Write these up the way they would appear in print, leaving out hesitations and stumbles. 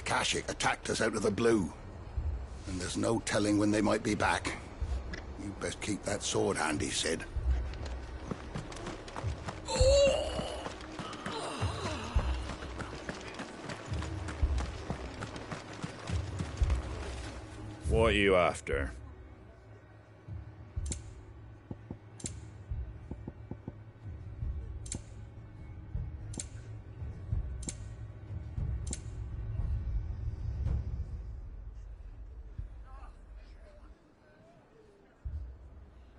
Akashic attacked us out of the blue. And there's no telling when they might be back. You best keep that sword handy, Sid. What are you after?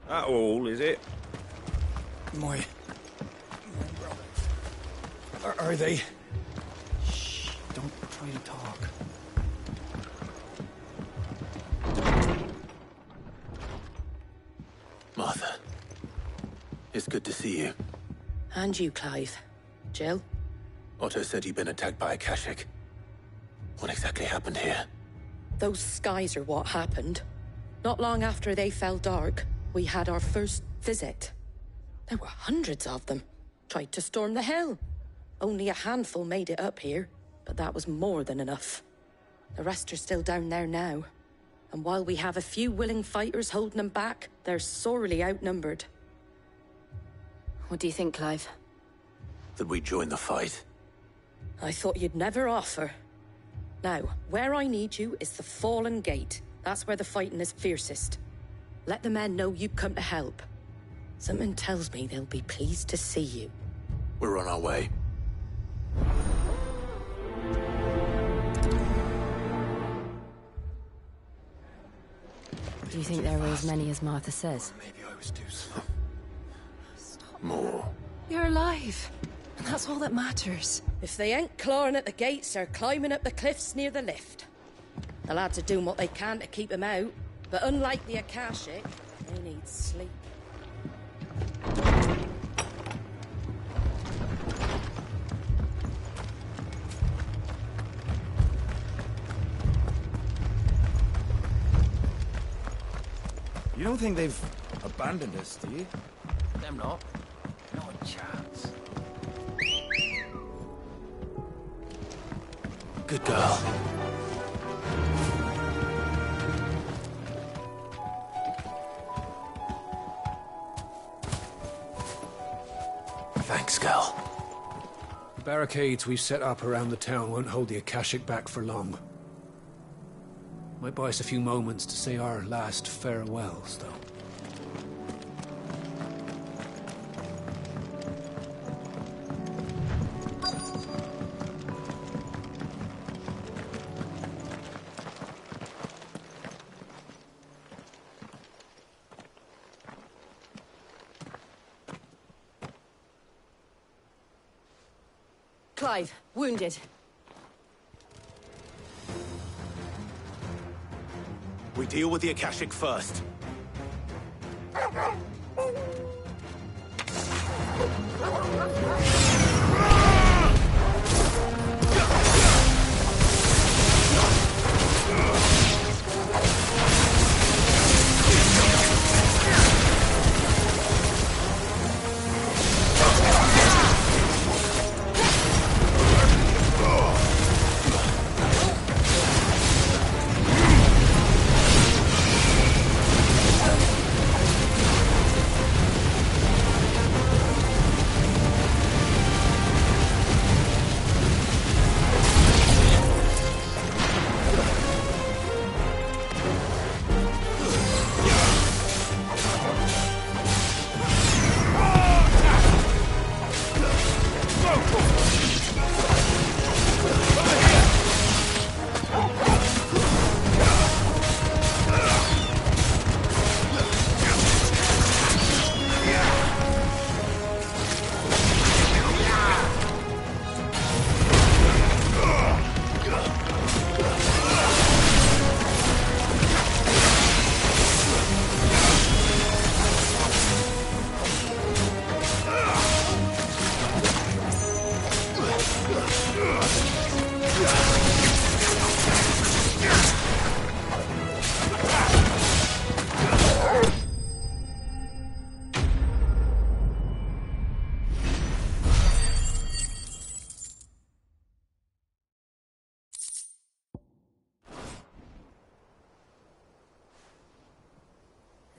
That all, is it? My brothers. Are they? Shh, don't try to talk. Martha, it's good to see you. And you, Clive. Jill? Otto said you'd been attacked by Akashic. What exactly happened here? Those skies are what happened. Not long after they fell dark, we had our first visit. There were hundreds of them. Tried to storm the hill. Only a handful made it up here, but that was more than enough. The rest are still down there now. And while we have a few willing fighters holding them back, they're sorely outnumbered. What do you think, Clive? That we join the fight? I thought you'd never offer. Now, where I need you is the Fallen Gate. That's where the fighting is fiercest. Let the men know you come to help. Something tells me they'll be pleased to see you. We're on our way. Do you think there were as many as Martha says? Maybe I was too slow. More. You're alive. And that's all that matters. If they ain't clawing at the gates, they're climbing up the cliffs near the lift. The lads are doing what they can to keep them out, but unlike the Akashic, they need sleep. You don't think they've abandoned us, do you? Them not. Not a chance. Good girl. Thanks, girl. The barricades we've set up around the town won't hold the Akashic back for long. Might buy us a few moments to say our last farewells, though. Clive, wounded. We deal with the Akashic first.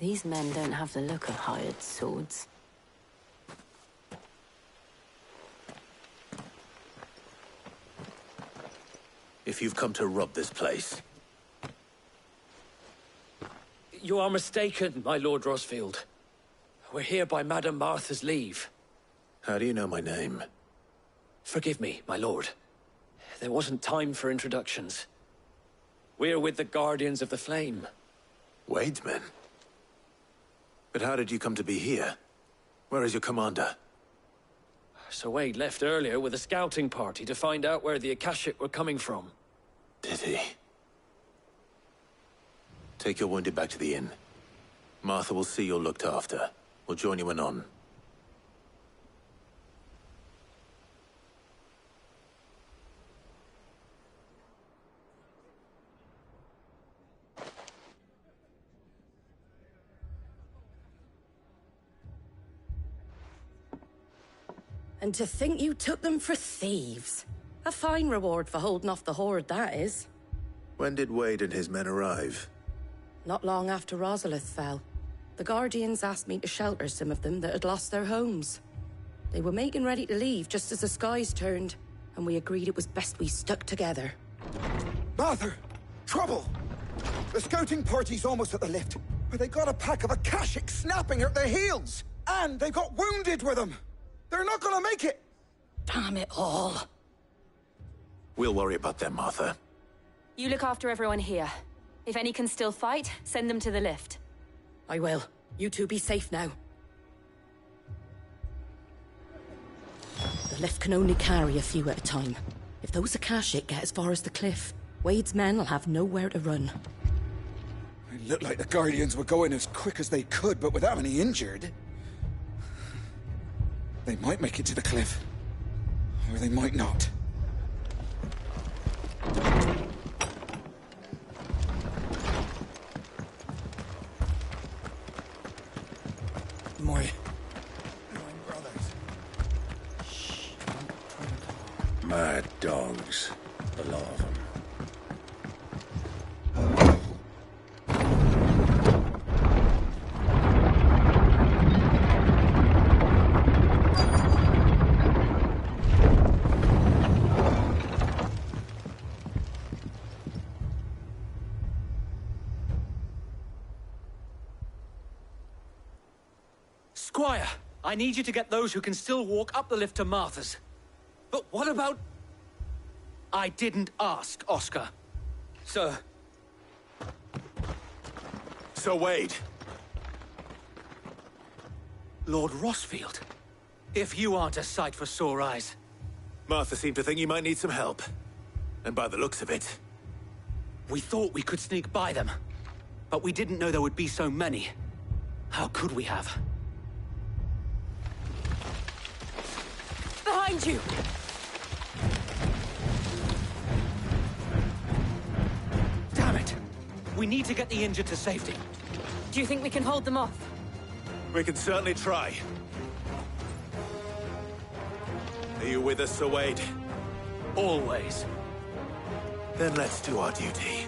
These men don't have the look of hired swords. If you've come to rob this place, You are mistaken, my Lord Rosfield. We're here by Madame Martha's leave. how do you know my name? Forgive me, my lord. There wasn't time for introductions. We're with the Guardians of the Flame. Wade's men? But how did you come to be here? Where is your commander? Sir Wade left earlier with a scouting party to find out where the Akashic were coming from. Did he? Take your wounded back to the inn. Martha will see you're looked after. We'll join you anon. And to think you took them for thieves. A fine reward for holding off the horde, that is. When did Wade and his men arrive? Not long after Rosalith fell. The Guardians asked me to shelter some of them that had lost their homes. They were making ready to leave just as the skies turned, and we agreed it was best we stuck together. Martha! Trouble! The scouting party's almost at the lift, where they got a pack of Akashic snapping at their heels! And they got wounded with them! They're not gonna make it! Damn it all. We'll worry about them, Martha. You look after everyone here. If any can still fight, send them to the lift. I will. You two be safe now. The lift can only carry a few at a time. If those Akashic get as far as the cliff, Wade's men will have nowhere to run. It looked like the Guardians were going as quick as they could, but without any injured. They might make it to the cliff. Or they might not. My brothers. Shh, don't try to talk. Mad dogs. A lot of them. Squire, I need you to get those who can still walk up the lift to Martha's. But what about... I didn't ask, Oscar. Sir. Sir Wade! Lord Rosfield. If you aren't a sight for sore eyes. Martha seemed to think you might need some help. And by the looks of it... We thought we could sneak by them. But we didn't know there would be so many. How could we have? Behind you! Damn it! We need to get the injured to safety. Do you think we can hold them off? We can certainly try. Are you with us, Sir Wade? Always. Then let's do our duty.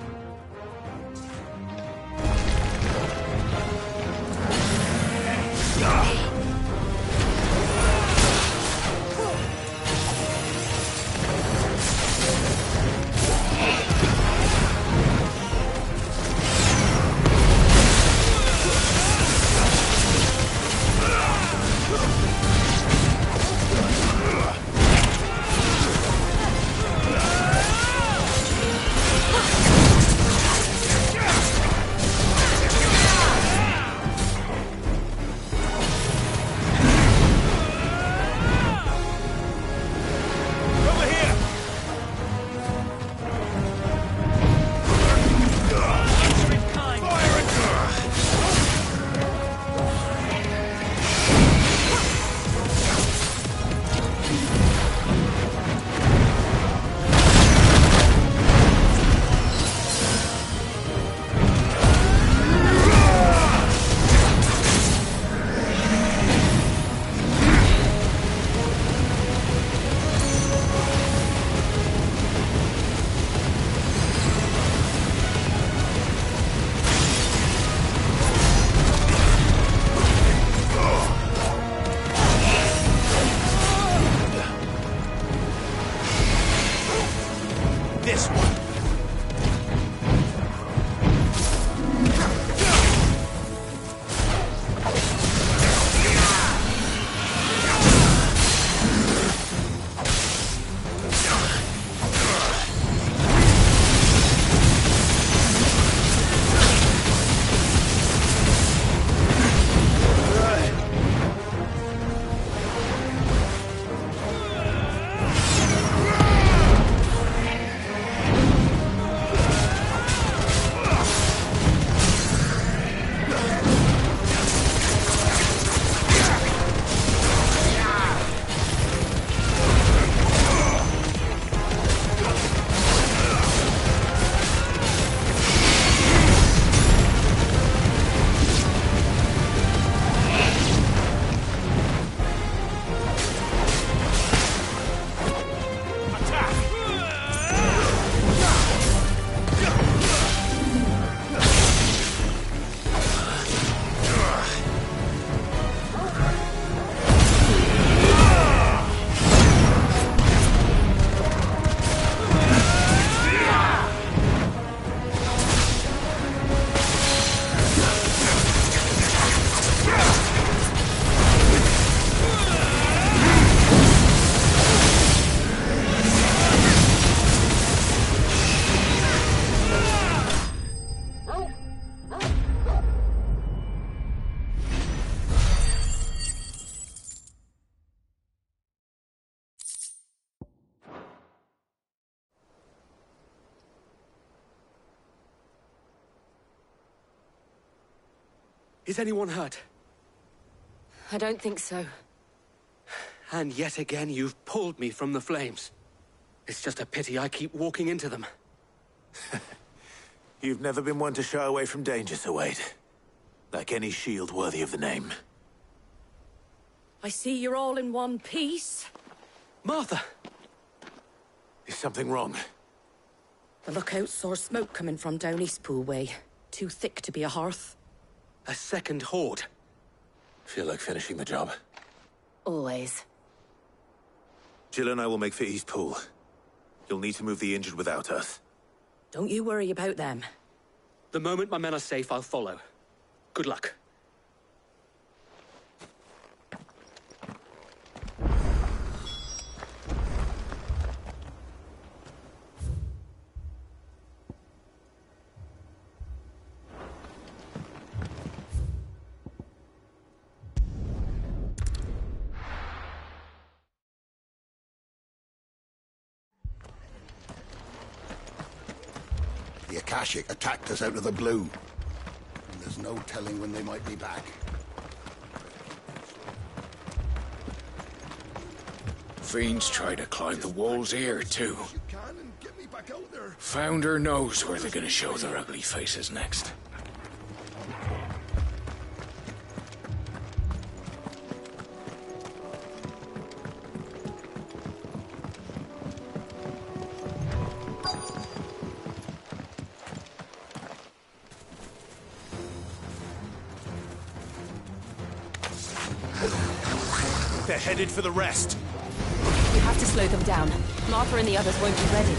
Is anyone hurt? I don't think so. And yet again, you've pulled me from the flames. It's just a pity I keep walking into them. You've never been one to shy away from danger, Sir Wade. Like any shield worthy of the name. I see you're all in one piece. Martha! Is something wrong? The lookout saw smoke coming from down Eastpool way. Too thick to be a hearth. A second horde. Feel like finishing the job. Always. Jill and I will make for Eastpool. You'll need to move the injured without us. Don't you worry about them. The moment my men are safe, I'll follow. Good luck. The Akashic attacked us out of the blue. And there's no telling when they might be back. Fiends try to climb the walls here, too. You can and get me back out there. Founder knows where they're gonna show their ugly faces next. They're headed for the rest. We have to slow them down. Martha and the others won't be ready.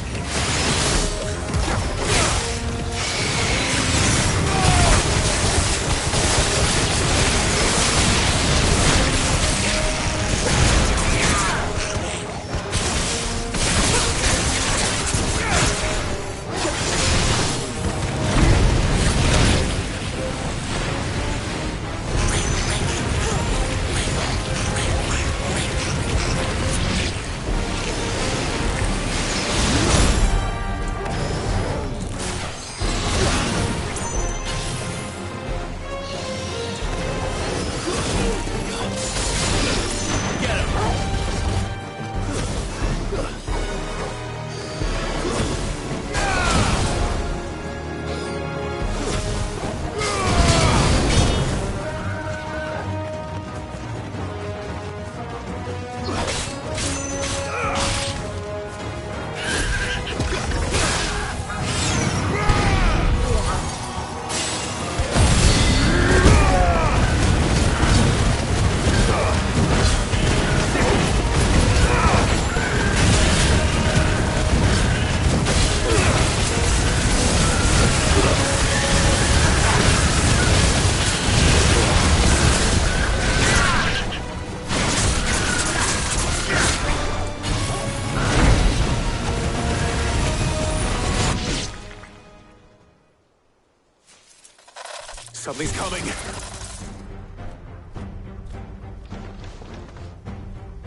Something's coming.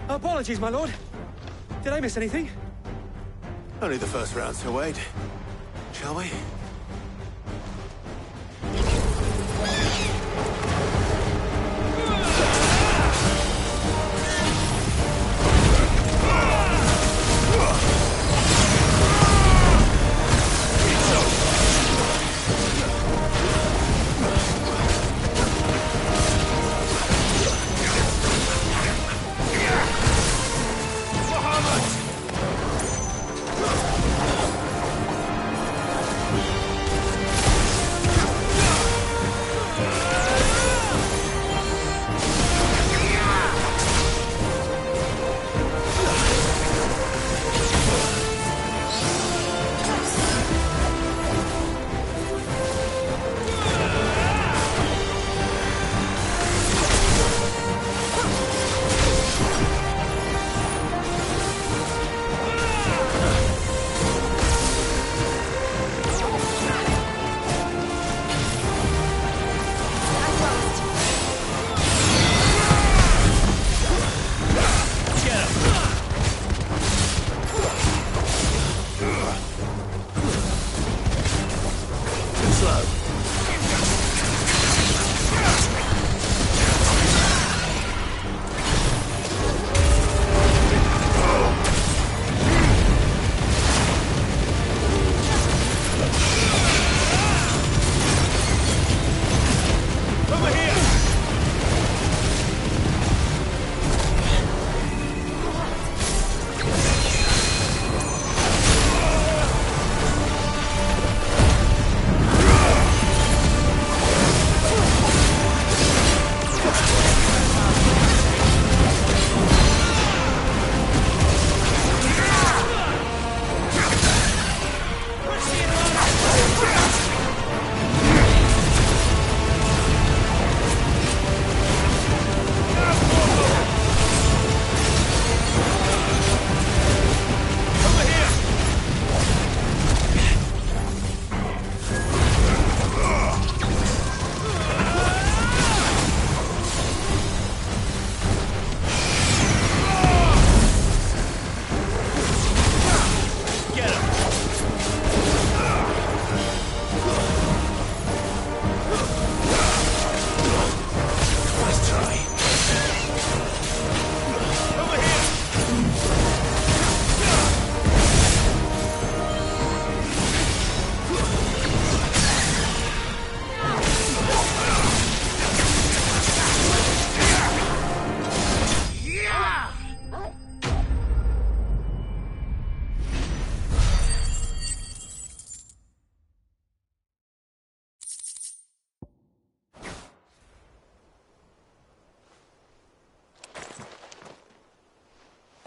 Apologies, my lord. Did I miss anything? Only the first round, Sir Wade. Shall we?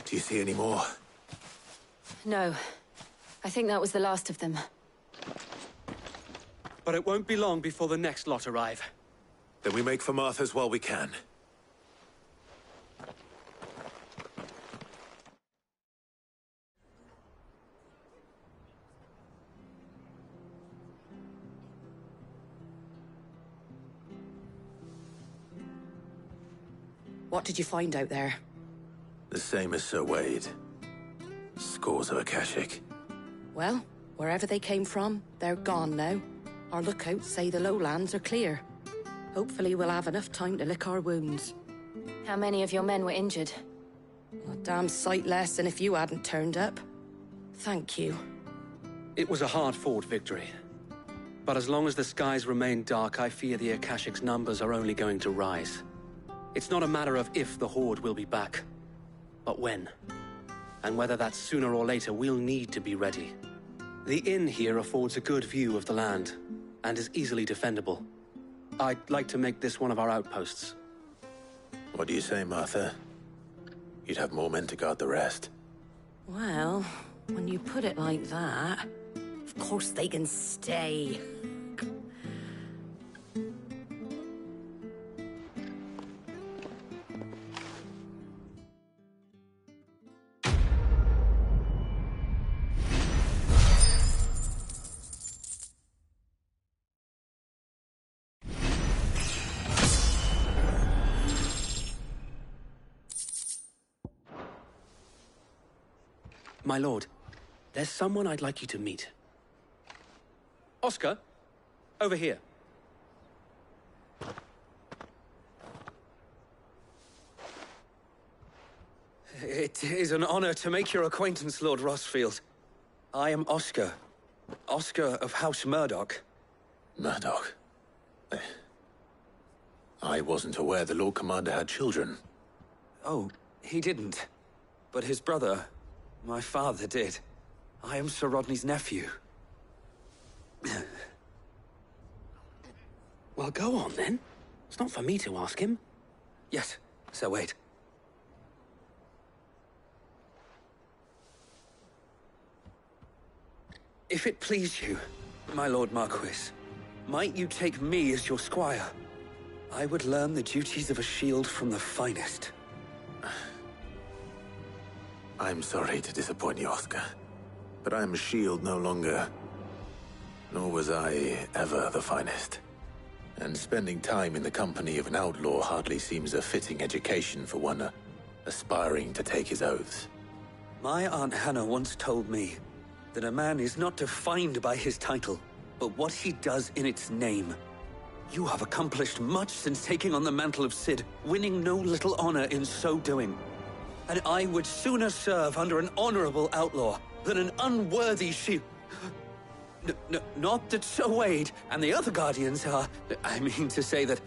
Do you see any more? No. I think that was the last of them. But it won't be long before the next lot arrive. Then we make for Martha's while we can. What did you find out there? The same as Sir Wade. Scores of Akashic. Well, wherever they came from, they're gone now. Our lookouts say the lowlands are clear. Hopefully we'll have enough time to lick our wounds. How many of your men were injured? A damn sight less than if you hadn't turned up. Thank you. It was a hard-fought victory. But as long as the skies remain dark, I fear the Akashic's numbers are only going to rise. It's not a matter of if the Horde will be back, but when. And whether that's sooner or later, we'll need to be ready. The inn here affords a good view of the land, and is easily defendable. I'd like to make this one of our outposts. What do you say, Martha? You'd have more men to guard the rest. Well, when you put it like that, of course they can stay. My lord, there's someone I'd like you to meet. Oscar, over here. It is an honor to make your acquaintance, Lord Rosfield. I am Oscar. Oscar of House Murdoch. Murdoch? I wasn't aware the Lord Commander had children. Oh, he didn't. But his brother, my father, did. I am Sir Rodney's nephew. Well, go on, then. It's not for me to ask him. Yes, Sir Wade. If it please you, my Lord Marquis, might you take me as your squire? I would learn the duties of a shield from the finest. I'm sorry to disappoint you, Oscar, but I'm a shield no longer. Nor was I ever the finest. And spending time in the company of an outlaw hardly seems a fitting education for one aspiring to take his oaths. My Aunt Hannah once told me that a man is not defined by his title, but what he does in its name. You have accomplished much since taking on the mantle of Cid, winning no little honor in so doing. And I would sooner serve under an honorable outlaw than an unworthy shield. Not that Sir Wade and the other Guardians are... I mean to say that,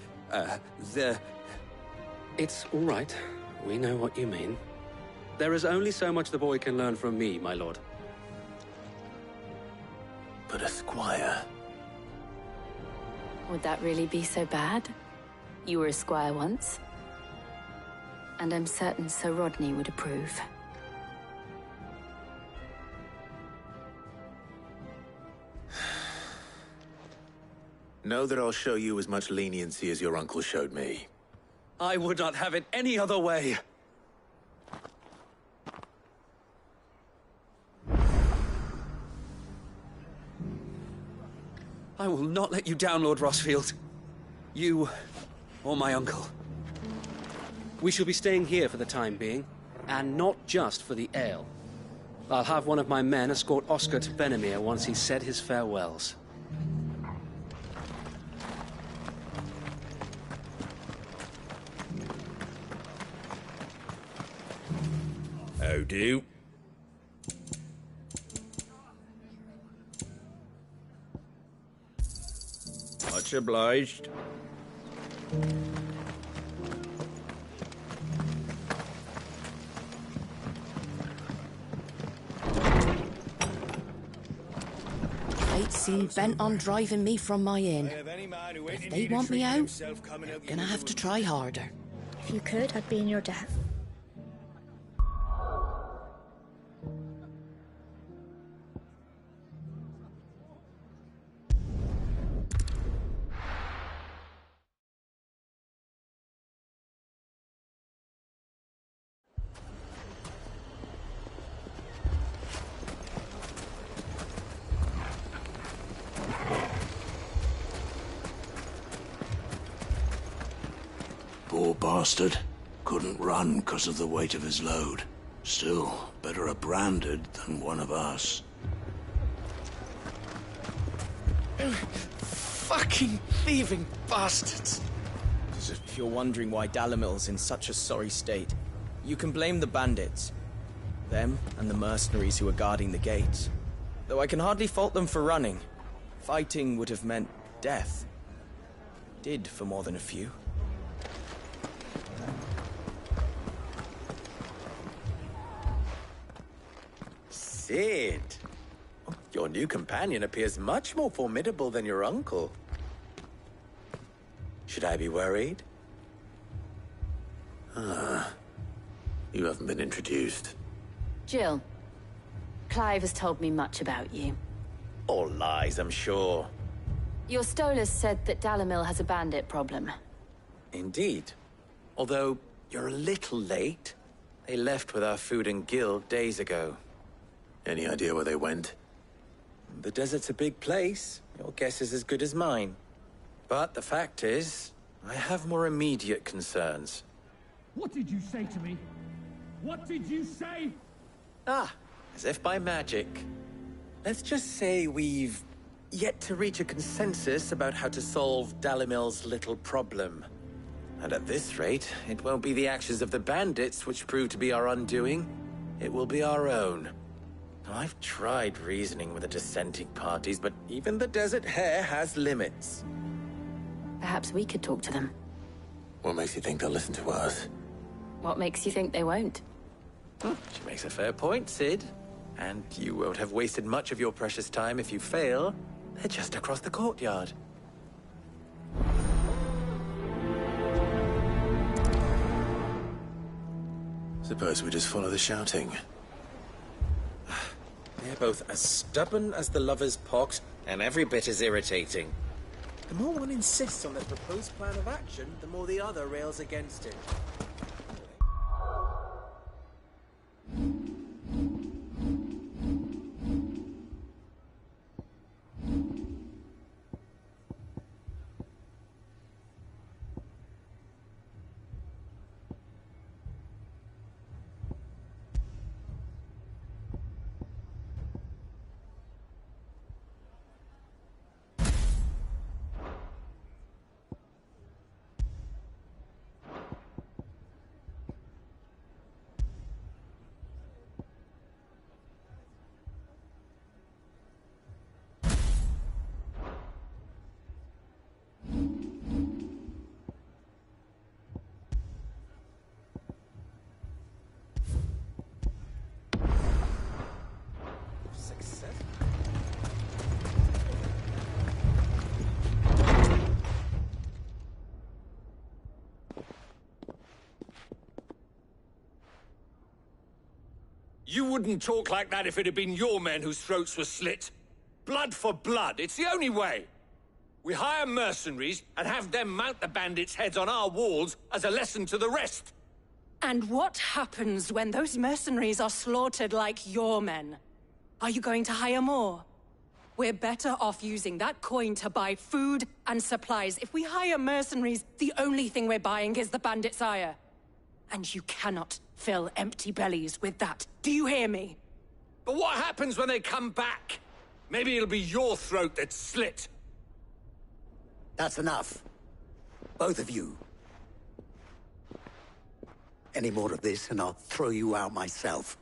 they're... It's all right. We know what you mean. There is only so much the boy can learn from me, my lord. But a squire... Would that really be so bad? You were a squire once. And I'm certain Sir Rodney would approve. Know that I'll show you as much leniency as your uncle showed me. I would not have it any other way. I will not let you down, Lord Rosfield. You, or my uncle. We shall be staying here for the time being, and not just for the ale. I'll have one of my men escort Oscar to Benimir once he's said his farewells. How do? Much obliged. They'd seem bent on driving me from my inn. If they want me out, they're gonna have to try harder. If you could, I'd be in your debt. Poor bastard. Couldn't run because of the weight of his load. Still, better a branded than one of us. Fucking thieving bastards! If you're wondering why Dalamil's in such a sorry state, you can blame the bandits. Them and the mercenaries who are guarding the gates. Though I can hardly fault them for running. Fighting would have meant death. Did for more than a few. Sid! Your new companion appears much more formidable than your uncle. Should I be worried? You haven't been introduced. Jill. Clive has told me much about you. All lies, I'm sure. Your Stolas said that Dalamil has a bandit problem. Indeed. Although, you're a little late. They left with our food and guild days ago. Any idea where they went? The desert's a big place. Your guess is as good as mine. But the fact is, I have more immediate concerns. What did you say to me? What did you say? As if by magic. Let's just say we've yet to reach a consensus about how to solve Dalamil's little problem. And at this rate, it won't be the actions of the bandits which prove to be our undoing. It will be our own. Now, I've tried reasoning with the dissenting parties, but even the Desert Hare has limits. Perhaps we could talk to them. What makes you think they'll listen to us? What makes you think they won't? She makes a fair point, Sid. And you won't have wasted much of your precious time if you fail. They're just across the courtyard. Suppose we just follow the shouting. They're both as stubborn as the lover's pox, and every bit as irritating. The more one insists on their proposed plan of action, the more the other rails against it. You wouldn't talk like that if it had been your men whose throats were slit. Blood for blood, it's the only way. We hire mercenaries and have them mount the bandits' heads on our walls as a lesson to the rest. And what happens when those mercenaries are slaughtered like your men? Are you going to hire more? We're better off using that coin to buy food and supplies. If we hire mercenaries, the only thing we're buying is the bandits' ire. And you cannot fill empty bellies with that. Do you hear me? But what happens when they come back? Maybe it'll be your throat that's slit. That's enough. Both of you. Any more of this and I'll throw you out myself.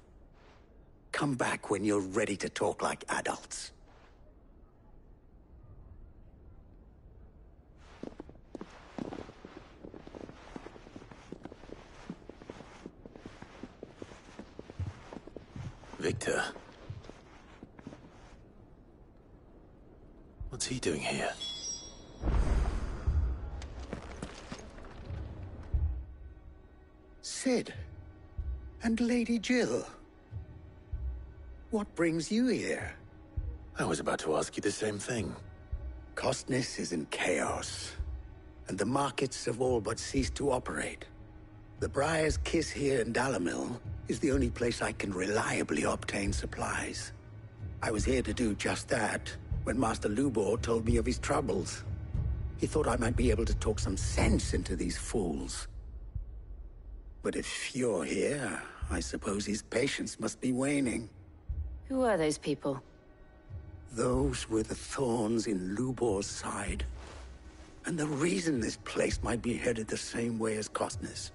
Come back when you're ready to talk like adults. Victor. What's he doing here? Sid. And Lady Jill. What brings you here? I was about to ask you the same thing. Costness is in chaos, and the markets have all but ceased to operate. The Briar's Kiss here in Dalamil is the only place I can reliably obtain supplies. I was here to do just that when Master Lubor told me of his troubles. He thought I might be able to talk some sense into these fools, But if you're here, I suppose his patience must be waning. Who are those people? Those were the thorns in Lubor's side. And the reason this place might be headed the same way as Costner's.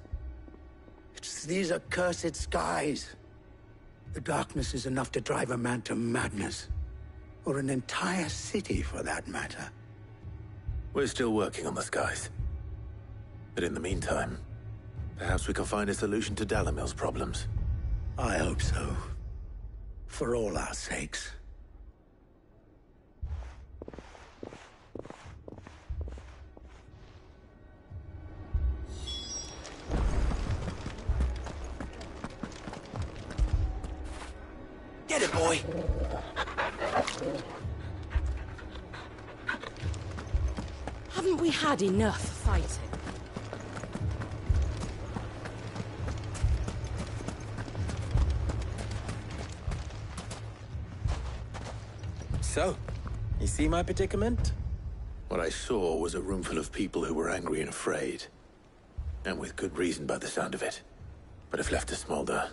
It's these accursed skies. The darkness is enough to drive a man to madness. Or an entire city, for that matter. We're still working on the skies. But in the meantime, perhaps we can find a solution to Dalamil's problems. I hope so. For all our sakes. Get it, boy! Haven't we had enough fighting? So, you see my predicament? What I saw was a room full of people who were angry and afraid. And with good reason by the sound of it. But if left to smolder,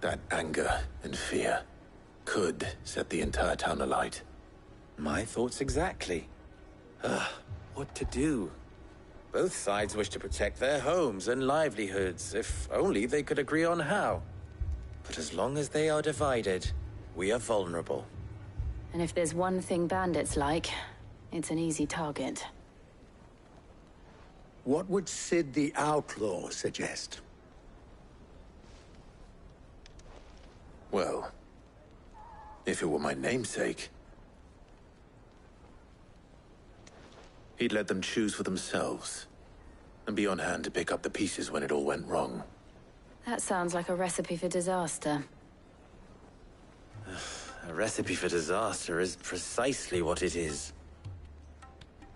that anger and fear could set the entire town alight. My thoughts exactly. What to do? Both sides wish to protect their homes and livelihoods, if only they could agree on how. But as long as they are divided, we are vulnerable. And if there's one thing bandits like, it's an easy target. What would Sid the Outlaw suggest? Well, if it were my namesake, he'd let them choose for themselves, and be on hand to pick up the pieces when it all went wrong. That sounds like a recipe for disaster. A recipe for disaster is precisely what it is.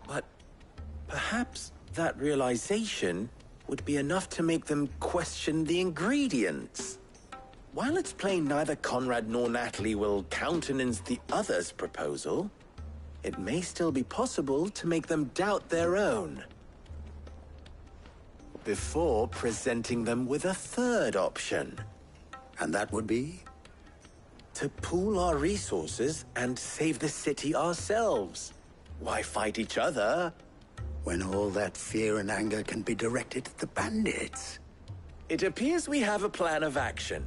But perhaps that realization would be enough to make them question the ingredients. While it's plain neither Conrad nor Natalie will countenance the other's proposal, it may still be possible to make them doubt their own. Before presenting them with a third option. And that would be? To pool our resources and save the city ourselves. Why fight each other? When all that fear and anger can be directed at the bandits. It appears we have a plan of action.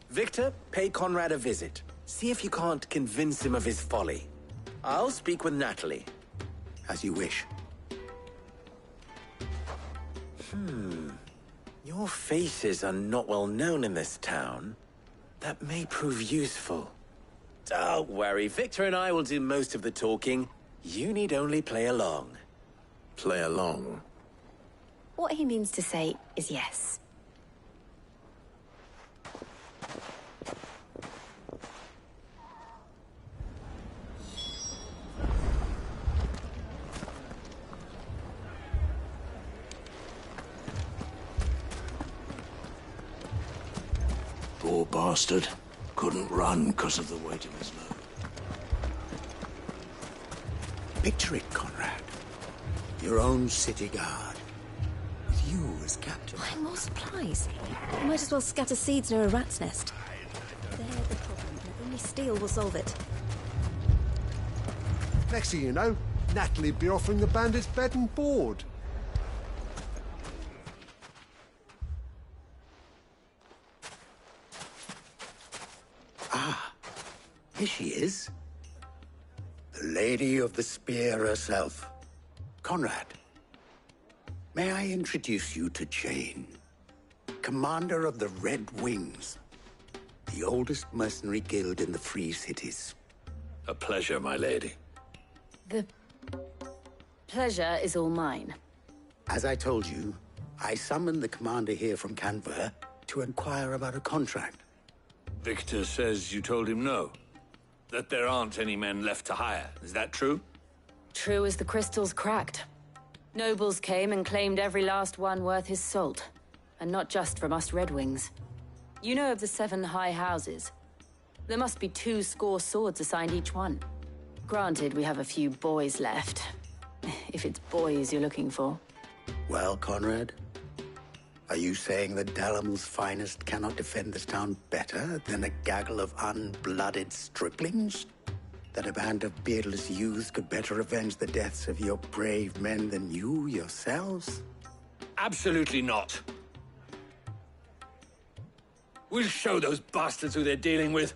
Victor, pay Conrad a visit. See if you can't convince him of his folly. I'll speak with Natalie. As you wish. Your faces are not well known in this town. That may prove useful. Don't worry, Victor and I will do most of the talking. You need only play along. Play along? What he means to say is yes. Poor bastard. Couldn't run because of the weight of his load. Picture it, Conrad. Your own city guard. With you as captain. Why more supplies? You might as well scatter seeds near a rat's nest. They're the problem, and only steel will solve it. Next thing you know, Natalie'd be offering the bandits bed and board. Here she is. The Lady of the Spear herself. Conrad, may I introduce you to Jane, commander of the Red Wings, the oldest mercenary guild in the Free Cities. A pleasure, my lady. The pleasure is all mine. As I told you, I summoned the commander here from Canver to inquire about a contract. Victor says you told him no. That there aren't any men left to hire. Is that true? True as the crystals cracked. Nobles came and claimed every last one worth his salt. And not just from us Red Wings. You know of the 7 high houses. There must be 200 swords assigned each one. Granted, we have a few boys left. If it's boys you're looking for. Well, Conrad, Are you saying that Dalamil's finest cannot defend this town better than a gaggle of unblooded striplings? That a band of beardless youths could better avenge the deaths of your brave men than you yourselves? Absolutely not. We'll show those bastards who they're dealing with.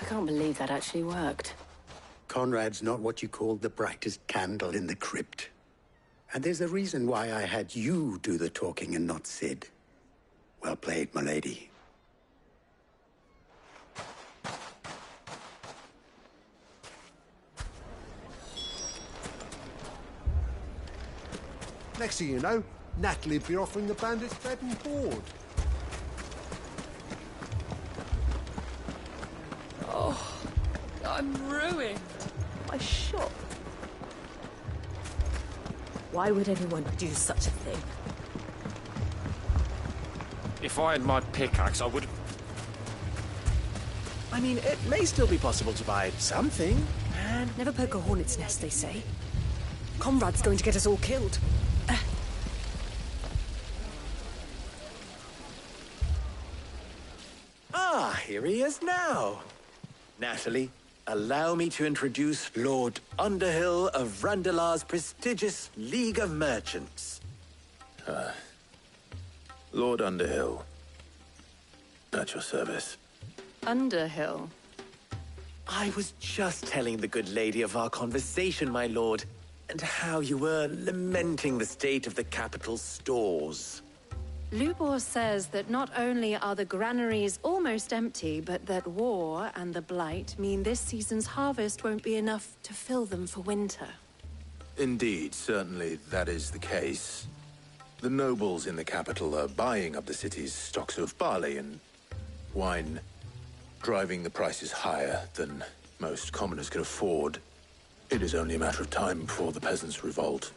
I can't believe that actually worked. Conrad's not what you call the brightest candle in the crypt. And there's a reason why I had you do the talking and not Sid. Well played, my lady. Next thing you know, Natalie be offering the bandits bed and board. Oh, I'm ruined. My shop. Why would anyone do such a thing? If I had my pickaxe, I would... I mean, it may still be possible to buy something, and... Never poke a hornet's nest, they say. Conrad's going to get us all killed. Ah, here he is now. Natalie, allow me to introduce Lord Underhill of Randalar's prestigious League of Merchants. Lord Underhill. At your service. Underhill? I was just telling the good lady of our conversation, my lord, and how you were lamenting the state of the capital's stores. Lubor says that not only are the granaries almost empty, but that war and the Blight mean this season's harvest won't be enough to fill them for winter. Indeed, certainly that is the case. The nobles in the capital are buying up the city's stocks of barley and wine, driving the prices higher than most commoners can afford. It is only a matter of time before the peasants revolt.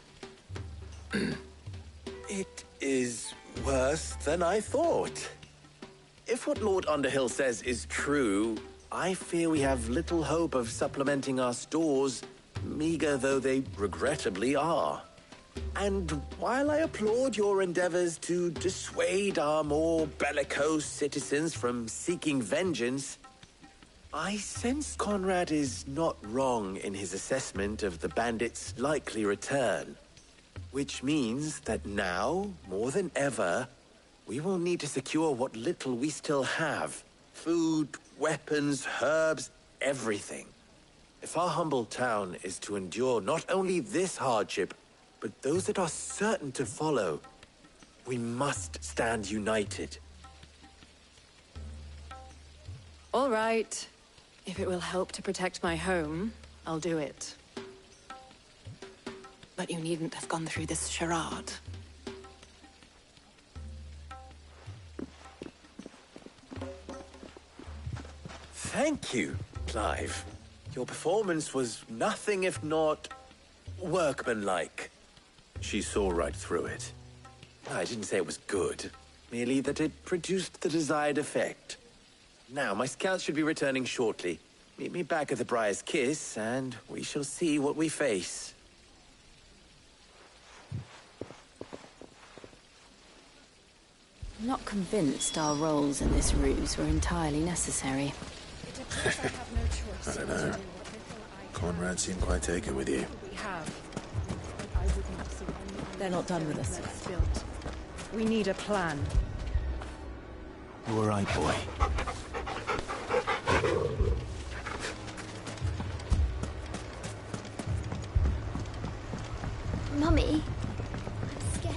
It is worse than I thought. If what Lord Underhill says is true, I fear we have little hope of supplementing our stores, meager though they regrettably are. And while I applaud your endeavors to dissuade our more bellicose citizens from seeking vengeance, I sense Conrad is not wrong in his assessment of the bandits' likely return. Which means that now, more than ever, we will need to secure what little we still have. Food, weapons, herbs, everything. If our humble town is to endure not only this hardship, but those that are certain to follow, we must stand united. All right. If it will help to protect my home, I'll do it. But you needn't have gone through this charade. Thank you, Clive. Your performance was nothing if not workmanlike. She saw right through it. I didn't say it was good, merely that it produced the desired effect. Now, my scouts should be returning shortly. Meet me back at the Briar's Kiss, and we shall see what we face. I'm not convinced our roles in this ruse were entirely necessary. I don't know. Conrad seemed quite taken with you. They're not done with us. We need a plan. You all right, boy? Mummy, I'm scared.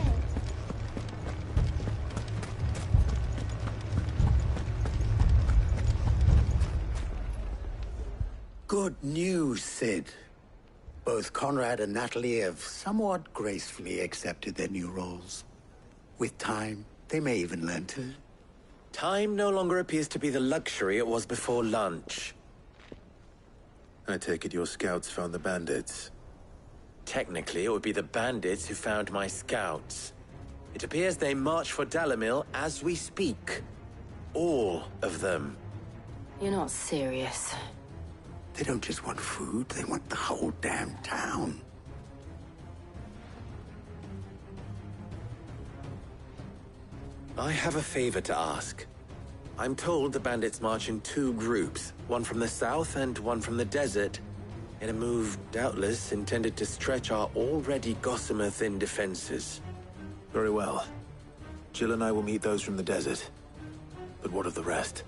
Good news, Sid. Both Conrad and Natalie have somewhat gracefully accepted their new roles. With time, they may even learn to... Time no longer appears to be the luxury it was before lunch. I take it your scouts found the bandits. Technically, it would be the bandits who found my scouts. It appears they march for Dalamil as we speak. All of them. You're not serious. They don't just want food, they want the whole damn town. I have a favor to ask. I'm told the bandits march in 2 groups, one from the south and one from the desert, in a move doubtless intended to stretch our already gossamer-thin defenses. Very well. Jill and I will meet those from the desert. But what of the rest?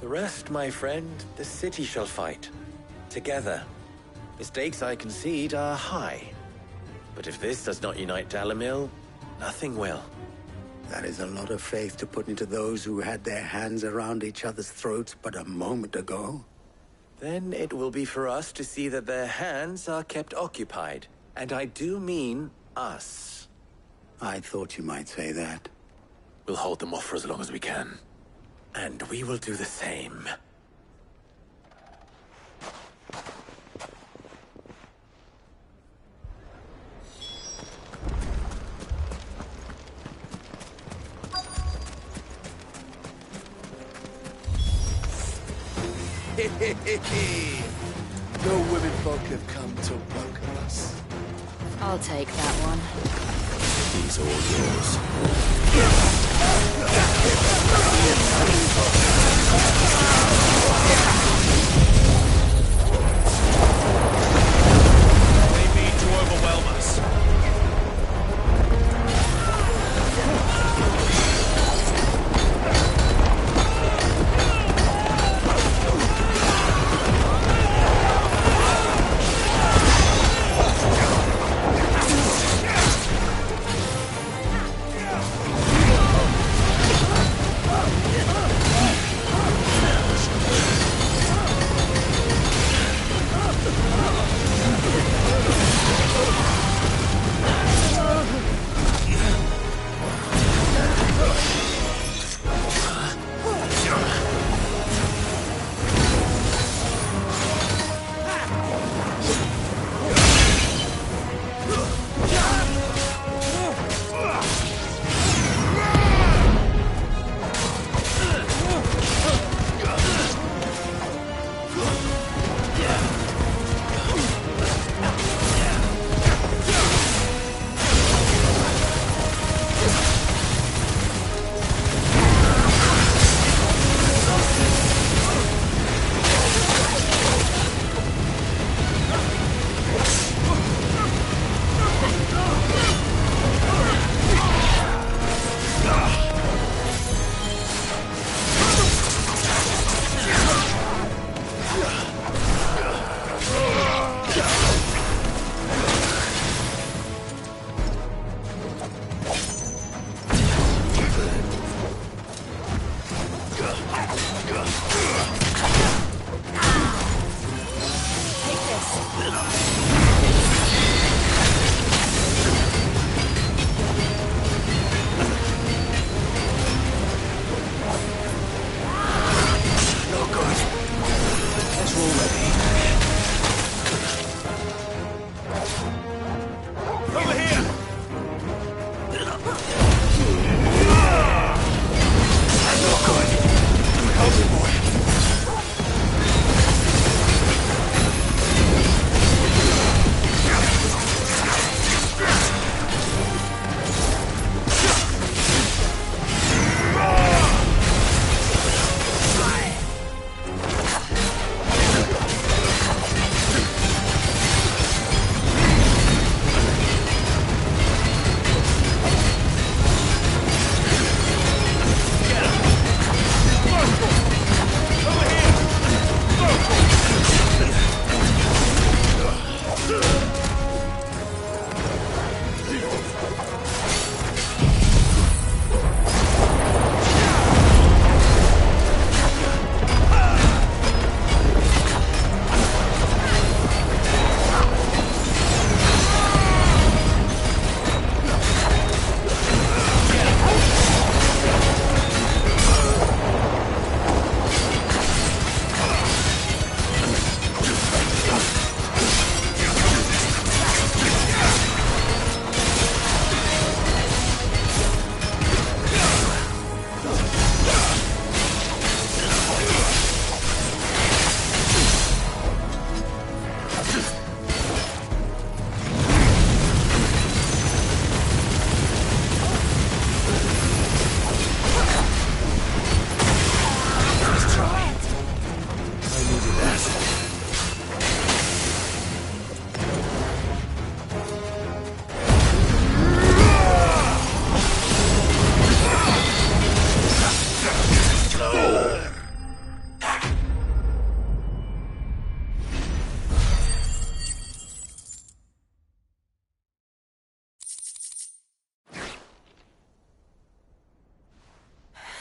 The rest, my friend, the city shall fight. Together. The stakes, I concede, are high. But if this does not unite Dalamil, nothing will. That is a lot of faith to put into those who had their hands around each other's throats but a moment ago. Then it will be for us to see that their hands are kept occupied. And I do mean us. I thought you might say that. We'll hold them off for as long as we can. And we will do the same. No women folk have come to welcome us. I'll take that one. He's all yours. They mean to overwhelm us.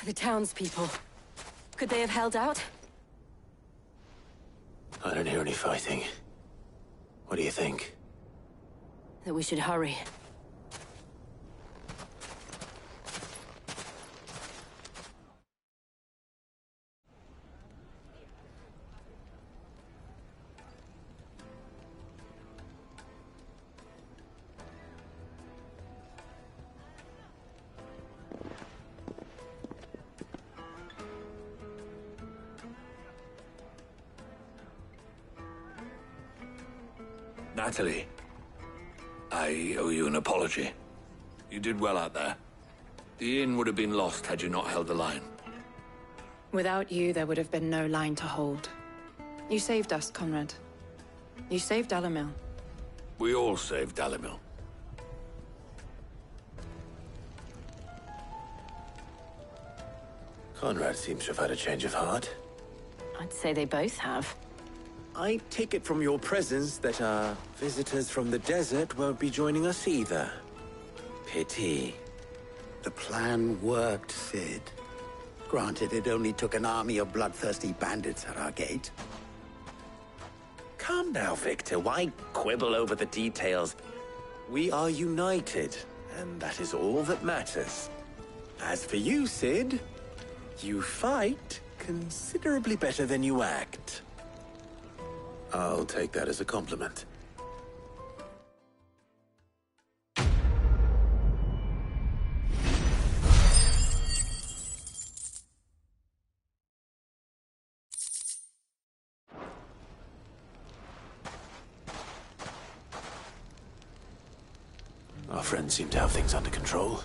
The townspeople. Could they have held out? I don't hear any fighting. What do you think? That we should hurry. Natalie, I owe you an apology. You did well out there. The inn would have been lost had you not held the line. Without you, there would have been no line to hold. You saved us, Conrad. You saved Dalamil. We all saved Dalamil. Conrad seems to have had a change of heart. I'd say they both have. I take it from your presence that our visitors from the desert won't be joining us either. Pity. The plan worked, Sid. Granted, it only took an army of bloodthirsty bandits at our gate. Calm now, Victor. Why quibble over the details? We are united, and that is all that matters. As for you, Sid, you fight considerably better than you act. I'll take that as a compliment. Our friends seem to have things under control.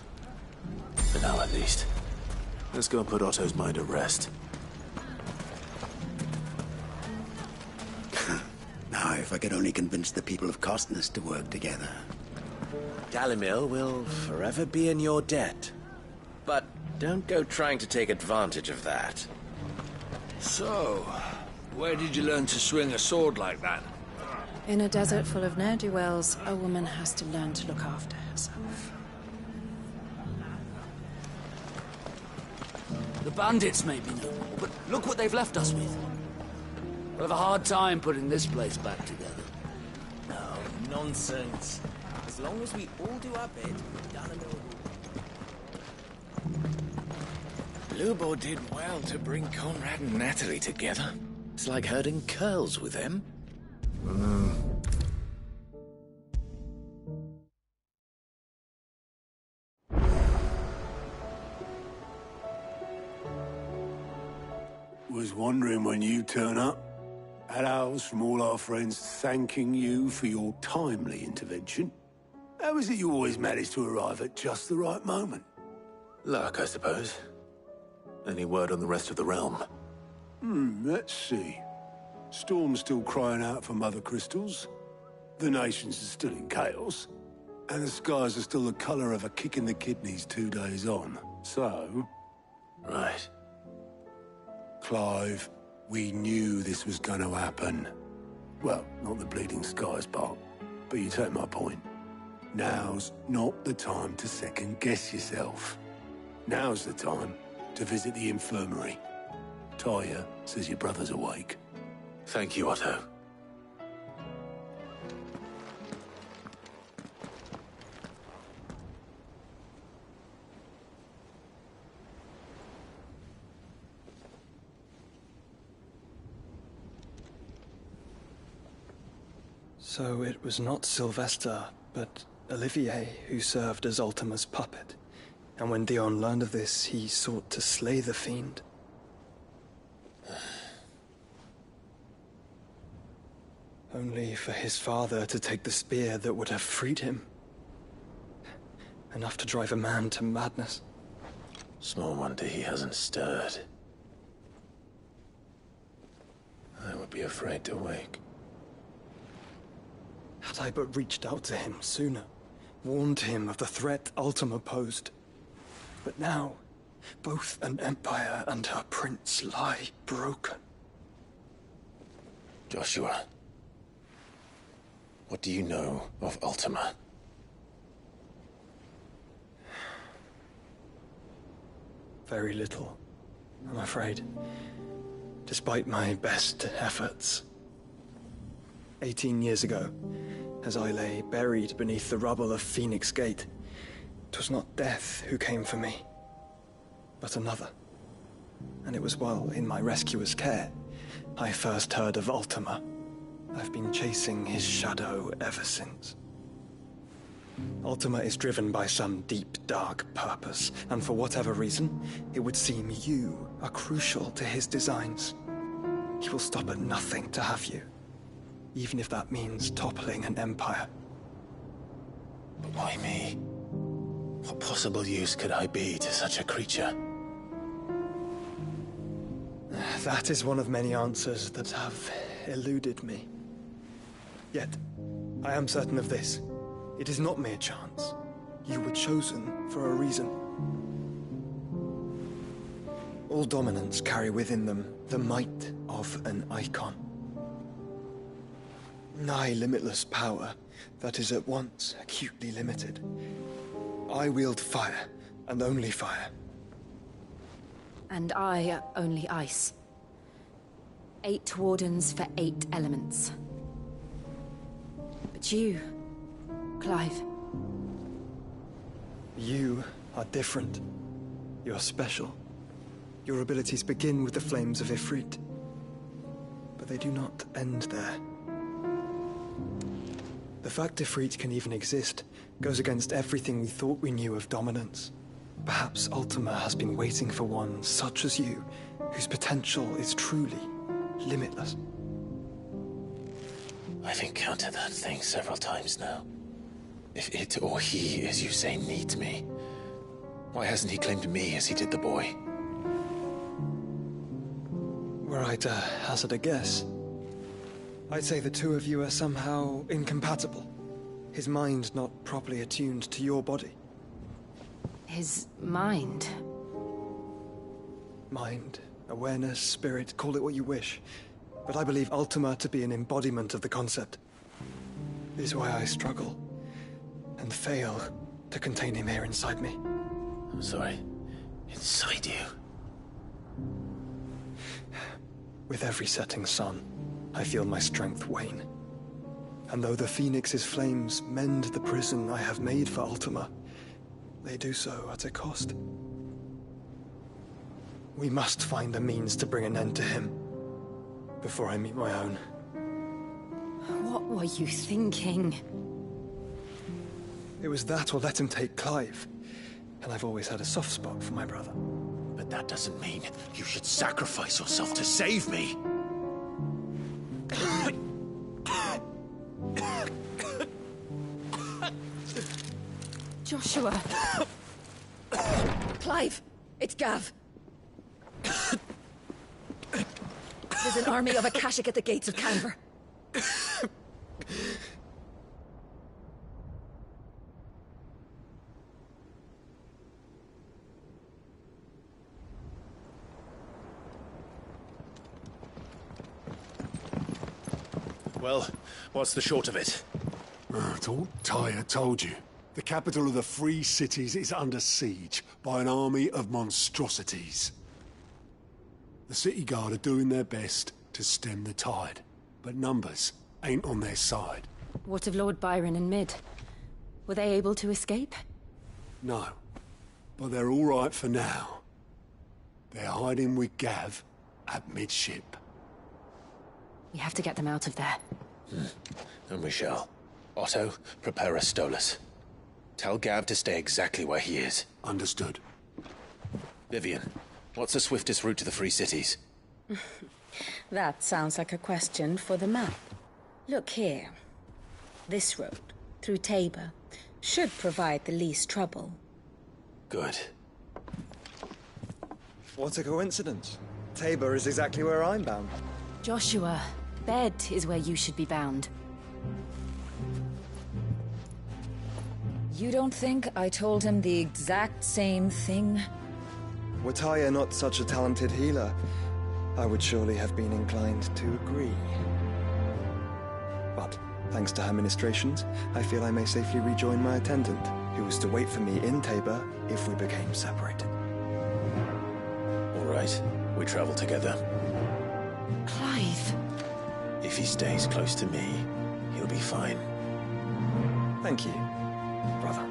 For now, at least. Let's go and put Otto's mind at rest. Now, if I could only convince the people of Costness to work together. Dalamil will forever be in your debt. But don't go trying to take advantage of that. So, where did you learn to swing a sword like that? In a desert full of ne'er-do-wells, a woman has to learn to look after herself. The bandits may be new, but look what they've left us with. We'll have a hard time putting this place back together. No, nonsense. As long as we all do our bit, Dalamil will... Lubor did well to bring Conrad and Natalie together. It's like herding curls with them. Was wondering when you turn up. Had ours from all our friends thanking you for your timely intervention. How is it you always manage to arrive at just the right moment? Luck, I suppose. Any word on the rest of the realm? Let's see. Storm's still crying out for mother crystals. The nations are still in chaos. And the skies are still the color of a kick in the kidneys 2 days on. So... Right. Clive, we knew this was going to happen. Well, not the bleeding skies part, but you take my point. Now's not the time to second-guess yourself. Now's the time to visit the infirmary. Talia says your brother's awake. Thank you, Otto. So it was not Sylvester, but Olivier who served as Ultima's puppet. And when Dion learned of this, he sought to slay the fiend. Only for his father to take the spear that would have freed him. Enough to drive a man to madness. Small wonder he hasn't stirred. I would be afraid to wake. Had I but reached out to him sooner, warned him of the threat Ultima posed. But now, both an empire and her prince lie broken. Joshua, what do you know of Ultima? very little, I'm afraid. Despite my best efforts. 18 years ago, as I lay buried beneath the rubble of Phoenix Gate, 'twas not death who came for me, but another. And it was while in my rescuer's care, I first heard of Ultima. I've been chasing his shadow ever since. Ultima is driven by some deep, dark purpose, and for whatever reason, it would seem you are crucial to his designs. He will stop at nothing to have you, even if that means toppling an empire. But why me? What possible use could I be to such a creature? That is one of many answers that have eluded me. Yet, I am certain of this. It is not mere chance. You were chosen for a reason. All dominants carry within them the might of an icon. Nigh limitless power that is at once acutely limited. I wield fire, and only fire. And I only ice. 8 wardens for 8 elements. But you, Clive. You are different. You're special. Your abilities begin with the flames of Ifrit. But they do not end there. The fact Ifrit can even exist goes against everything we thought we knew of dominance. Perhaps Ultima has been waiting for one such as you, whose potential is truly limitless. I've encountered that thing several times now. If it or he, as you say, needs me, why hasn't he claimed me as he did the boy? Were I to hazard a guess, I'd say the two of you are somehow incompatible. His mind not properly attuned to your body. His mind? Mind, awareness, spirit, call it what you wish. But I believe Ultima to be an embodiment of the concept. It is why I struggle and fail to contain him here inside me. I'm sorry. Inside you? With every setting sun, I feel my strength wane. And though the Phoenix's flames mend the prison I have made for Ultima, they do so at a cost. We must find a means to bring an end to him before I meet my own. What were you thinking? It was that or let him take Clive. And I've always had a soft spot for my brother. But that doesn't mean you should sacrifice yourself to save me. Joshua! Clive! It's Gav! There's an army of Akashic at the gates of Canver. Well, what's the short of it? Thought Tyre told you. The capital of the Free Cities is under siege by an army of monstrosities. The City Guard are doing their best to stem the tide, but numbers ain't on their side. What of Lord Byron and Mid? Were they able to escape? No, but they're all right for now. They're hiding with Gav at midship. We have to get them out of there. And we shall. Otto, prepare a Stolas. Tell Gav to stay exactly where he is. Understood. Vivian, what's the swiftest route to the Free Cities? That sounds like a question for the map. Look here. This road, through Tabor, should provide the least trouble. Good. What a coincidence. Tabor is exactly where I'm bound. Joshua, bed is where you should be bound. You don't think I told him the exact same thing? Were Tyre not such a talented healer, I would surely have been inclined to agree. But, thanks to her ministrations, I feel I may safely rejoin my attendant, who was to wait for me in Tabor if we became separated. right. We travel together. Clive. If he stays close to me, he'll be fine. Thank you, brother.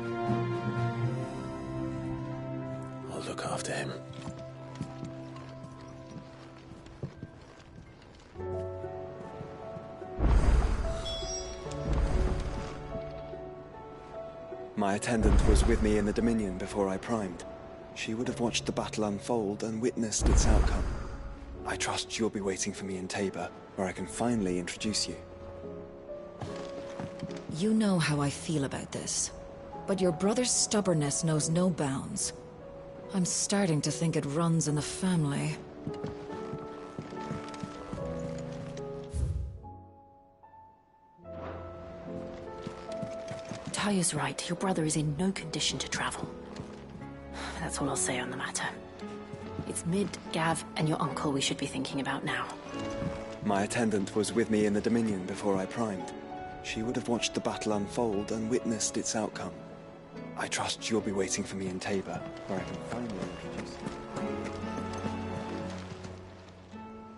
I'll look after him. My attendant was with me in the Dominion before I primed. She would have watched the battle unfold and witnessed its outcome. I trust you'll be waiting for me in Tabor, where I can finally introduce you. You know how I feel about this, but your brother's stubbornness knows no bounds. I'm starting to think it runs in the family. Taya's right. Your brother is in no condition to travel. That's all I'll say on the matter. It's Mid, Gav, and your uncle we should be thinking about now. My attendant was with me in the Dominion before I primed. She would have watched the battle unfold and witnessed its outcome. I trust you'll be waiting for me in Tabor, where I can finally introduce you.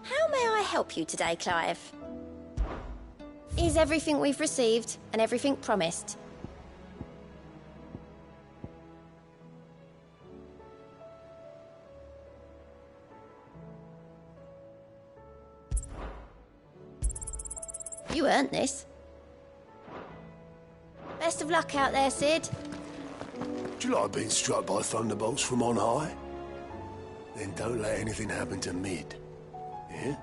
How may I help you today, Clive? Is everything we've received and everything promised? You earned this. Best of luck out there, Sid. Do you like being struck by thunderbolts from on high? Then don't let anything happen to Mid. Yeah?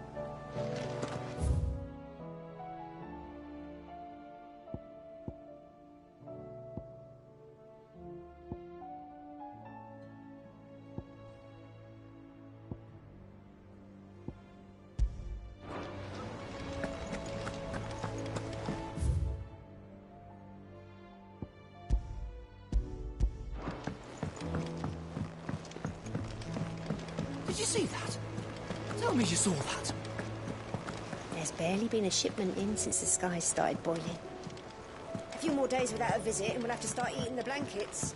Did you see that? Tell me you saw that. There's barely been a shipment in since the skies started boiling. A few more days without a visit and we'll have to start eating the blankets.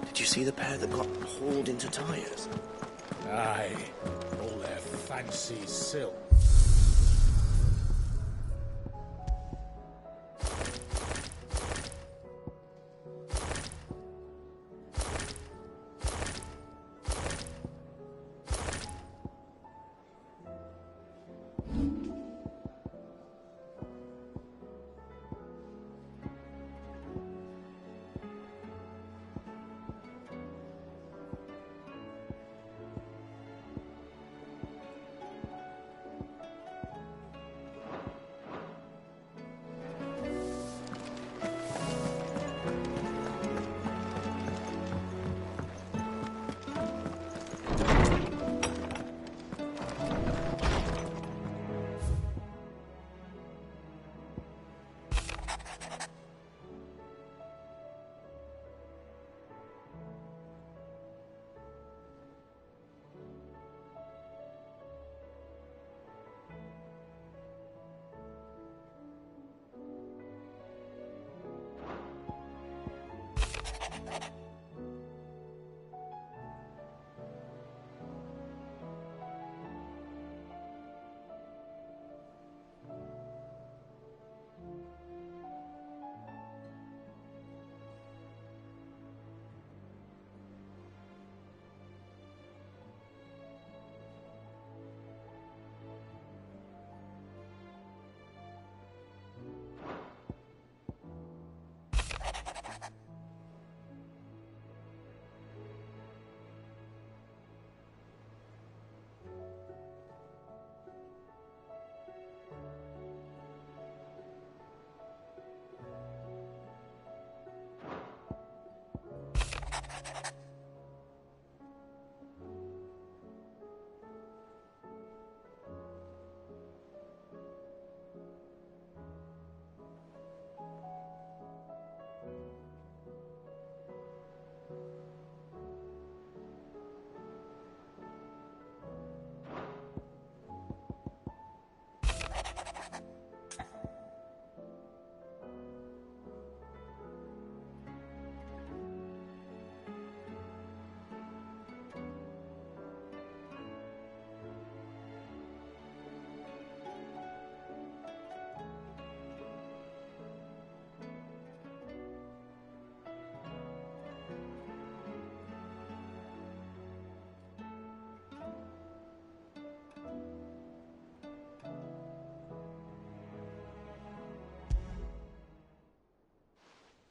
Did you see the pair that got hauled into tires? Aye, all their fancy silk.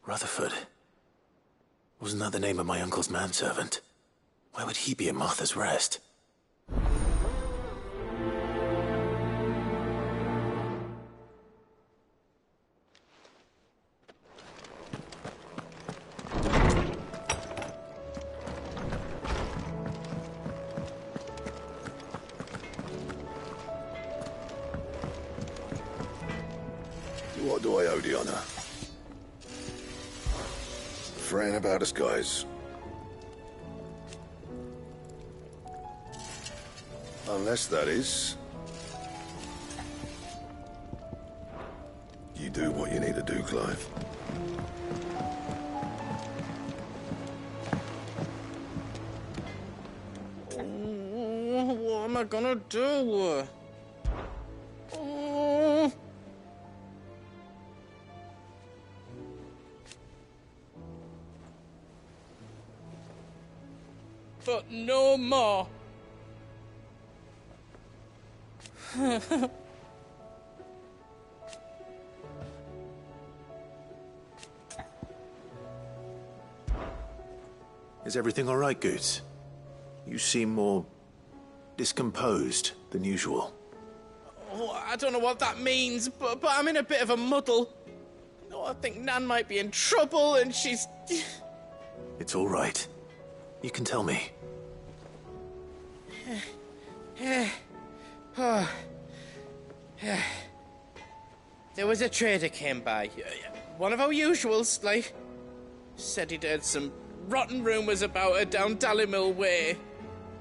Rutherford. Wasn't that the name of my uncle's manservant? Why would he be at Martha's Rest? What do I owe the honor? Fretting about us, guys. Unless, that is, you do what you need to do, Clive. What am I gonna do? But no more. Is everything all right, Goose? You seem more discomposed than usual. Oh, I don't know what that means, but I'm in a bit of a muddle. Oh, I think Nan might be in trouble, and she's... It's all right. You can tell me. There was a trader came by. One of our usuals, like. Said he'd heard some rotten rumours about her down Dallimil Way.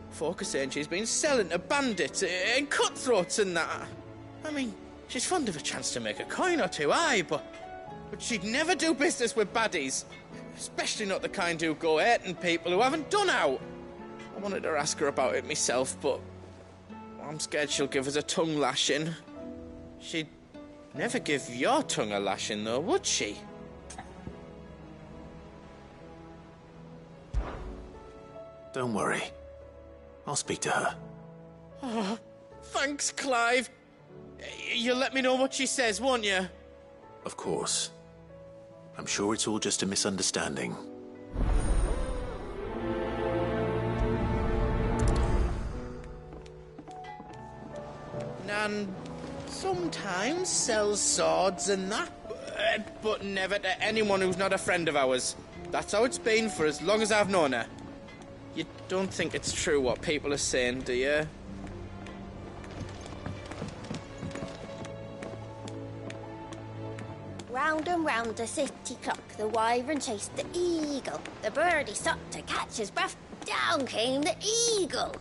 Folk are saying she's been selling to bandits and cutthroats and that. I mean, she's fond of a chance to make a coin or two, aye, but she'd never do business with baddies. Especially not the kind who go hurting people who haven't done out. I wanted to ask her about it myself, but I'm scared she'll give us a tongue lashing. She'd never give your tongue a lashing, though, would she? Don't worry. I'll speak to her. Oh, thanks, Clive. You'll let me know what she says, won't you? Of course. I'm sure it's all just a misunderstanding. Nan sometimes sells swords and that, but never to anyone who's not a friend of ours. That's how it's been for as long as I've known her. You don't think it's true what people are saying, do you? Round and round the city clock, the wyvern chased the eagle. The birdie stopped to catch his breath. Down came the eagle.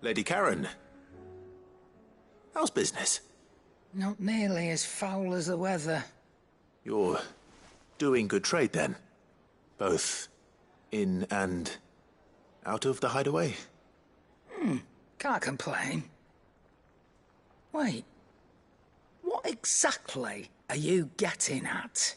Lady Karen. How's business? Not nearly as foul as the weather. You're doing good trade, then? Both in and out of the hideaway? Can't complain. Wait. What exactly are you getting at?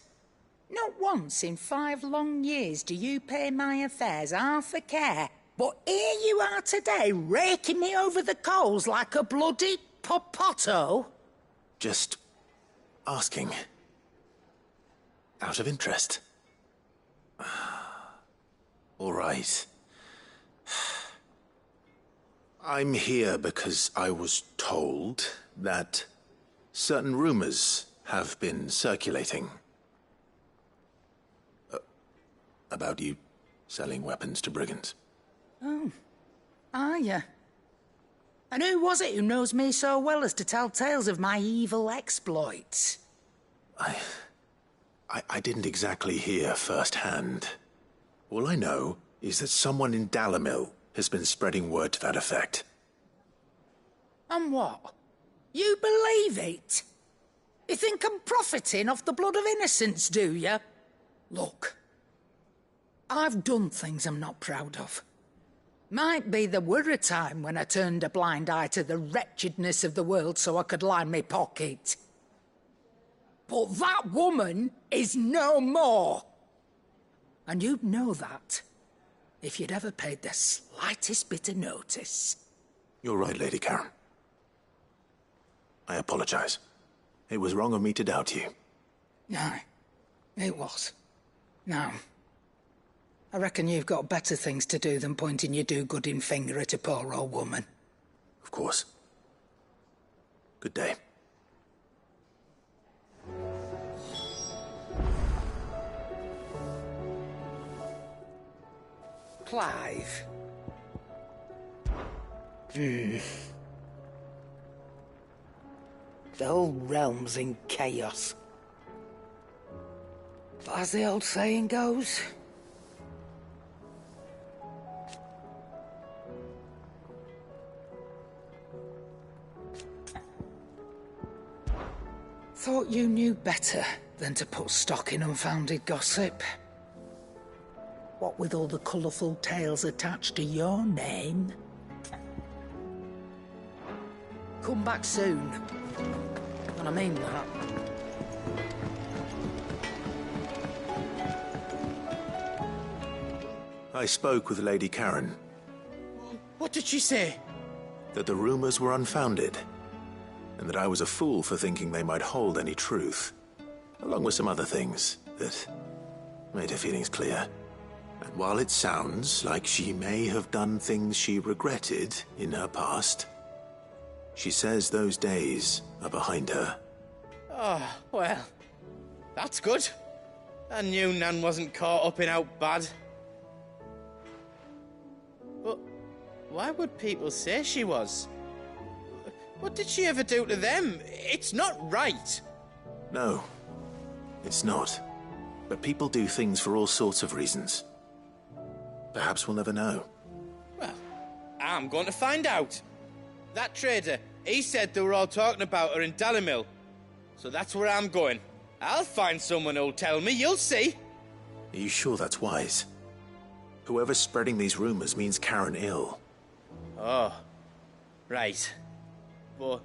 Not once in 5 long years do you pay my affairs half a care, but here you are today, raking me over the coals like a bloody popoto? Just asking. Out of interest. All right. I'm here because I was told that certain rumors have been circulating. About you selling weapons to brigands. Oh, are you? And who was it who knows me so well as to tell tales of my evil exploits? I didn't exactly hear firsthand. All I know is that someone in Dallimil has been spreading word to that effect. And what? You believe it? You think I'm profiting off the blood of innocents, do you? Look, I've done things I'm not proud of. Might be there were a time when I turned a blind eye to the wretchedness of the world so I could line my pocket. But that woman is no more. And you'd know that if you'd ever paid the slightest bit of notice. You're right, Lady Karen. I apologize. It was wrong of me to doubt you. No, it was. Now, I reckon you've got better things to do than pointing your do-gooding finger at a poor old woman. Of course. Good day. Clive. The whole realm's in chaos. But as the old saying goes, thought you knew better than to put stock in unfounded gossip. What with all the colourful tales attached to your name. Come back soon. And I mean that. I spoke with Lady Karen. What did she say? That the rumors were unfounded, and that I was a fool for thinking they might hold any truth, along with some other things that made her feelings clear. And while it sounds like she may have done things she regretted in her past, she says those days are behind her. Oh, well, that's good. I knew Nan wasn't caught up in out bad. But why would people say she was? What did she ever do to them? It's not right. No, it's not. But people do things for all sorts of reasons. Perhaps we'll never know. Well, I'm going to find out. That trader, he said they were all talking about her in Dalimil. So that's where I'm going. I'll find someone who'll tell me, you'll see. Are you sure that's wise? Whoever's spreading these rumors means Karen ill. Oh, right. But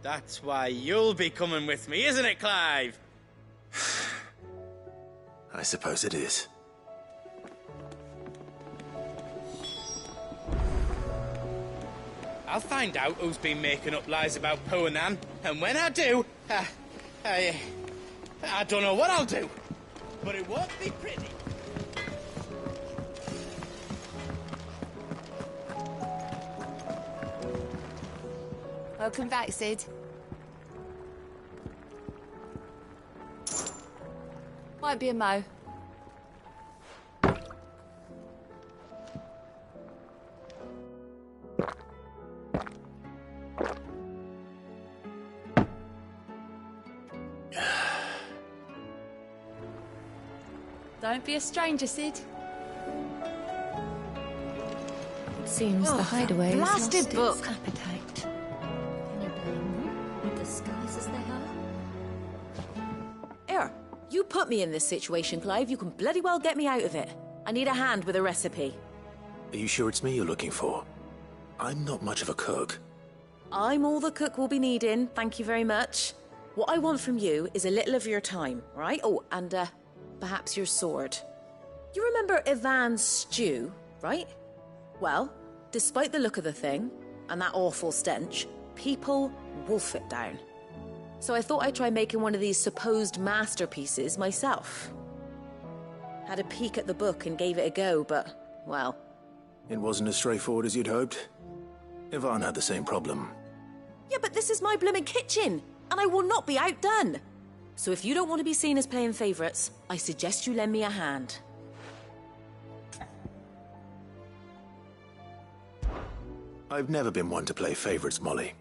that's why you'll be coming with me, isn't it, Clive? I suppose it is. I'll find out who's been making up lies about poor Nan, and when I do, I don't know what I'll do, but it won't be pretty. Welcome back, Sid. Might be a mo. Don't be a stranger, Sid. It seems the hideaway has lost blasted its book. appetite. Can you blame them? With the skies as they are? Here, you put me in this situation, Clive. You can bloody well get me out of it. I need a hand with a recipe. Are you sure it's me you're looking for? I'm not much of a cook. I'm all the cook will be needing, thank you very much. What I want from you is a little of your time, right? Oh, and perhaps your sword. You remember Ivan's stew, right? Well, despite the look of the thing, and that awful stench, people wolf it down. So I thought I'd try making one of these supposed masterpieces myself. Had a peek at the book and gave it a go, but, well... It wasn't as straightforward as you'd hoped. Ivan had the same problem. Yeah, but this is my blimmin' kitchen, and I will not be outdone. So if you don't want to be seen as playing favourites, I suggest you lend me a hand. I've never been one to play favourites, Molly.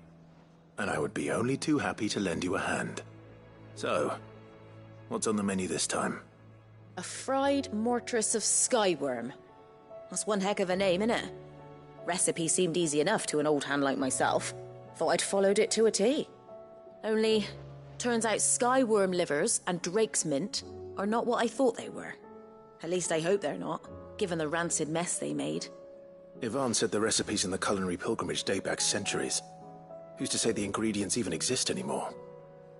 And I would be only too happy to lend you a hand. So, what's on the menu this time? A fried mortress of skyworm. That's one heck of a name, innit? Recipe seemed easy enough to an old hand like myself. Thought I'd followed it to a T. Only, turns out skyworm livers and drake's mint are not what I thought they were. At least I hope they're not, given the rancid mess they made. Ivan said the recipes in the culinary pilgrimage date back centuries. Who's to say the ingredients even exist anymore?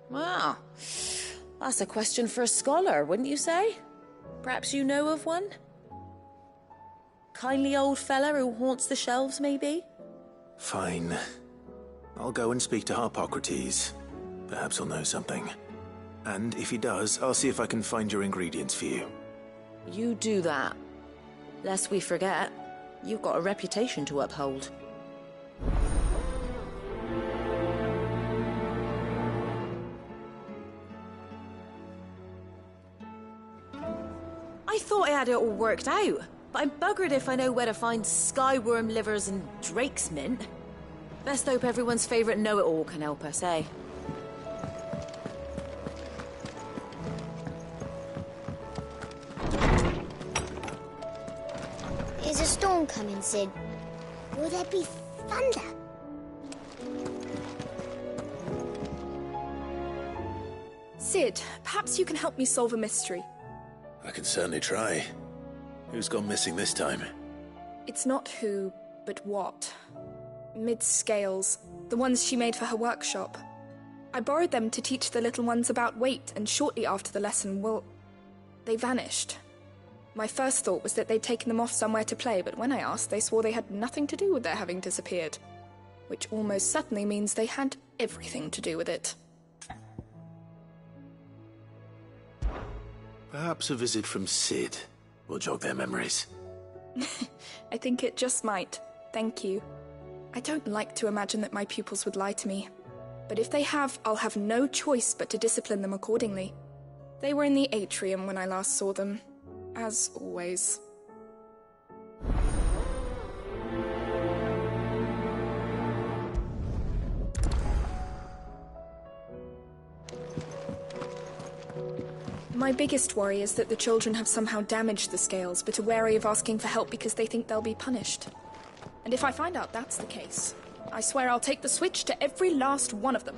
Well, That's a question for a scholar, wouldn't you say? Perhaps you know of one? Kindly old fella who haunts the shelves, maybe? Fine. I'll go and speak to Harpocrates. Perhaps he'll know something. And if he does, I'll see if I can find your ingredients for you. You do that. Lest we forget, you've got a reputation to uphold. I thought I had it all worked out, but I'm buggered if I know where to find skyworm livers and drake's mint. Best hope everyone's favourite know-it-all can help us, eh? Is a storm coming, Sid? Will there be thunder? Sid, perhaps you can help me solve a mystery. I can certainly try. Who's gone missing this time? It's not who, but what. Mid's scales, the ones she made for her workshop. I borrowed them to teach the little ones about weight, and shortly after the lesson, they vanished. My first thought was that they'd taken them off somewhere to play, but when I asked, they swore they had nothing to do with their having disappeared. Which almost certainly means they had everything to do with it. Perhaps a visit from Sid will jog their memories. I think it just might. Thank you. I don't like to imagine that my pupils would lie to me. But if they have, I'll have no choice but to discipline them accordingly. They were in the atrium when I last saw them. As always. My biggest worry is that the children have somehow damaged the scales, but are wary of asking for help because they think they'll be punished. And if I find out that's the case, I swear I'll take the switch to every last one of them.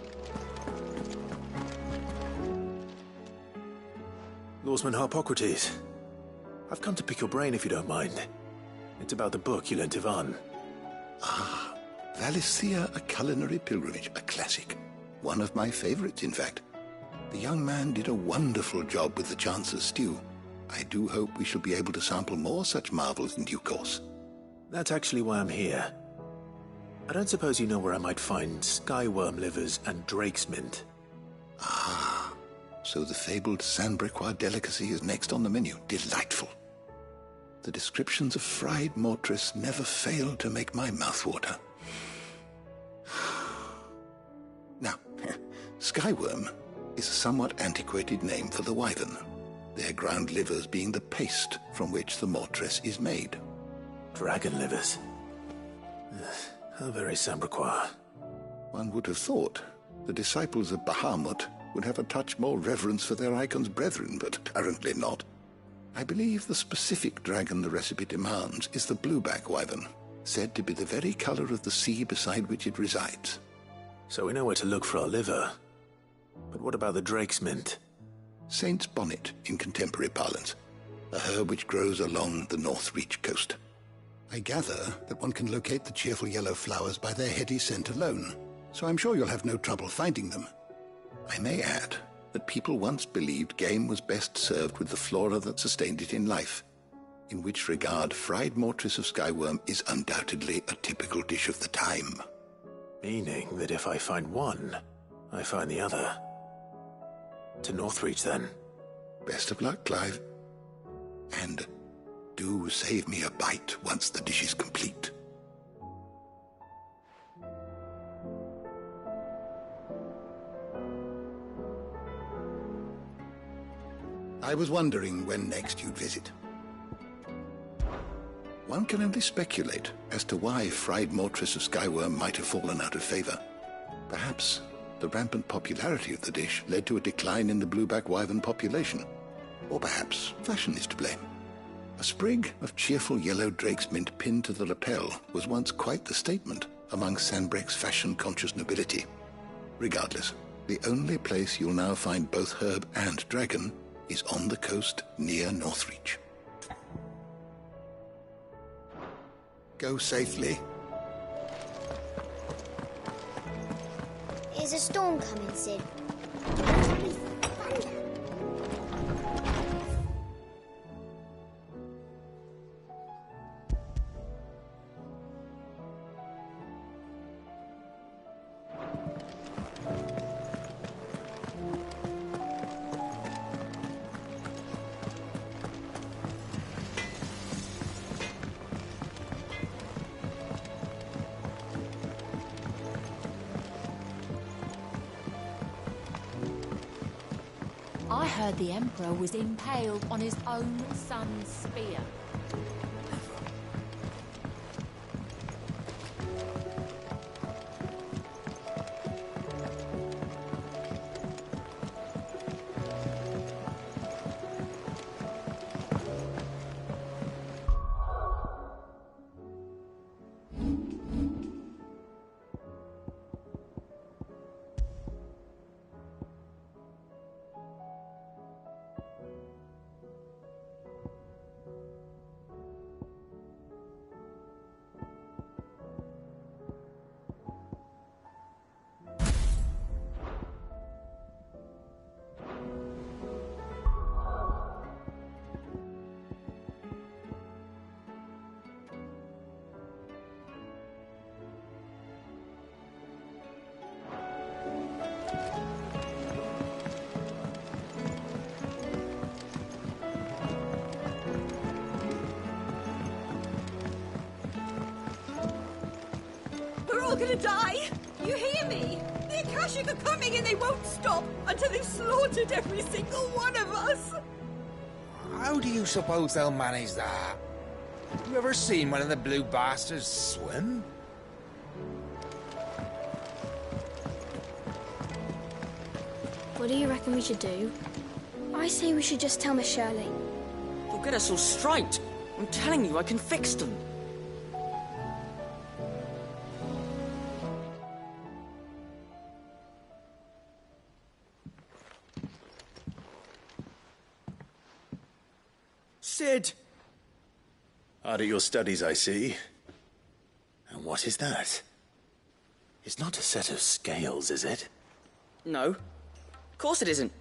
Lawsman Harpocrates, I've come to pick your brain if you don't mind. It's about the book you lent Ivan. Ah, Valisthea, A Culinary Pilgrimage, a classic. One of my favorites, in fact. The young man did a wonderful job with the Chance's stew. I do hope we shall be able to sample more such marvels in due course. That's actually why I'm here. I don't suppose you know where I might find skyworm livers and drake's mint. Ah, so the fabled Sanbrequois delicacy is next on the menu. Delightful. The descriptions of fried mortress never fail to make my mouth water. Now, skyworm is a somewhat antiquated name for the wyvern, their ground livers being the paste from which the mortress is made. Dragon livers. How very Sanbrequois. One would have thought the disciples of Bahamut would have a touch more reverence for their icon's brethren, but apparently not. I believe the specific dragon the recipe demands is the blueback wyvern, said to be the very color of the sea beside which it resides. So we know where to look for our liver. But what about the drake's mint? Saint's bonnet in contemporary parlance, a herb which grows along the North Reach coast. I gather that one can locate the cheerful yellow flowers by their heady scent alone, so I'm sure you'll have no trouble finding them. I may add that people once believed game was best served with the flora that sustained it in life, in which regard fried mortress of skyworm is undoubtedly a typical dish of the time. Meaning that if I find one, I find the other. To Northreach, then. Best of luck, Clive. And do save me a bite once the dish is complete. I was wondering when next you'd visit. One can only speculate as to why fried mortress of skyworm might have fallen out of favor. Perhaps the rampant popularity of the dish led to a decline in the blueback wyvern population. Or perhaps fashion is to blame. A sprig of cheerful yellow drake's mint pinned to the lapel was once quite the statement among Sanbreque's fashion-conscious nobility. Regardless, the only place you'll now find both herb and dragon is on the coast near Northreach. Go safely. Is a storm coming, Sid? Will there be thunder? I heard the Emperor was impaled on his own son's spear. We're all gonna die! You hear me? The Akashic are coming and they won't stop until they've slaughtered every single one of us! How do you suppose they'll manage that? You ever seen one of the blue bastards swim? What do you reckon we should do? I say we should just tell Miss Shirley. You'll get us all straight. I'm telling you, I can fix them. Sid! Hard at your studies, I see. And what is that? It's not a set of scales, is it? No. Of course it isn't.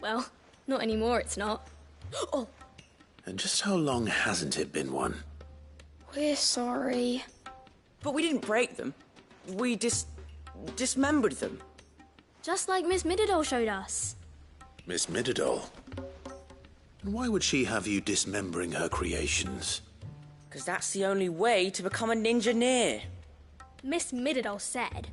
Well, not anymore, it's not. Oh, And just how long hasn't it been one? we're sorry. But we didn't break them. We dismembered them. Just like Miss Mididol showed us. Miss Mididol? And why would she have you dismembering her creations? Because that's the only way to become a ninja-neer. Miss Mididol said,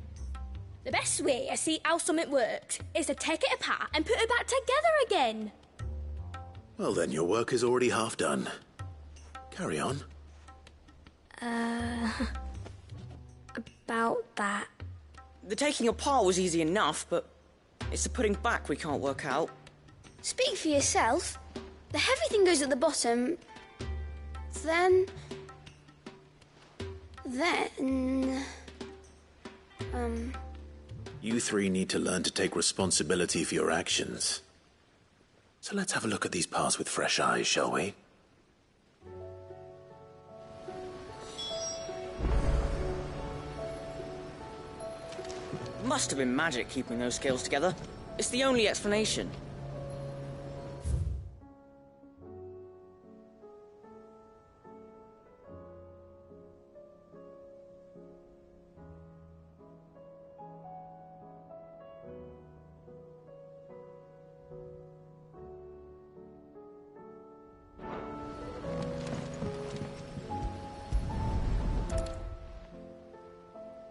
the best way to see how something works is to take it apart and put it back together again. Well then, your work is already half done. Carry on. About that. The taking apart was easy enough, but it's the putting back we can't work out. Speak for yourself. The heavy thing goes at the bottom. Then... You three need to learn to take responsibility for your actions. So let's have a look at these parts with fresh eyes, shall we? Must have been magic keeping those scales together. It's the only explanation.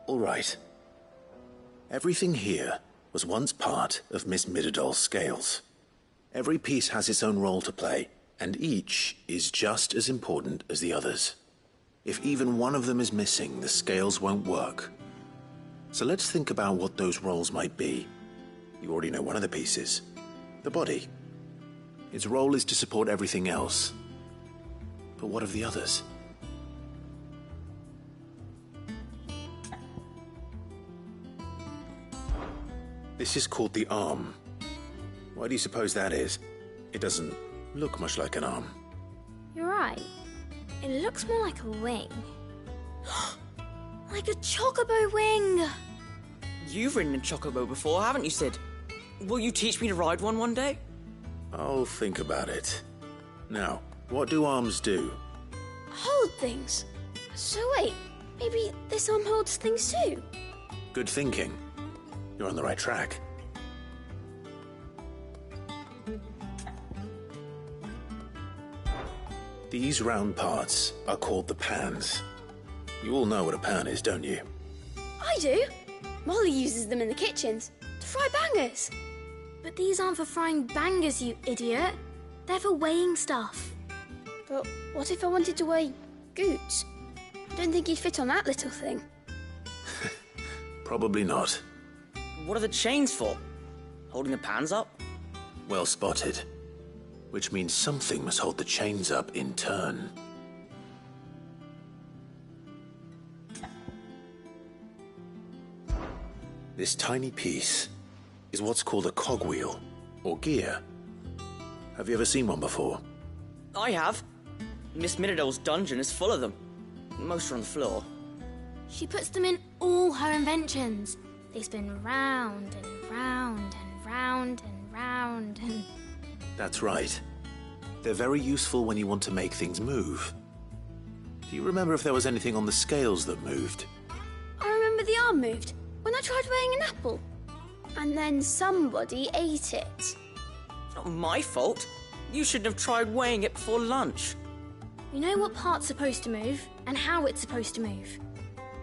All right. Everything here was once part of Miss Mididol's scales. Every piece has its own role to play, and each is just as important as the others. If even one of them is missing, the scales won't work. So let's think about what those roles might be. You already know one of the pieces. The body. Its role is to support everything else. But what of the others? This is called the arm. Why do you suppose that is? It doesn't look much like an arm. You're right. It looks more like a wing. Like a chocobo wing! You've ridden a chocobo before, haven't you, Sid? Will you teach me to ride one day? I'll think about it. Now, what do arms do? Hold things. So wait, maybe this arm holds things too? Good thinking. You're on the right track. These round parts are called the pans. You all know what a pan is, don't you? I do. Molly uses them in the kitchens to fry bangers. But these aren't for frying bangers, you idiot. They're for weighing stuff. But what if I wanted to weigh Goots? I don't think he'd fit on that little thing. Probably not. What are the chains for? Holding the pans up? Well spotted. Which means something must hold the chains up in turn. This tiny piece is what's called a cogwheel, or gear. Have you ever seen one before? I have. Miss Minidole's dungeon is full of them. Most are on the floor. She puts them in all her inventions. They spin round and round and round and round and... That's right. They're very useful when you want to make things move. Do you remember if there was anything on the scales that moved? I remember the arm moved when I tried weighing an apple. And then somebody ate it. It's not my fault. You shouldn't have tried weighing it before lunch. You know what part's supposed to move and how it's supposed to move.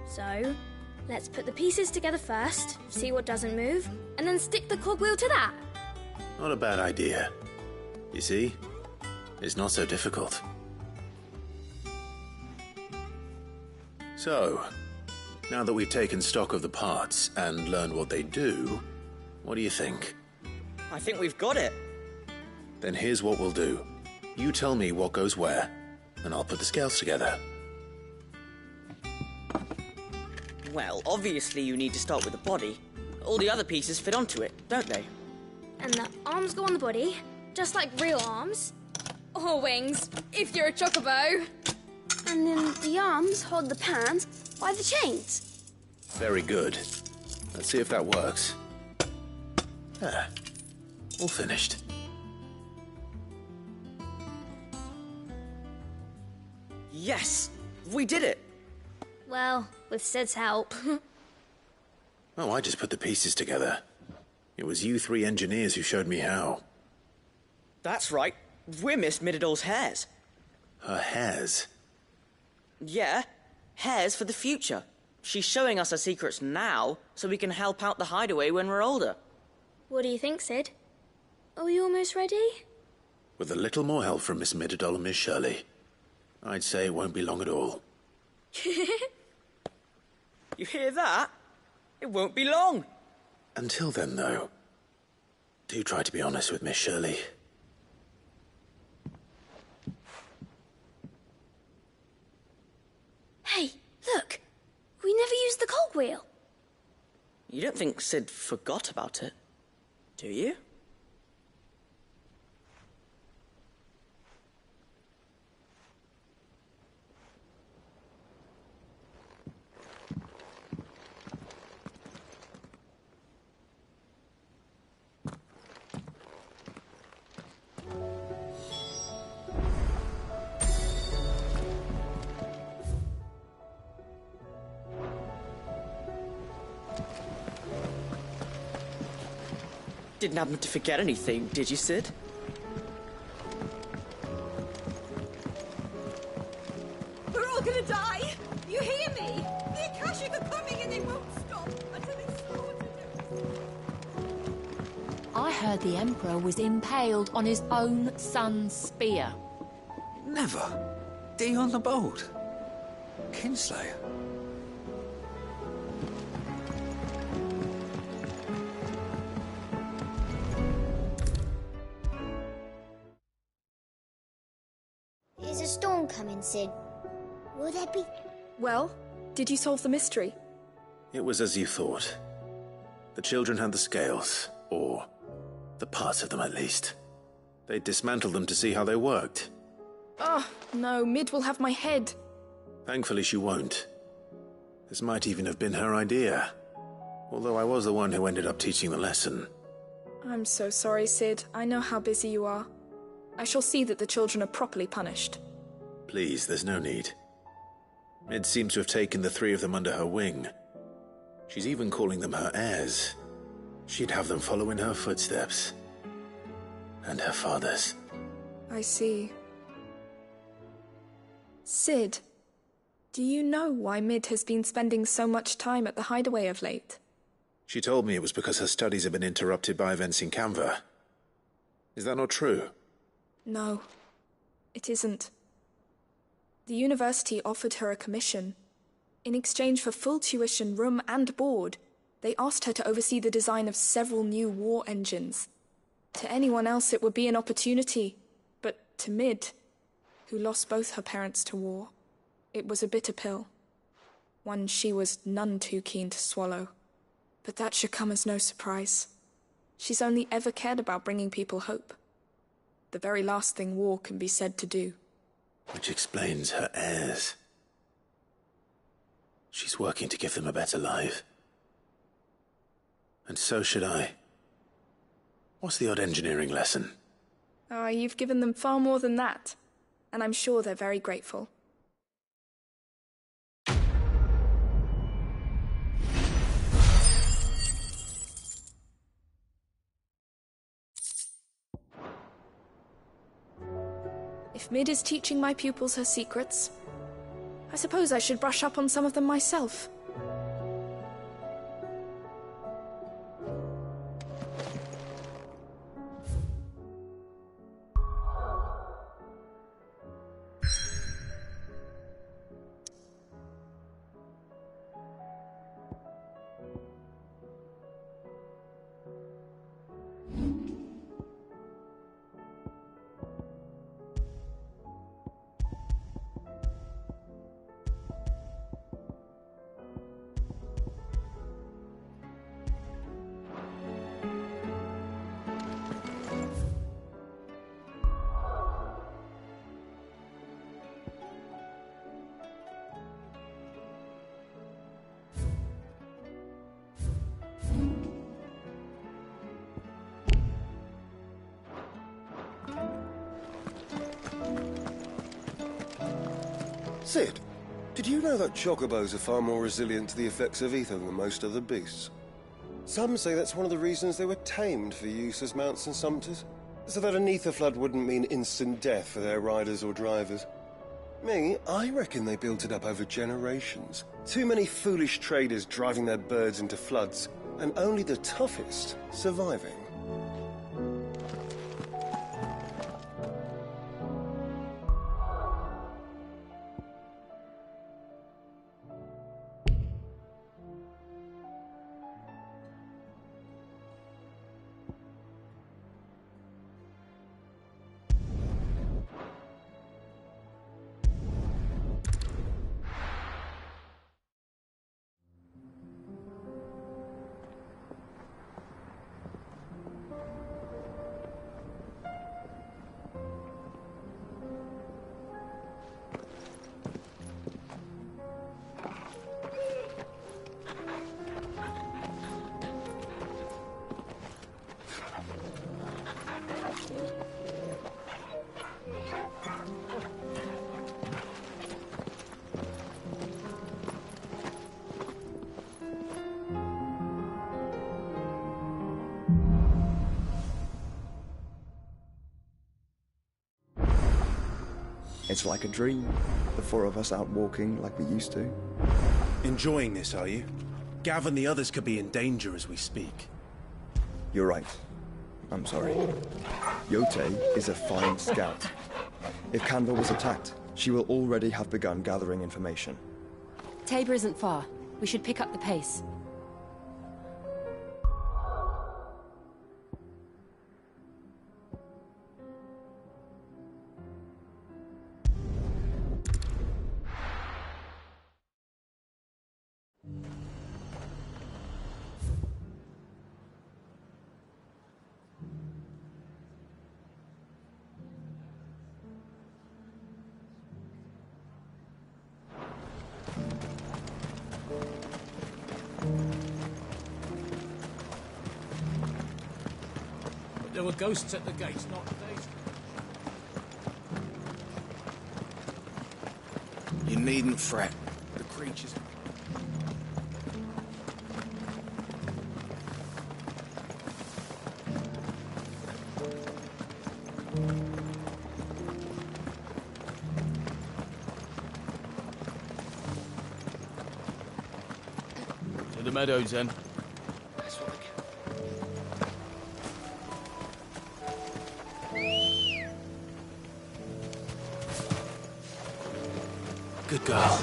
So, let's put the pieces together first, see what doesn't move, and then stick the cogwheel to that. Not a bad idea. You see? It's not so difficult. So, now that we've taken stock of the parts and learned what they do, what do you think? I think we've got it. Then here's what we'll do. You tell me what goes where, and I'll put the scales together. Well, obviously you need to start with the body. All the other pieces fit onto it, don't they? And the arms go on the body, just like real arms. Or wings, if you're a chocobo. And then the arms hold the pans by the chains. Very good. Let's see if that works. There. All finished. Yes! We did it! Well, with Sid's help. Oh, I just put the pieces together. It was you three engineers who showed me how. That's right. We're Miss Minidole's hares. Her hares? Yeah, hares for the future. She's showing us her secrets now, so we can help out the hideaway when we're older. What do you think, Sid? Are we almost ready? With a little more help from Miss Mididole and Miss Shirley, I'd say it won't be long at all. You hear that? It won't be long. Until then, though, do try to be honest with Miss Shirley. Hey, look! We never used the cogwheel. You don't think Sid forgot about it, do you? Didn't happen to forget anything, did you, Sid? We're all gonna die! You hear me? The Akashic are coming and they won't stop until they slaughter I heard the Emperor was impaled on his own son's spear. Never. D on the boat. Kinslayer. Is a storm coming, Sid? Will there be... Well, did you solve the mystery? It was as you thought. The children had the scales, or the parts of them at least. They dismantled them to see how they worked. Oh, no, Mid will have my head. Thankfully she won't. This might even have been her idea. Although I was the one who ended up teaching the lesson. I'm so sorry, Sid. I know how busy you are. I shall see that the children are properly punished. Please, there's no need. Mid seems to have taken the three of them under her wing. She's even calling them her heirs. She'd have them follow in her footsteps. And her father's. I see. Sid, do you know why Mid has been spending so much time at the hideaway of late? She told me it was because her studies had been interrupted by events in Canva. Is that not true? No, it isn't. The university offered her a commission. In exchange for full tuition, room and board, they asked her to oversee the design of several new war engines. To anyone else it would be an opportunity, but to Mid, who lost both her parents to war, it was a bitter pill. One she was none too keen to swallow. But that should come as no surprise. She's only ever cared about bringing people hope. The very last thing war can be said to do. Which explains her heirs. She's working to give them a better life. And so should I. What's the odd engineering lesson? Ah, you've given them far more than that. And I'm sure they're very grateful. If Mid is teaching my pupils her secrets, I suppose I should brush up on some of them myself. Sid, did you know that chocobos are far more resilient to the effects of ether than most other beasts? Some say that's one of the reasons they were tamed for use as mounts and sumpters, so that an ether flood wouldn't mean instant death for their riders or drivers. Me, I reckon they built it up over generations. Too many foolish traders driving their birds into floods, and only the toughest surviving. It's like a dream. The four of us out walking like we used to. Enjoying this, are you? Gav and the others could be in danger as we speak. You're right. I'm sorry. Yote is a fine scout. If Canva was attacked, she will already have begun gathering information. Tabor isn't far. We should pick up the pace. There were ghosts at the gates, not days. You needn't fret. The creatures... To the meadows, then. Good girl.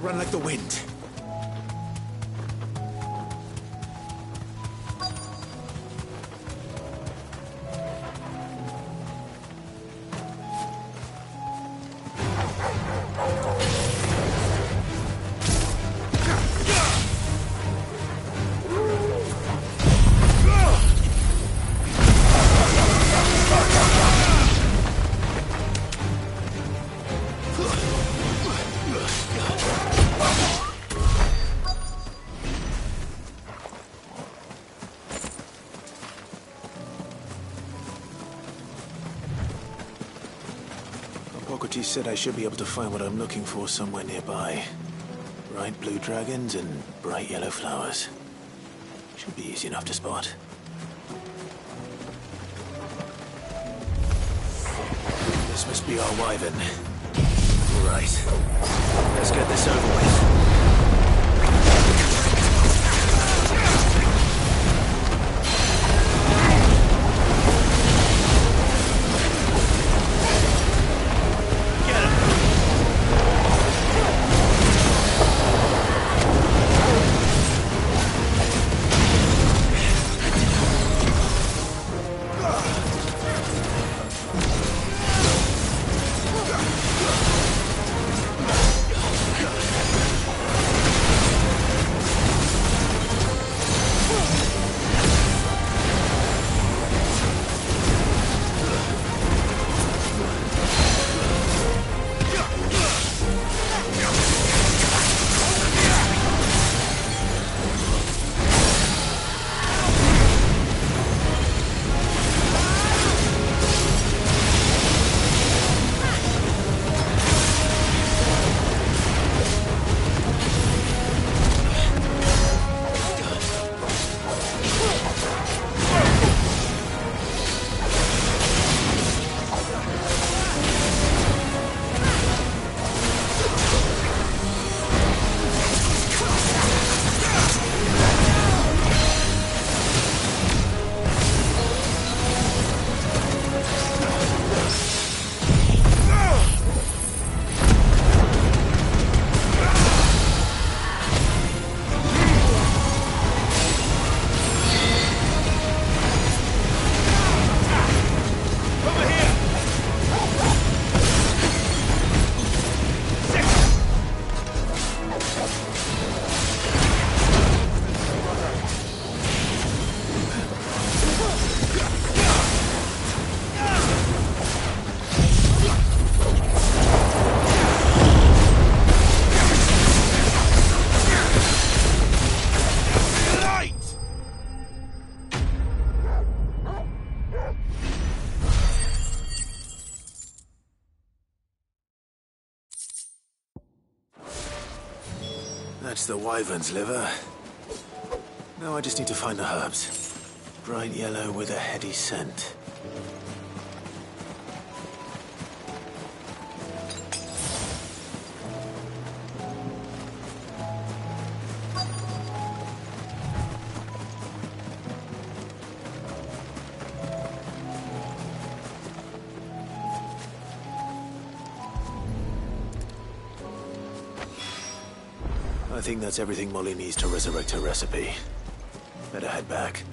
Run like the wind. Hippocrates said I should be able to find what I'm looking for somewhere nearby. Bright blue dragons and bright yellow flowers. Should be easy enough to spot. This must be our wyvern. Right. Let's get this over with. That's the wyvern's liver. Now I just need to find the herbs. Bright yellow with a heady scent. I think that's everything Molly needs to resurrect her recipe. Better head back.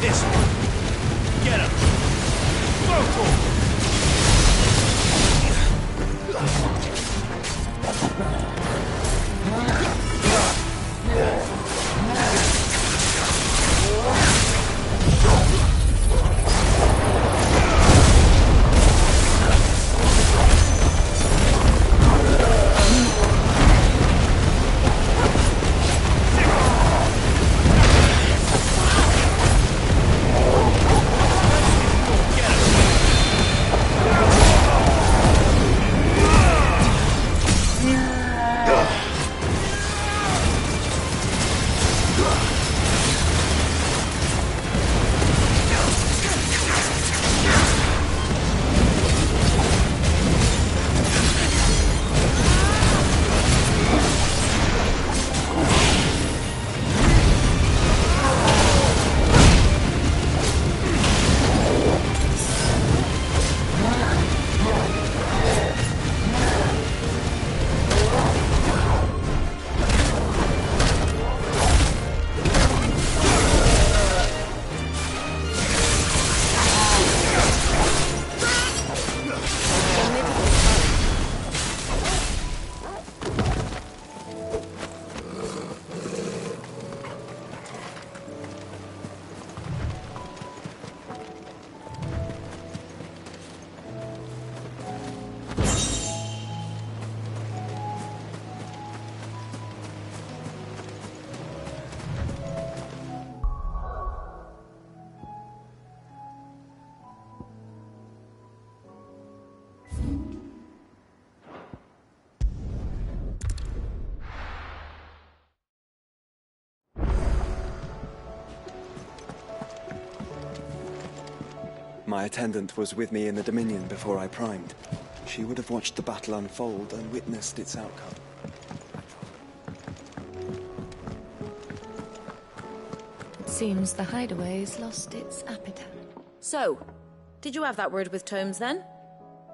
This one. Get him. Local. My attendant was with me in the Dominion before I primed. She would have watched the battle unfold and witnessed its outcome. It seems the hideaway's lost its appetite. So, did you have that word with Tomes then?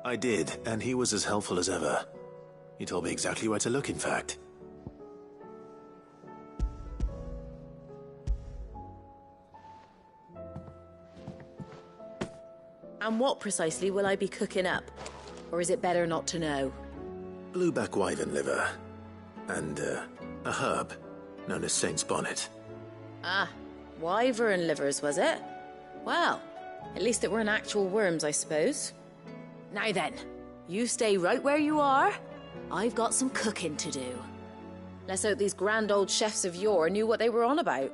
I did, and he was as helpful as ever. He told me exactly where to look, in fact. And what precisely will I be cooking up? Or is it better not to know? Blueback wyvern liver. And, a herb known as Saint's Bonnet. Ah, wyvern livers, was it? Well, at least it weren't actual worms, I suppose. Now then, you stay right where you are. I've got some cooking to do. Let's hope these grand old chefs of yore knew what they were on about.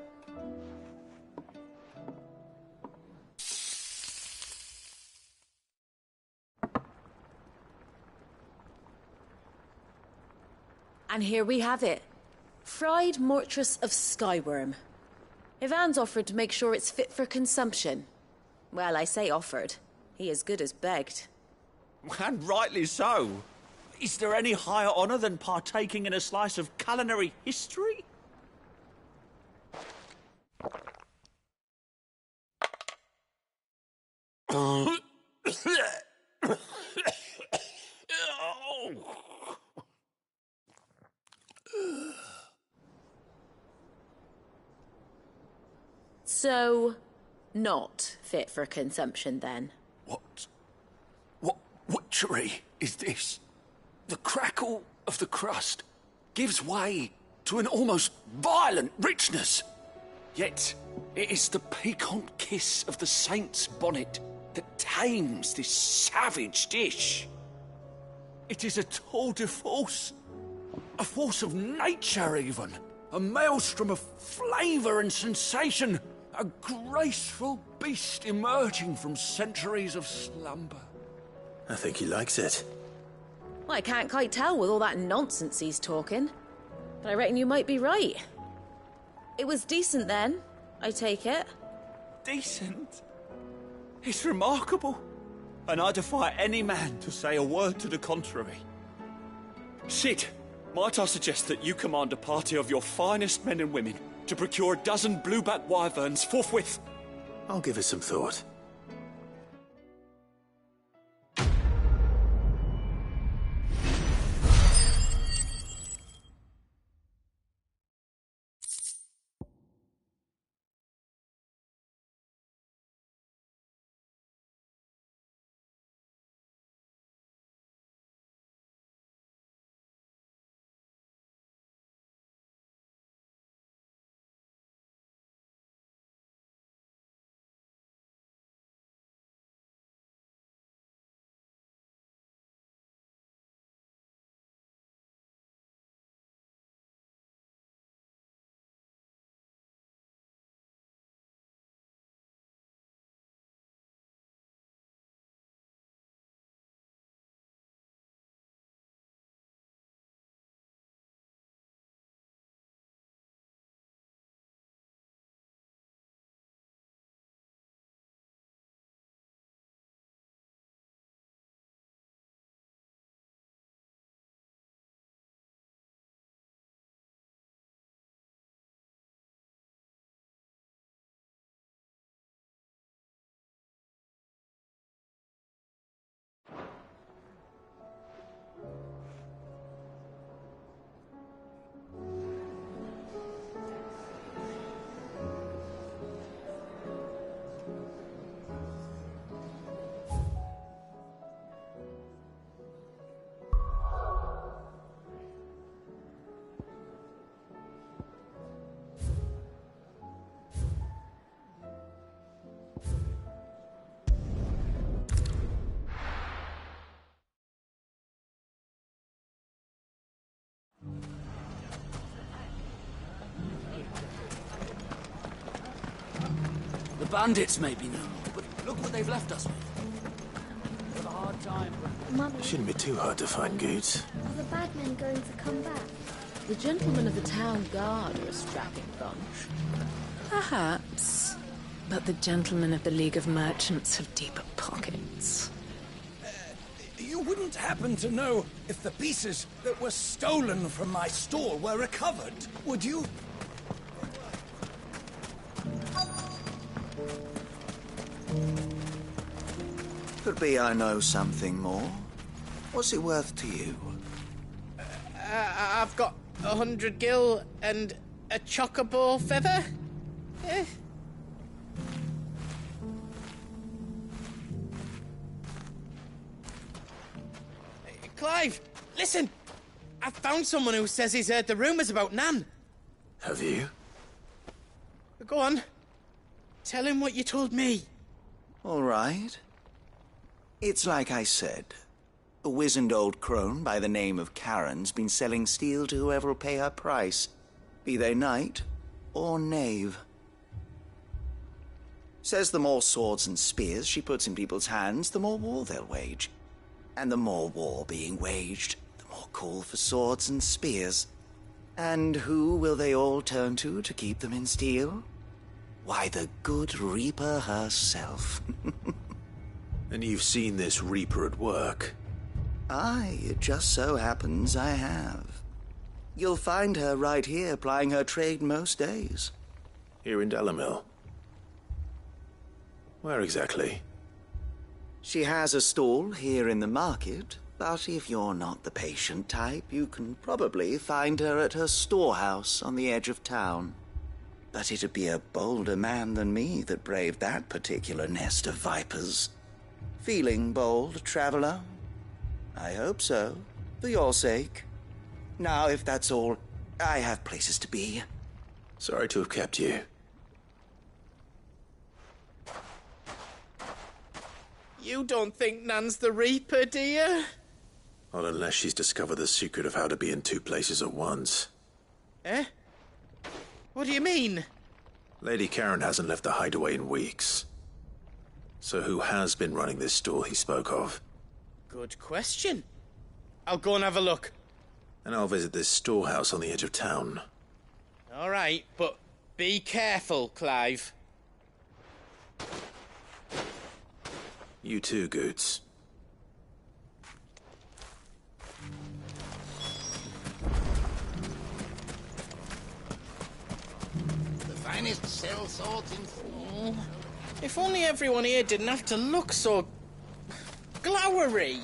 And here we have it. Fried mortress of skyworm. Ivan's offered to make sure it's fit for consumption. Well, I say offered. He as good as begged. And rightly so. Is there any higher honor than partaking in a slice of culinary history? So, not fit for consumption then? What witchery is this? The crackle of the crust gives way to an almost violent richness. Yet, it is the piquant kiss of the saint's bonnet that tames this savage dish. It is a tour de force. A force of nature, even. A maelstrom of flavour and sensation. A graceful beast emerging from centuries of slumber. I think he likes it. Well, I can't quite tell with all that nonsense he's talking. But I reckon you might be right. It was decent then, I take it. Decent? It's remarkable. And I defy any man to say a word to the contrary. Sid, might I suggest that you command a party of your finest men and women to procure a dozen blueback wyverns forthwith? I'll give it some thought. bandits may be no more, but look what they've left us with. Have a hard time. Mummy, It shouldn't be too hard to find goods. are the bad men going to come back? The gentlemen of the town guard are a strapping bunch. Perhaps. But the gentlemen of the League of Merchants have deeper pockets. You wouldn't happen to know if the pieces that were stolen from my store were recovered, would you? Could be I know something more. What's it worth to you? I've got 100 gil and a chocobo feather. Eh? Clive, listen! I've found someone who says he's heard the rumours about Nan. Have you? Go on. Tell him what you told me. All right. It's like I said. A wizened old crone by the name of Karen's been selling steel to whoever'll pay her price, be they knight or knave. Says the more swords and spears she puts in people's hands, the more war they'll wage. And the more war being waged, the more call for swords and spears. And who will they all turn to keep them in steel? Why, the good Reaper herself. And you've seen this Reaper at work? Aye, it just so happens I have. You'll find her right here plying her trade most days. Here in Dalamil? Where exactly? She has a stall here in the market, but if you're not the patient type, you can probably find her at her storehouse on the edge of town. But it'd be a bolder man than me that braved that particular nest of vipers. Feeling bold, traveler? I hope so, for your sake. Now, if that's all, I have places to be. Sorry to have kept you. You don't think Nan's the Reaper, do you? Not unless she's discovered the secret of how to be in two places at once. Eh? What do you mean? Lady Karen hasn't left the hideaway in weeks. So who has been running this stall he spoke of? Good question. I'll go and have a look. And I'll visit this storehouse on the edge of town. All right, but be careful, Clive. You too, Goots. The finest cell swords in... If only everyone here didn't have to look so... glowery.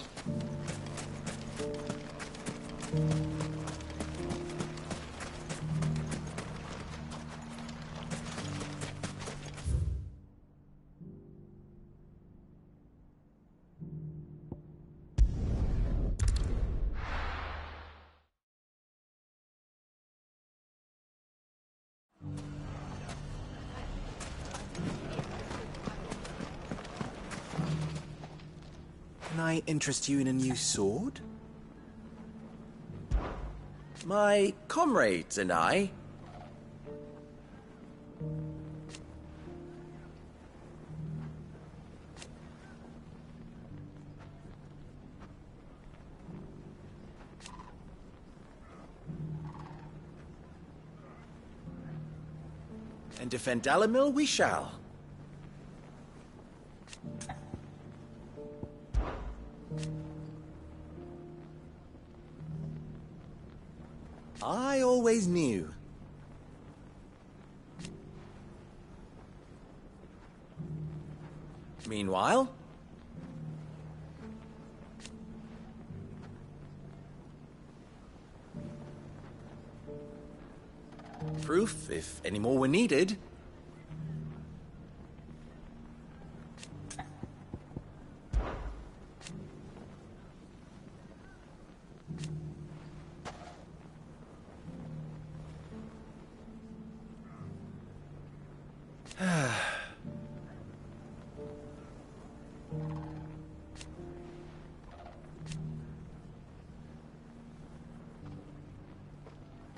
Can I interest you in a new sword? My comrades and I... And defend Dalamil we shall. I always knew. Meanwhile... proof, if any more were needed.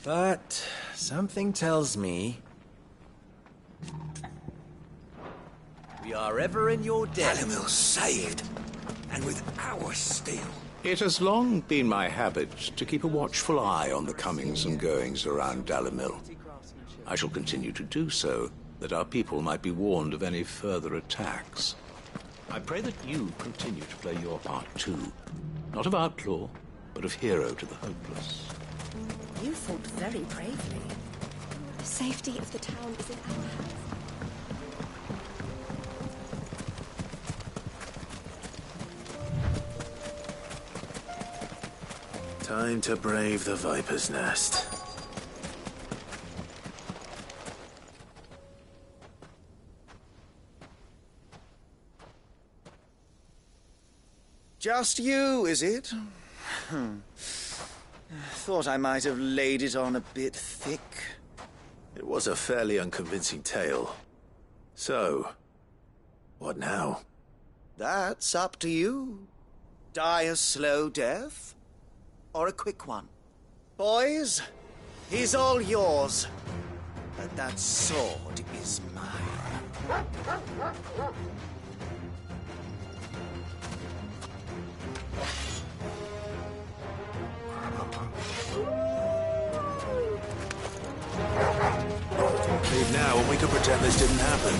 But something tells me are ever in your debt. Dalimil's saved, and with our steel. It has long been my habit to keep a watchful eye on the comings and goings around Dalimil. I shall continue to do so, that our people might be warned of any further attacks. I pray that you continue to play your part too, not of outlaw, but of hero to the hopeless. You fought very bravely. The safety of the town is in our hands. Time to brave the Viper's Nest. Just you, is it? Thought I might have laid it on a bit thick. It was a fairly unconvincing tale. So, what now? That's up to you. Die a slow death, or a quick one. Boys, he's all yours. But that sword is mine. Leave now and we can pretend this didn't happen.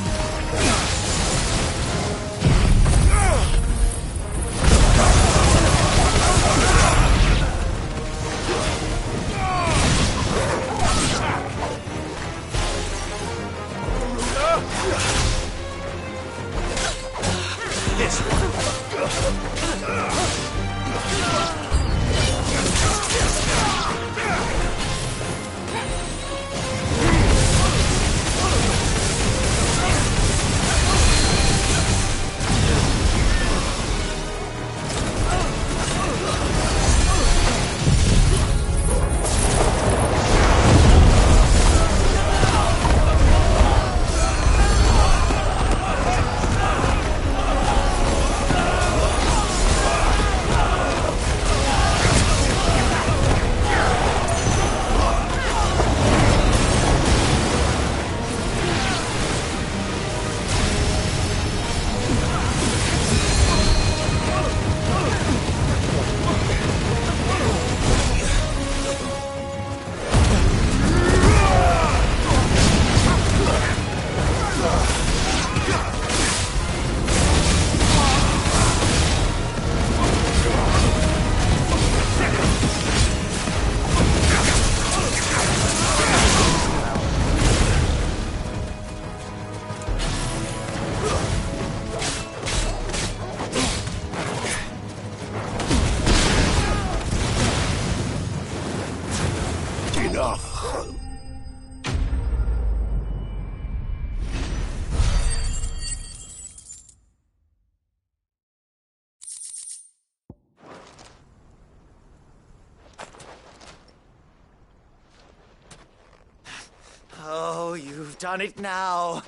Oh, you've done it now.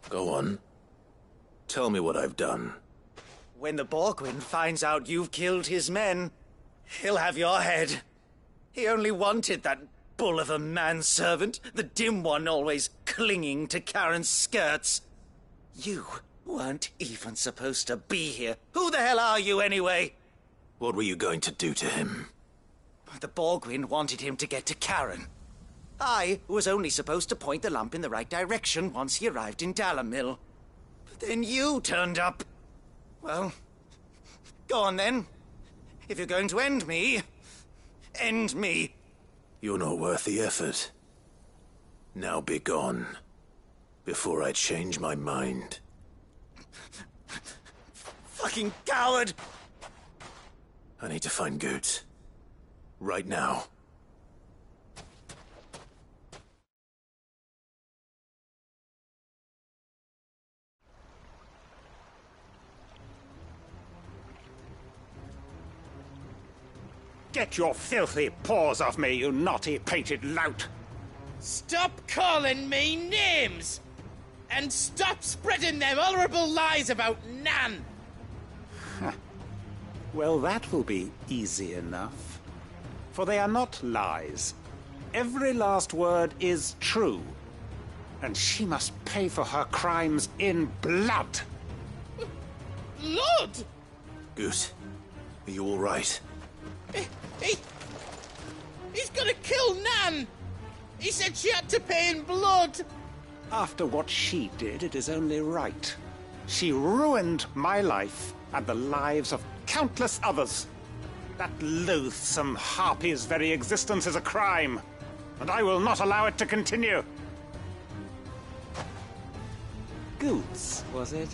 Go on. Tell me what I've done. When the Borgwyn finds out you've killed his men, he'll have your head. He only wanted that bull of a manservant, the dim one always clinging to Karen's skirts. You weren't even supposed to be here. Who the hell are you, anyway? What were you going to do to him? The Borgwyn wanted him to get to Karen. I was only supposed to point the lamp in the right direction once he arrived in Dalimil. But then you turned up. Well, go on then. If you're going to end me, end me. You're not worth the effort. Now be gone, before I change my mind. Fucking coward! I need to find Goetz. Right now. Get your filthy paws off me, you naughty painted lout! Stop calling me names! And stop spreading them horrible lies about Nan! Well, that will be easy enough. For they are not lies. Every last word is true. And she must pay for her crimes in blood. blood! Goose, are you all right? He's gonna kill Nan! He said she had to pay in blood! After what she did, it is only right. She ruined my life and the lives of countless others. That loathsome harpy's very existence is a crime, and I will not allow it to continue. Goose, was it?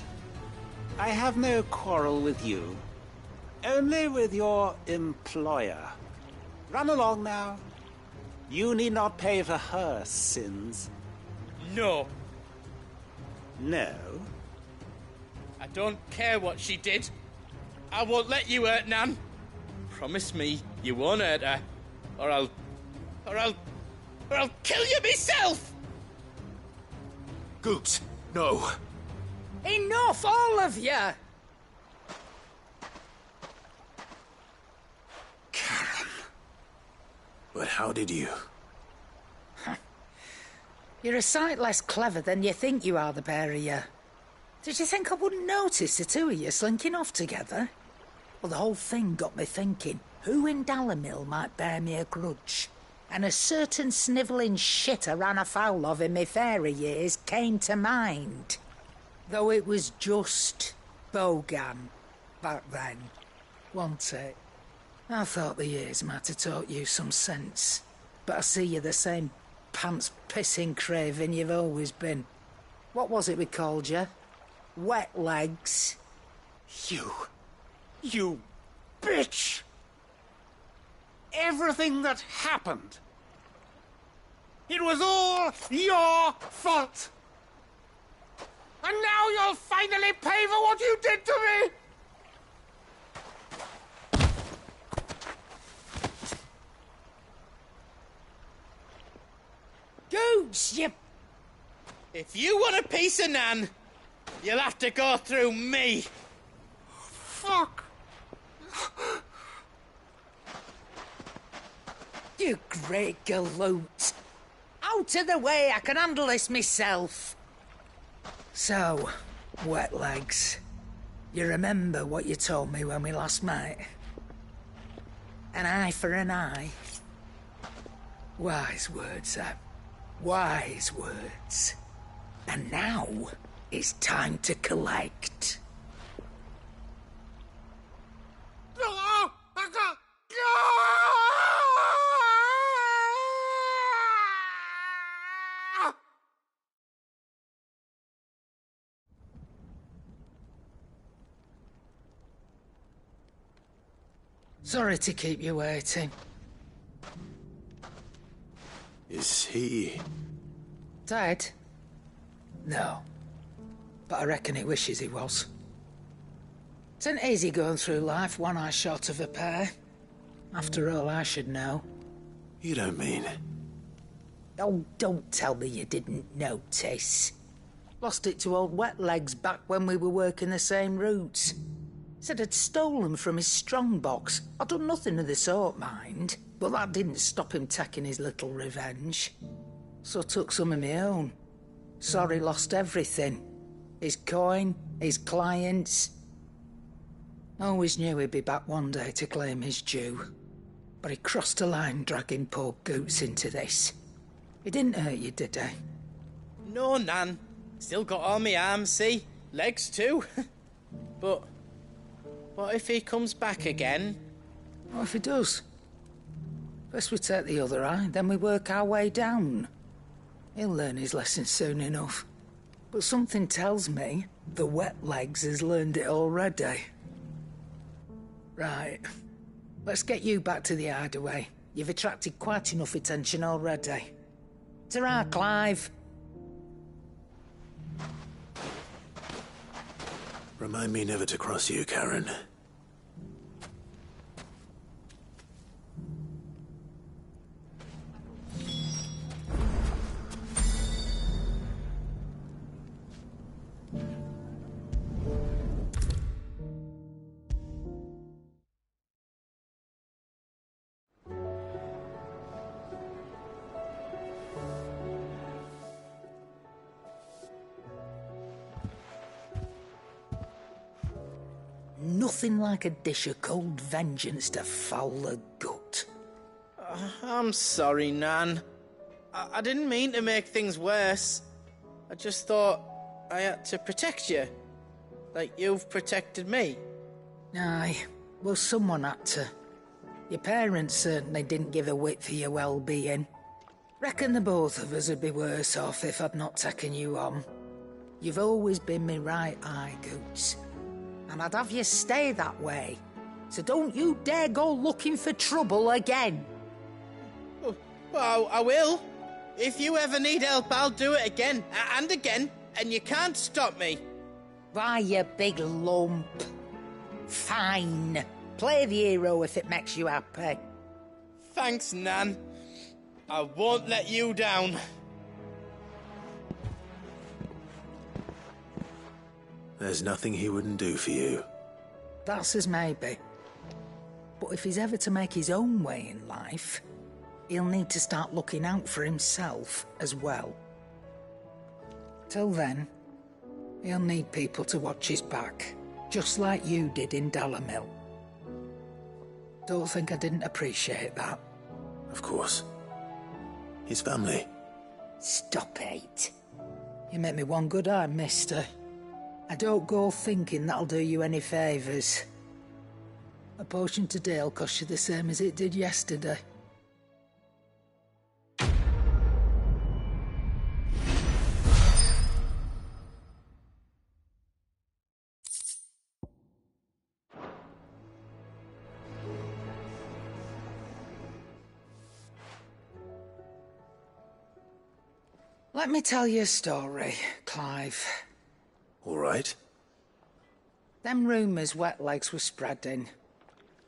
I have no quarrel with you. Only with your employer. Run along now. You need not pay for her sins. No. No? I don't care what she did. I won't let you hurt Nan. Promise me you won't hurt her, or I'll kill you myself! Goose, no. Enough, all of you! Karen. But how did you? You're a sight less clever than you think you are, the pair of you. Did you think I wouldn't notice the two of you slinking off together? Well, the whole thing got me thinking, who in Dalimil might bear me a grudge? And a certain snivelling shit I ran afoul of in my fairy years came to mind. Though it was just Bogan back then, wasn't it? I thought the years might have taught you some sense, but I see you're the same pants-pissing craven you've always been. What was it we called you? Wet legs? You bitch! Everything that happened, it was all your fault! And now you'll finally pay for what you did to me! Goose, you... If you want a piece of Nan, you'll have to go through me. Fuck! You great galoot. Out of the way, I can handle this myself. So, wet legs, you remember what you told me when we last met? An eye for an eye. Wise words, Sam. Wise words. And now, it's time to collect. Sorry to keep you waiting. Is he... Dead? No. But I reckon he wishes he was. It ain't easy going through life one eye short of a pair. After all, I should know. You don't mean... Oh, don't tell me you didn't notice. Lost it to old Wet Legs back when we were working the same routes. Said I'd stolen from his strongbox. I'd done nothing of the sort, mind. But that didn't stop him taking his little revenge. So I took some of my own. Sorry, lost everything. His coin, his clients. Always knew he'd be back one day to claim his due. But he crossed a line dragging poor Goots into this. He didn't hurt you, did he? No, Nan. Still got all my arms, see? Legs too. But what if he comes back again? What if he does? First we take the other eye, then we work our way down. He'll learn his lesson soon enough. But something tells me the Wet Legs has learned it already. Right. Let's get you back to the hideaway. You've attracted quite enough attention already. Ta-ra, Clive. Remind me never to cross you, Karen. Nothing like a dish of cold vengeance to foul the gut. I'm sorry, Nan. I didn't mean to make things worse. I just thought I had to protect you. Like you've protected me. Aye, well, someone had to. Your parents certainly didn't give a whit for your well-being. Reckon the both of us would be worse off if I'd not taken you on. You've always been me right eye, Goots. And I'd have you stay that way. So don't you dare go looking for trouble again. Well, I will. If you ever need help, I'll do it again and again, and you can't stop me. Why, you big lump. Fine. Play the hero if it makes you happy. Thanks, Nan. I won't let you down. There's nothing he wouldn't do for you. That's as maybe. But if he's ever to make his own way in life, he'll need to start looking out for himself as well. Till then, he'll need people to watch his back, just like you did in Dalamil. Don't think I didn't appreciate that. Of course. His family. Stop it. You make me one good eye, mister. I don't go thinking that'll do you any favours. A potion today'll cost you the same as it did yesterday. Let me tell you a story, Clive. All right. Them rumours wet legs were spreading.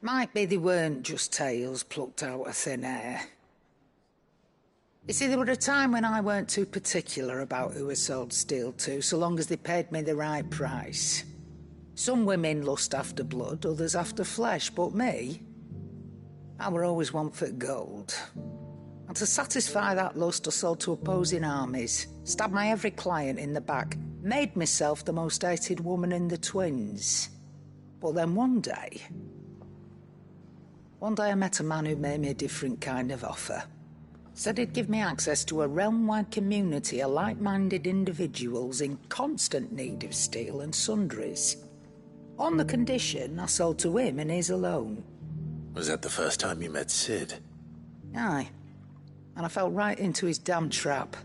Might be they weren't just tales plucked out of thin air. You see, there were a time when I weren't too particular about who I sold steel to, so long as they paid me the right price. Some women lust after blood, others after flesh, but me, I were always one for gold. And to satisfy that lust, I sold to opposing armies, stabbed my every client in the back, made myself the most hated woman in the twins. But then one day I met a man who made me a different kind of offer. Said he'd give me access to a realm-wide community of like-minded individuals in constant need of steel and sundries. On the condition I sold to him and his alone. Was that the first time you met Sid? Aye. And I fell right into his damn trap.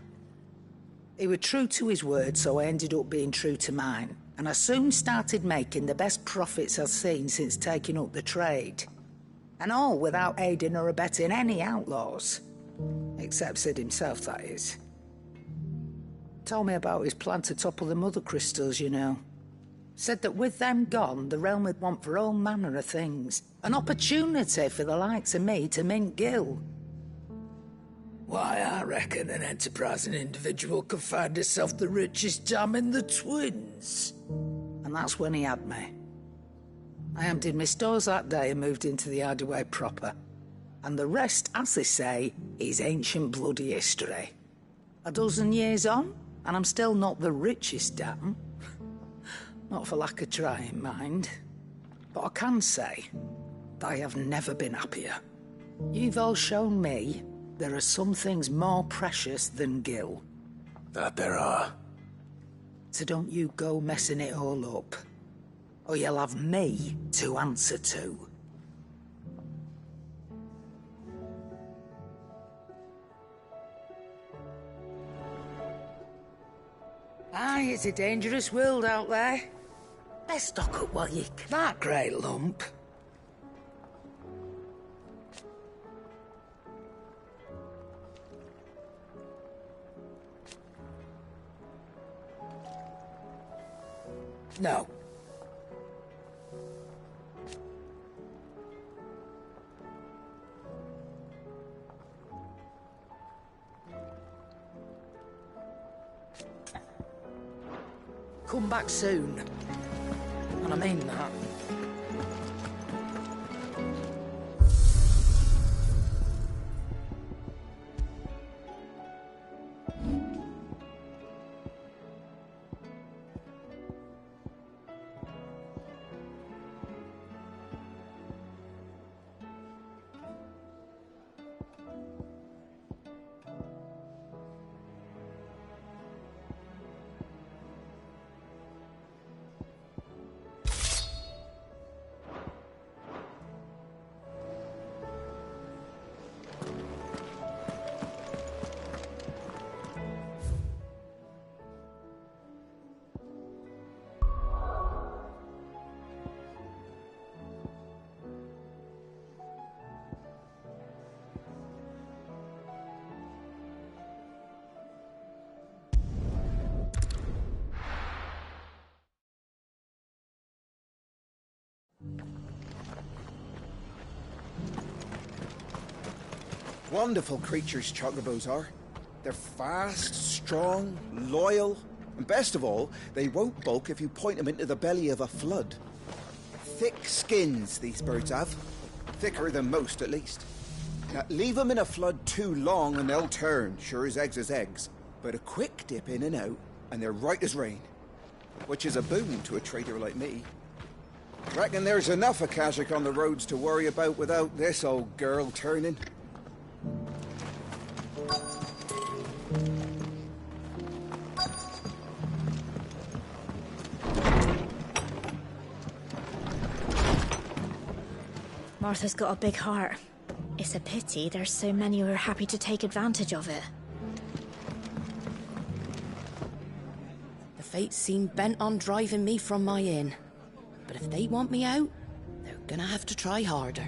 He was true to his word, so I ended up being true to mine. And I soon started making the best profits I've seen since taking up the trade. And all without aiding or abetting any outlaws. Except Sid himself, that is. Told me about his plan to topple the mother crystals, you know. Said that with them gone, the realm would want for all manner of things. An opportunity for the likes of me to mint gil. Why, I reckon an enterprising individual could find himself the richest dam in the twins. And that's when he had me. I emptied my stores that day and moved into the hideaway proper. And the rest, as they say, is ancient bloody history. A dozen years on, and I'm still not the richest dam. Not for lack of trying, mind. But I can say that I have never been happier. You've all shown me there are some things more precious than gil. That there are. So don't you go messing it all up, or you'll have me to answer to. Aye, it's a dangerous world out there. Best stock up while you can. That great lump. No. Come back soon. And I mean that. Wonderful creatures, chocobos are. They're fast, strong, loyal, and best of all, they won't balk if you point them into the belly of a flood. Thick skins, these birds have. Thicker than most, at least. Now, leave them in a flood too long and they'll turn, sure as eggs is eggs. But a quick dip in and out, and they're right as rain. Which is a boon to a trader like me. Reckon there's enough Akashic on the roads to worry about without this old girl turning. Martha's got a big heart. It's a pity there's so many who are happy to take advantage of it. The fates seem bent on driving me from my inn. But if they want me out, they're gonna have to try harder.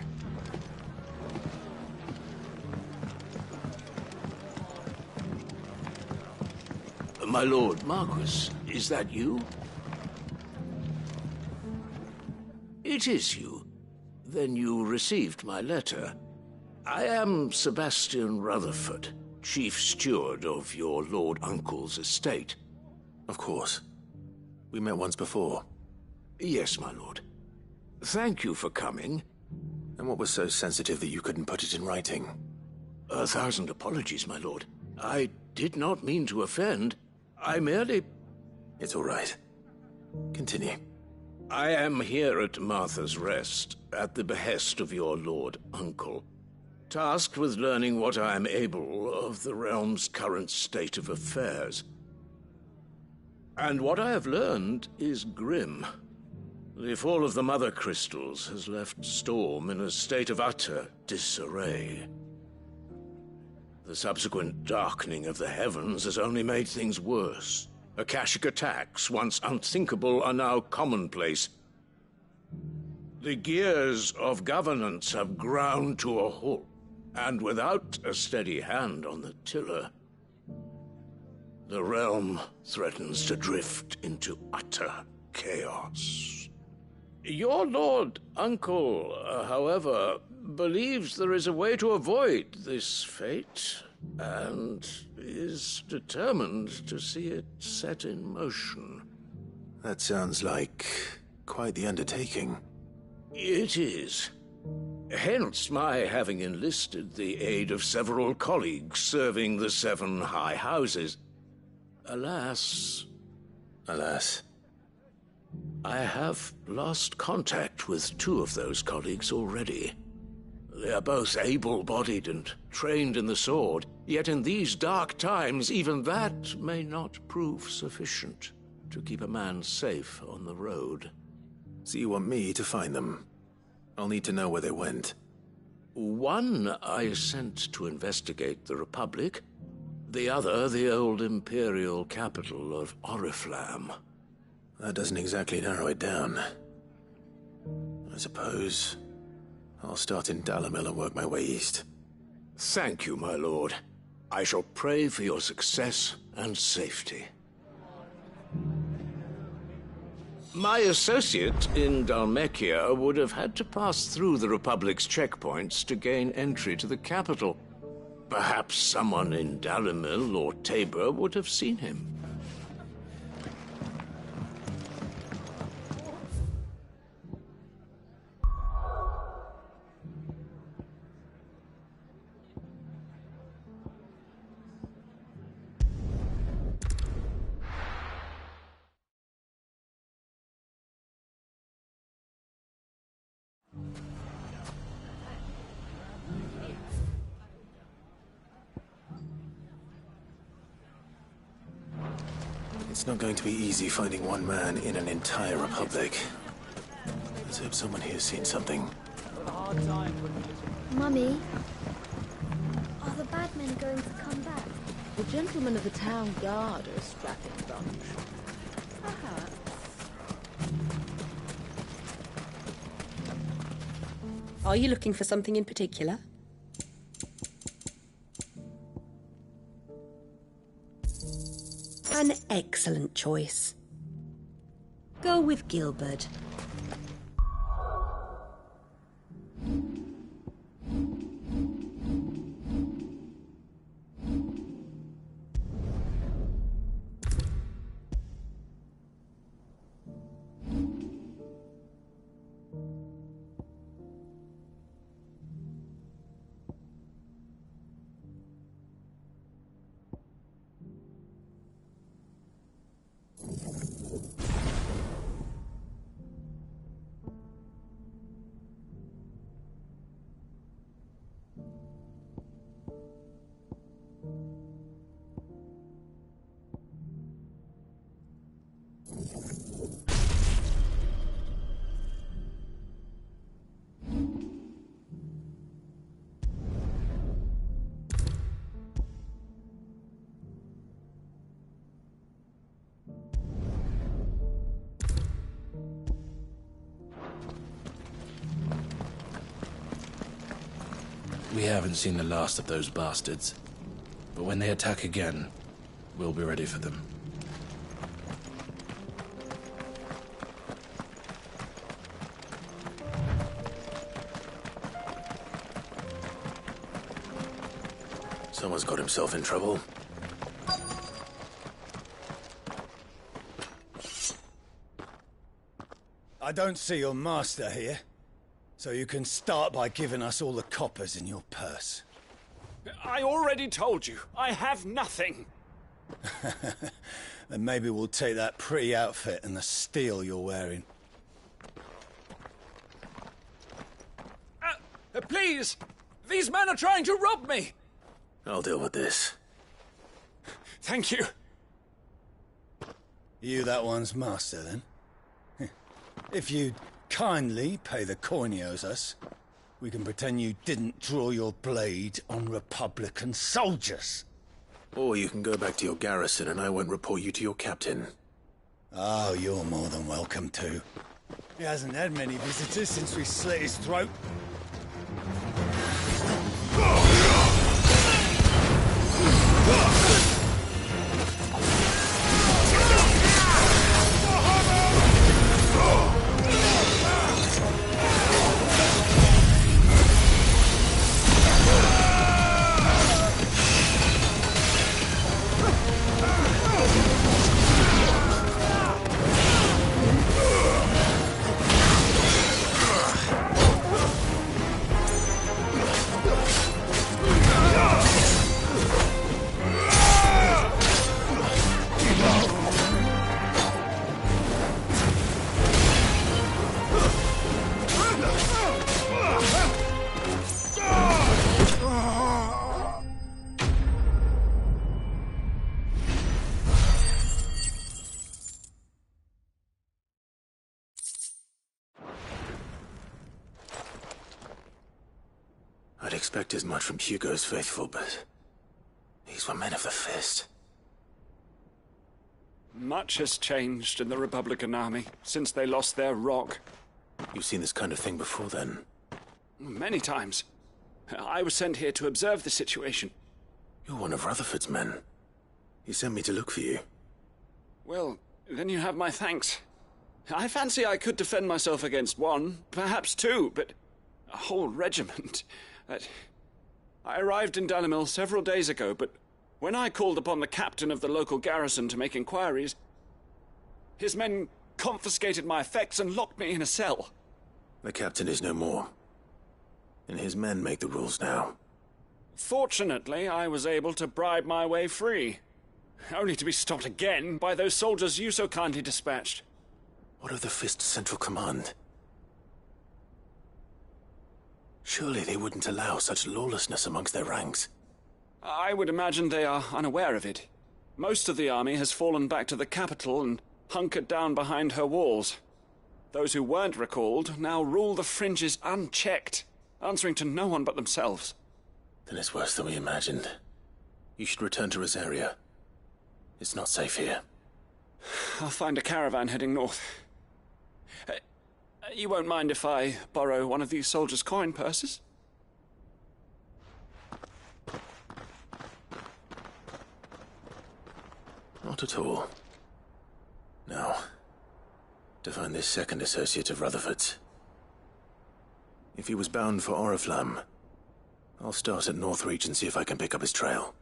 My lord Marquis, is that you? It is you. Then you received my letter. I am Sebastian Rutherford, chief steward of your lord uncle's estate. Of course. We met once before. Yes, my lord. Thank you for coming. And what was so sensitive that you couldn't put it in writing? 1,000 apologies, my lord. I did not mean to offend. I merely... It's all right. Continue. I am here at Martha's Rest, at the behest of your lord uncle, tasked with learning what I am able of the realm's current state of affairs. And what I have learned is grim. The fall of the Mother Crystals has left Storm in a state of utter disarray. The subsequent darkening of the heavens has only made things worse. Akashic attacks, once unthinkable, are now commonplace. The gears of governance have ground to a halt, and without a steady hand on the tiller, the realm threatens to drift into utter chaos. Your lord uncle, however, believes there is a way to avoid this fate, and is determined to see it set in motion. That sounds like quite the undertaking. It is. Hence my having enlisted the aid of several colleagues serving the 7 high houses. Alas, I have lost contact with 2 of those colleagues already. They are both able-bodied and trained in the sword, yet in these dark times, even that may not prove sufficient to keep a man safe on the road. So you want me to find them? I'll need to know where they went. One I sent to investigate the Republic, the other the old Imperial capital of Oriflamme. That doesn't exactly narrow it down. I suppose I'll start in Dalamil and work my way east. Thank you, my lord. I shall pray for your success and safety. My associate in Dhalmekia would have had to pass through the Republic's checkpoints to gain entry to the capital. Perhaps someone in Dalamil or Tabor would have seen him. It's not going to be easy finding one man in an entire republic. Let's hope someone here's seen something. Mummy, are the bad men going to come back? The gentlemen of the town guard are a strapping bunch. Perhaps. Are you looking for something in particular? An excellent choice. Go with Gilbert. We haven't seen the last of those bastards, but when they attack again, we'll be ready for them. Someone's got himself in trouble. I don't see your master here, so you can start by giving us all the coppers in your purse. I already told you, I have nothing. Then maybe we'll take that pretty outfit and the steel you're wearing. Please! These men are trying to rob me! I'll deal with this. Thank you. You that one's master, then? If you'd kindly pay the coin he owes us, we can pretend you didn't draw your blade on Republican soldiers. Or you can go back to your garrison and I won't report you to your captain. Oh, you're more than welcome to. He hasn't had many visitors since we slit his throat. I'd expect as much from Hugo's faithful, but these were men of the fist. Much has changed in the Republican army since they lost their rock. You've seen this kind of thing before, then? Many times. I was sent here to observe the situation. You're one of Rutherford's men. He sent me to look for you. Well, then you have my thanks. I fancy I could defend myself against one, perhaps two, but a whole regiment. I arrived in Dalimil several days ago, but when I called upon the captain of the local garrison to make inquiries, his men confiscated my effects and locked me in a cell. The captain is no more, and his men make the rules now. Fortunately, I was able to bribe my way free, only to be stopped again by those soldiers you so kindly dispatched. What of the Fist's Central Command? Surely they wouldn't allow such lawlessness amongst their ranks. I would imagine they are unaware of it. Most of the army has fallen back to the capital and hunkered down behind her walls. Those who weren't recalled now rule the fringes unchecked, answering to no one but themselves. Then it's worse than we imagined. You should return to Rosaria. It's not safe here. I'll find a caravan heading north. You won't mind if I borrow one of these soldiers' coin purses? Not at all. Now, to find this second associate of Rutherford's. If he was bound for Oriflamme, I'll start at Northreach and see if I can pick up his trail.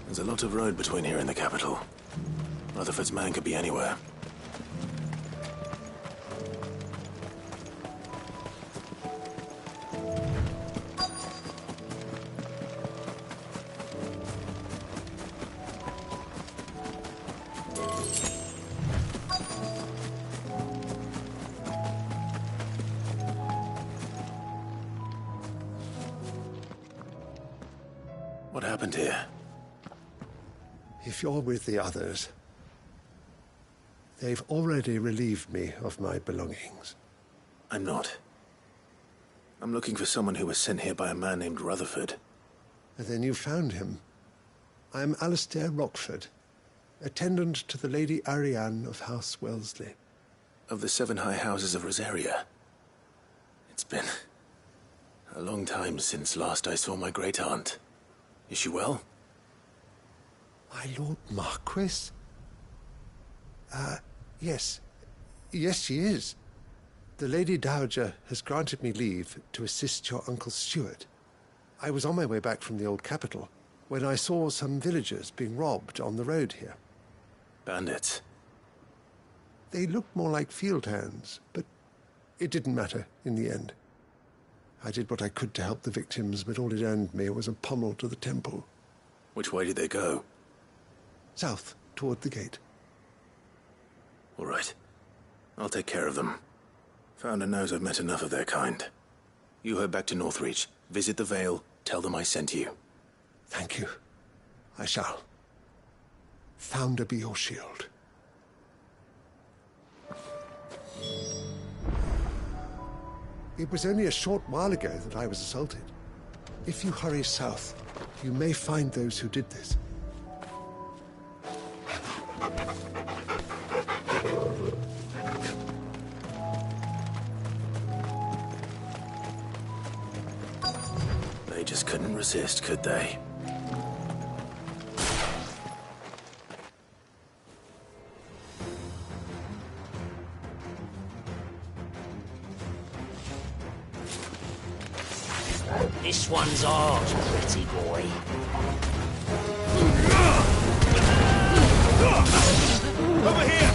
There's a lot of road between here and the capital. Rutherford's man could be anywhere. What happened here? If you're with the others, they've already relieved me of my belongings. I'm not. I'm looking for someone who was sent here by a man named Rutherford. And then you found him. I'm Alistair Rockford, attendant to the Lady Ariane of House Wellesley. Of the 7 high houses of Rosaria. It's been a long time since last I saw my great-aunt. Is she well? My Lord Marquis? Yes. Yes, she is. The Lady Dowager has granted me leave to assist your Uncle Stuart. I was on my way back from the old capital when I saw some villagers being robbed on the road here. Bandits? They looked more like field hands, but it didn't matter in the end. I did what I could to help the victims, but all it earned me was a pummel to the temple. Which way did they go? South, toward the gate. All right. I'll take care of them. Founder knows I've met enough of their kind. You head back to Northreach, visit the Vale, tell them I sent you. Thank you. I shall. Founder be your shield. It was only a short while ago that I was assaulted. If you hurry south, you may find those who did this. They just couldn't resist, could they? This one's ours, pretty boy. Over here!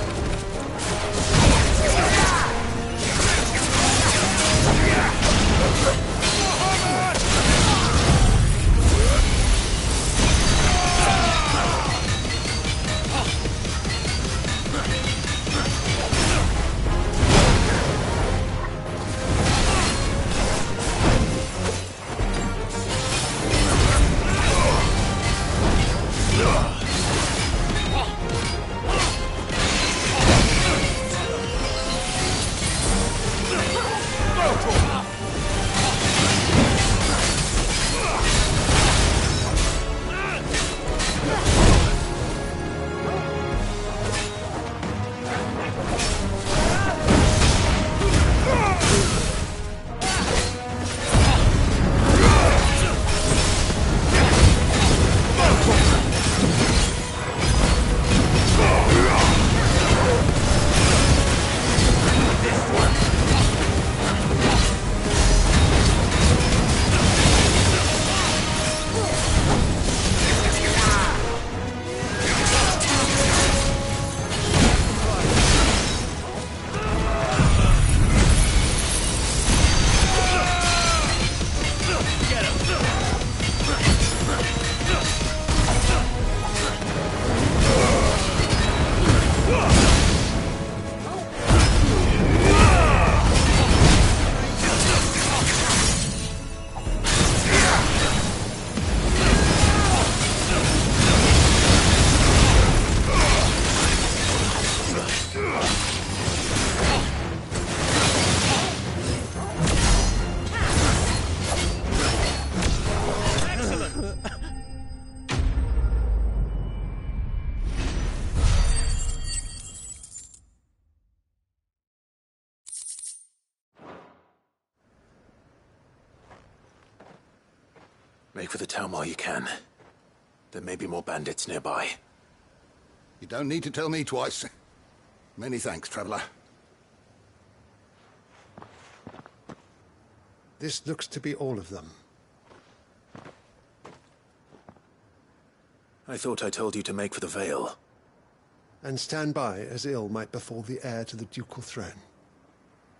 Make for the town while you can. There may be more bandits nearby. You don't need to tell me twice. Many thanks, traveler. This looks to be all of them. I thought I told you to make for the Vale. and stand by as ill might befall the heir to the ducal throne.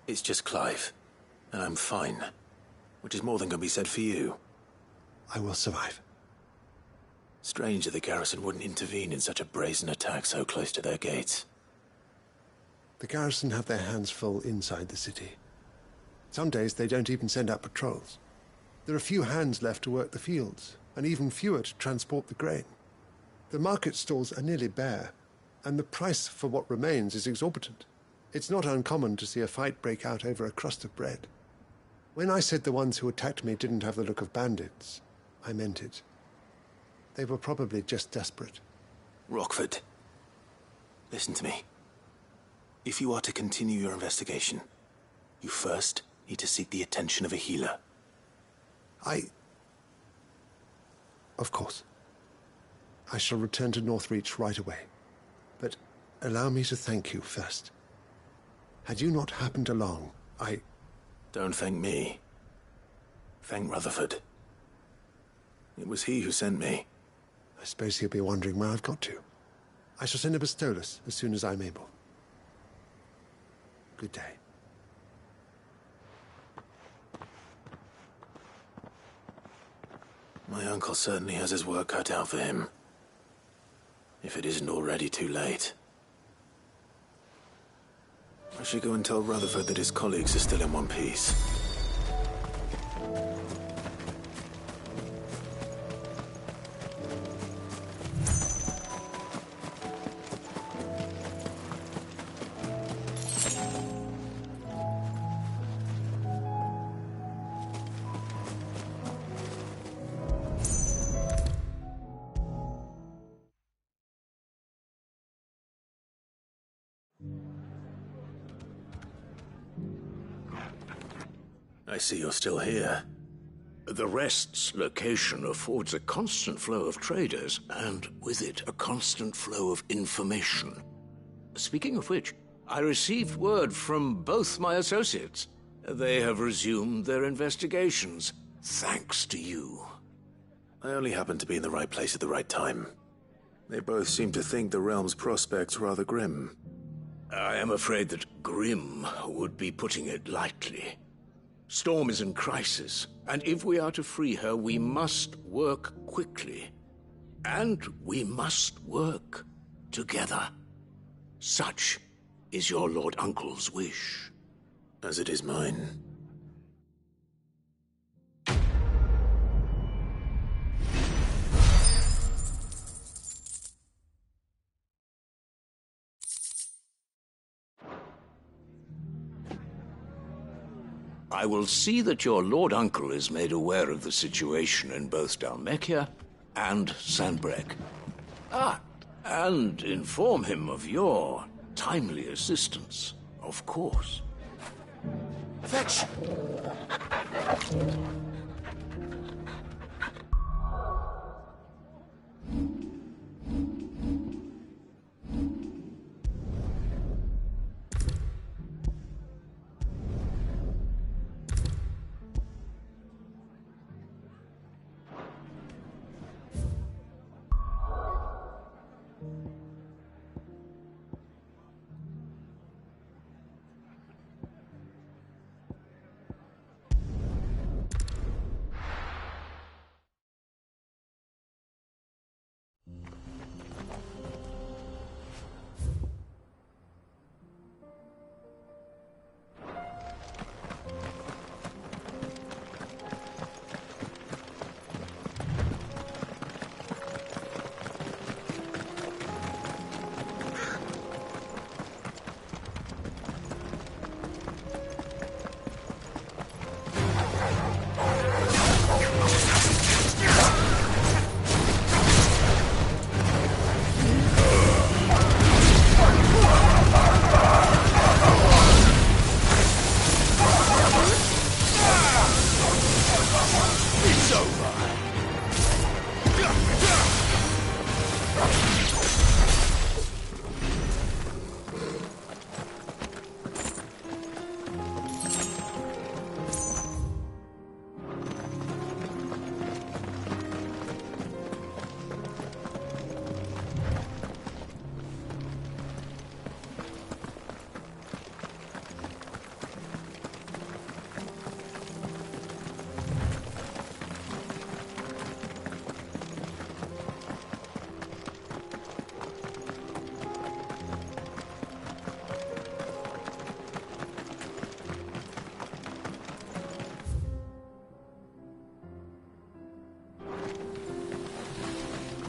It's just Clive, and I'm fine, which is more than can be said for you. I will survive. Strange that the garrison wouldn't intervene in such a brazen attack so close to their gates. The garrison have their hands full inside the city. Some days they don't even send out patrols. There are few hands left to work the fields, and even fewer to transport the grain. The market stalls are nearly bare, and the price for what remains is exorbitant. It's not uncommon to see a fight break out over a crust of bread. When I said the ones who attacked me didn't have the look of bandits, I meant it. They were probably just desperate. Rockford, listen to me. If you are to continue your investigation, you first need to seek the attention of a healer. Of course. I shall return to Northreach right away. But allow me to thank you first. Had you not happened along, Don't thank me. Thank Rutherford. It was he who sent me. I suppose he'll be wondering where I've got to. I shall send a Bastolus as soon as I'm able. Good day. My uncle certainly has his work cut out for him. If it isn't already too late. I should go and tell Rutherford that his colleagues are still in one piece. I see you're still here. The Rest's location affords a constant flow of traders, and with it, a constant flow of information. Speaking of which, I received word from both my associates. They have resumed their investigations, thanks to you. I only happened to be in the right place at the right time. They both seem to think the realm's prospects rather grim. I am afraid that grim would be putting it lightly. Storm is in crisis, and if we are to free her, we must work quickly. And we must work together. Such is your Lord Uncle's wish. As it is mine. I will see that your Lord Uncle is made aware of the situation in both Dalmekia and Sanbrek. And inform him of your timely assistance, of course. Fetch!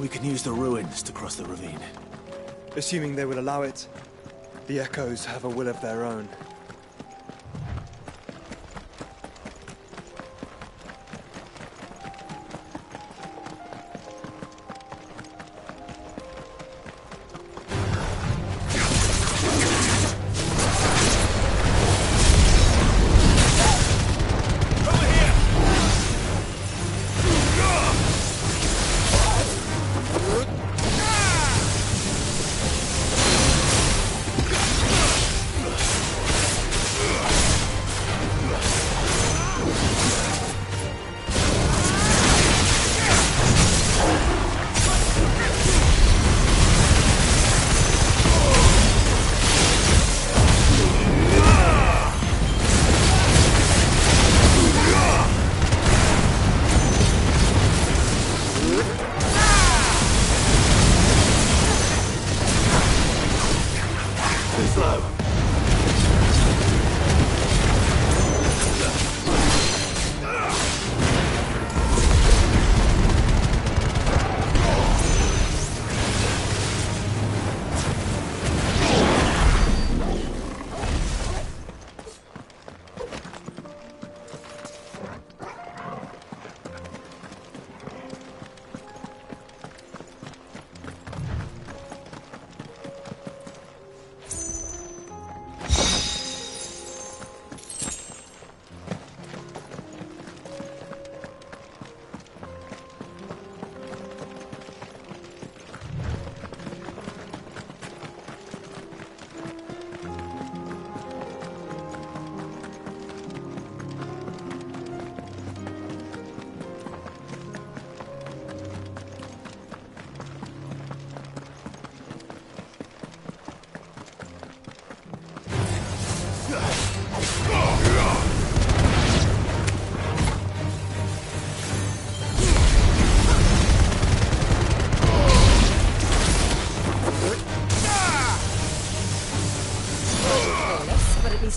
We can use the ruins to cross the ravine. Assuming they will allow it. The Echoes have a will of their own.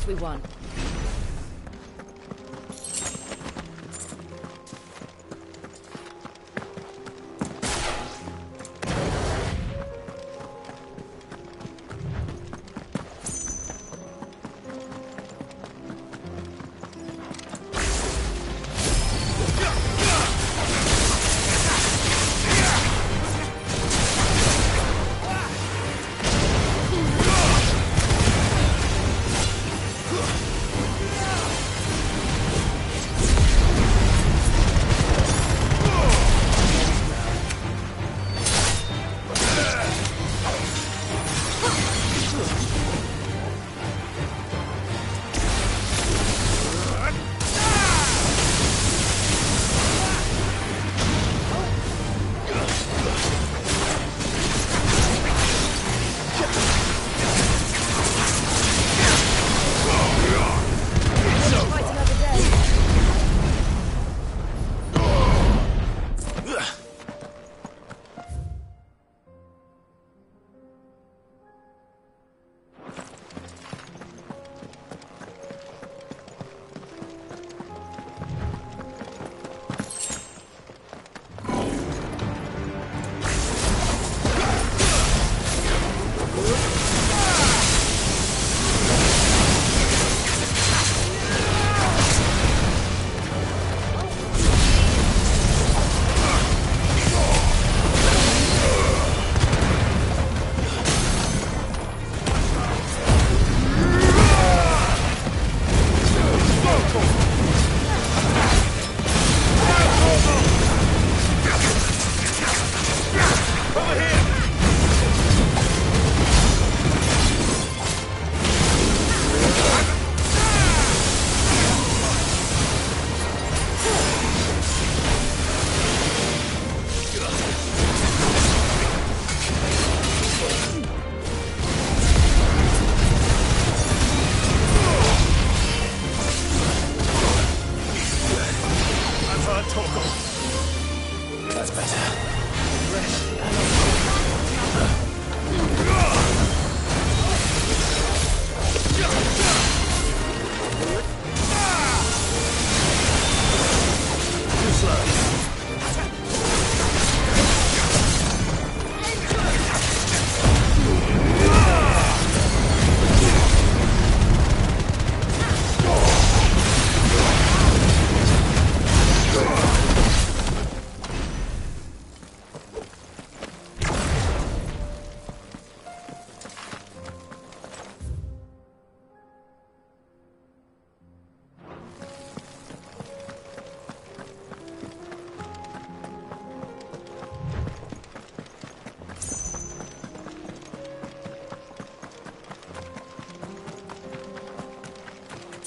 We won.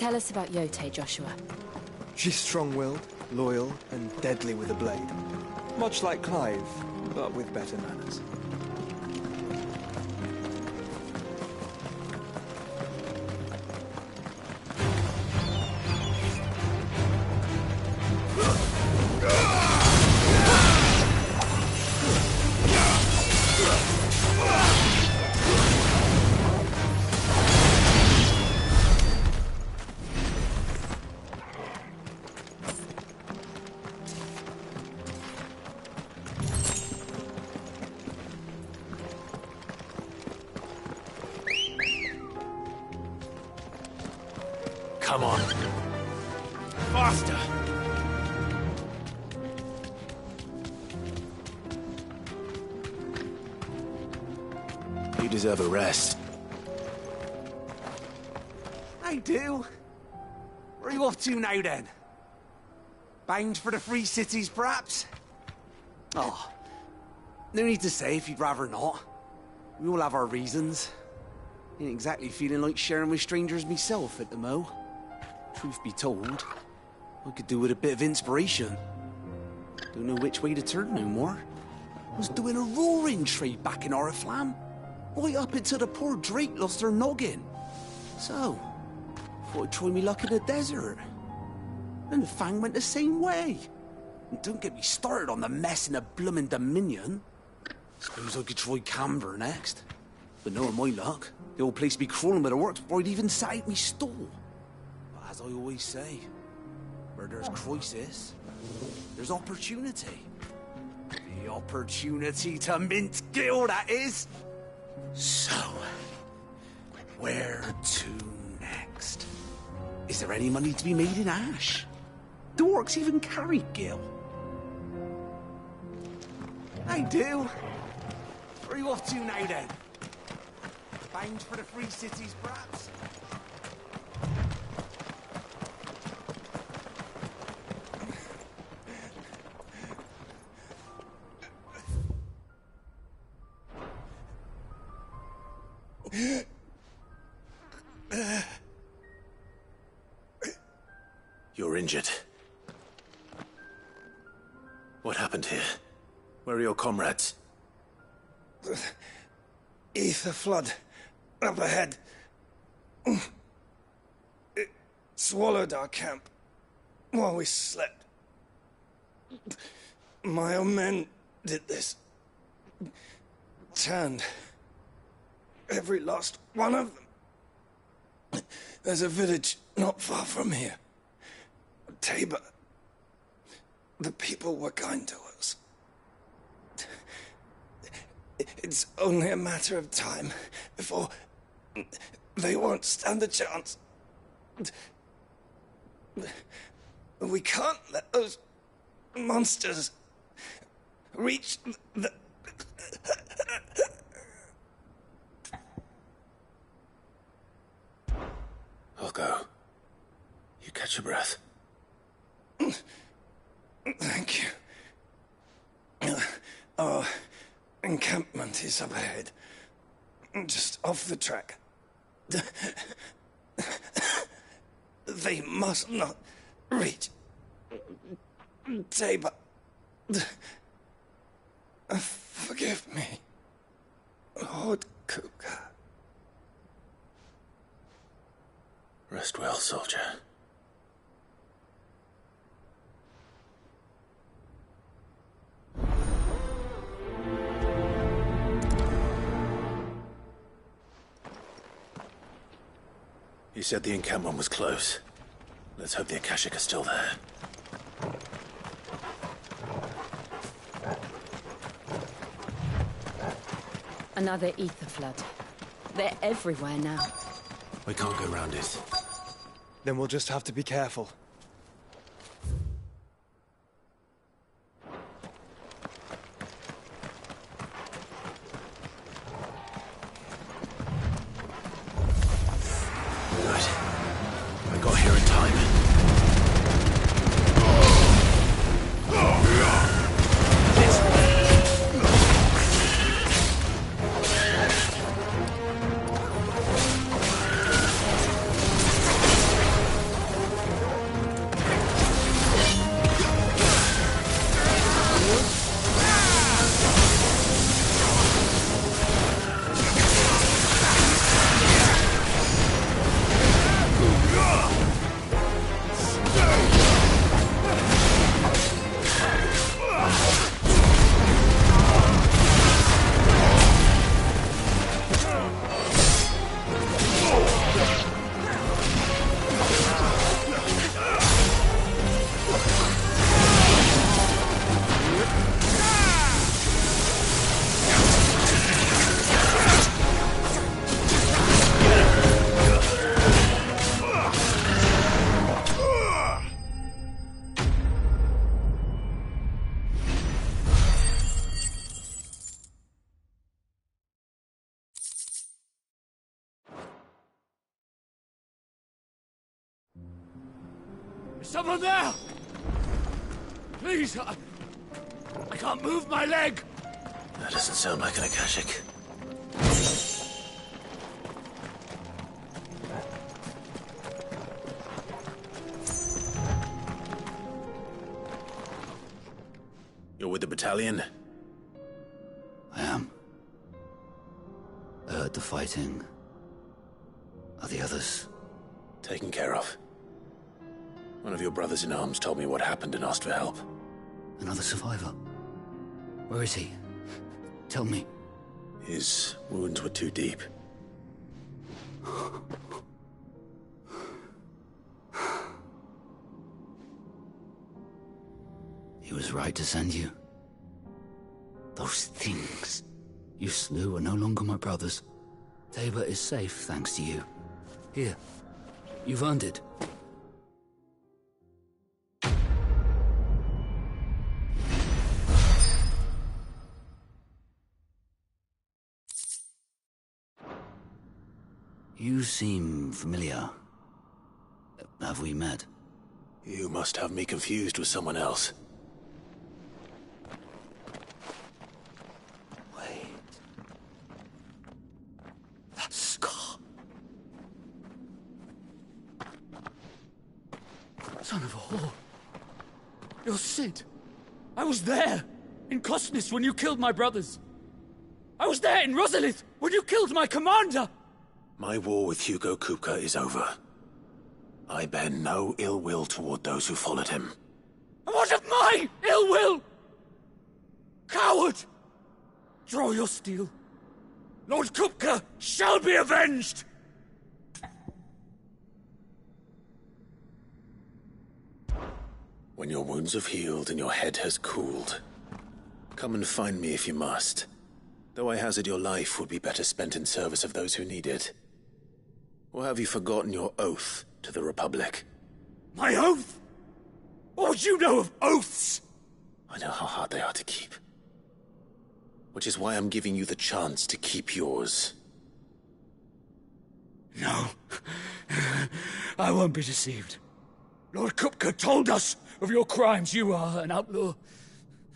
Tell us about Yote, Joshua. She's strong-willed, loyal, and deadly with a blade. Much like Clive, but with better manners. Come on. Faster! You deserve a rest. I do. Where are you off to now, then? Bound for the Free Cities, perhaps? Oh, no need to say if you'd rather not. We all have our reasons. Ain't exactly feeling like sharing with strangers myself at the mo. Truth be told, I could do with a bit of inspiration. Don't know which way to turn no more. Was doing a roaring trade back in Oriflamme. Right up until the poor Drake lost her noggin. So, thought I'd try me luck in the desert. And the Fang went the same way. And don't get me started on the mess in the bloomin' Dominion. Suppose I could try Camber next. But knowing my luck, the old place would be crawling with the works before I'd even sat out me stall. But as I always say, where there's crisis, there's opportunity. The opportunity to mint Gil, that is. So, where to next? Is there any money to be made in Ash? Do orcs even carry Gil? I do. Where are you off to now, then? Bound for the Free Cities, perhaps? You're injured. What happened here? Where are your comrades? Ether flood. Up ahead. It swallowed our camp while we slept. My own men did this. Turned every last one of them. There's a village not far from here. Tabor. The people were kind to us. It's only a matter of time before they won't stand a chance. We can't let those monsters reach the... I'll go. You catch your breath. Thank you. Our encampment is up ahead. Just off the track. They must not reach Tabor. Forgive me, Lord Cougar. Rest well, soldier. You said the encampment was close. Let's hope the Akashic are still there. Another ether flood. They're everywhere now. We can't go round it. Then we'll just have to be careful. Someone there! Please, I can't move my leg! That doesn't sound like an Akashic. You're with the battalion? I am. I heard the fighting. Are the others? Taken care of. One of your brothers in arms told me what happened and asked for help. Another survivor? Where is he? Tell me. His wounds were too deep. He was right to send you. Those things you slew are no longer my brothers. Tabor is safe thanks to you. Here, you've earned it. You seem familiar. Have we met? You must have me confused with someone else. Wait. That scar. Son of a whore. You're Sid. I was there, in Cosnes, when you killed my brothers. I was there in Rosalith, when you killed my commander! My war with Hugo Kupka is over. I bear no ill will toward those who followed him. And what of my ill will? Coward! Draw your steel. Lord Kupka shall be avenged! When your wounds have healed and your head has cooled, come and find me if you must. Though I hazard your life would be better spent in service of those who need it. Or have you forgotten your oath to the Republic? My oath? What would you know of oaths? I know how hard they are to keep. Which is why I'm giving you the chance to keep yours. No. I won't be deceived. Lord Kupka told us of your crimes. You are an outlaw.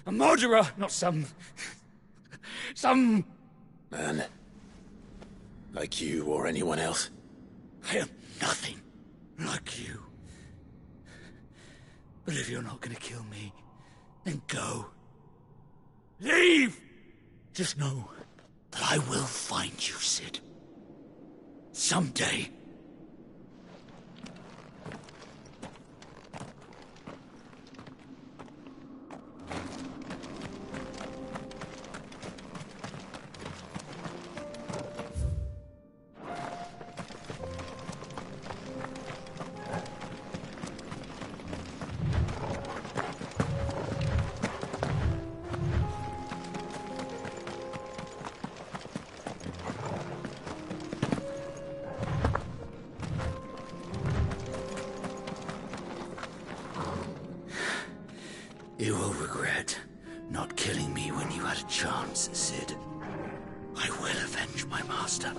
A murderer, not some man. Like you or anyone else. I am nothing like you. But if you're not gonna kill me, then go. Leave! Just know that I will find you, Sid. Someday. You will regret not killing me when you had a chance, Sid. I will avenge my master.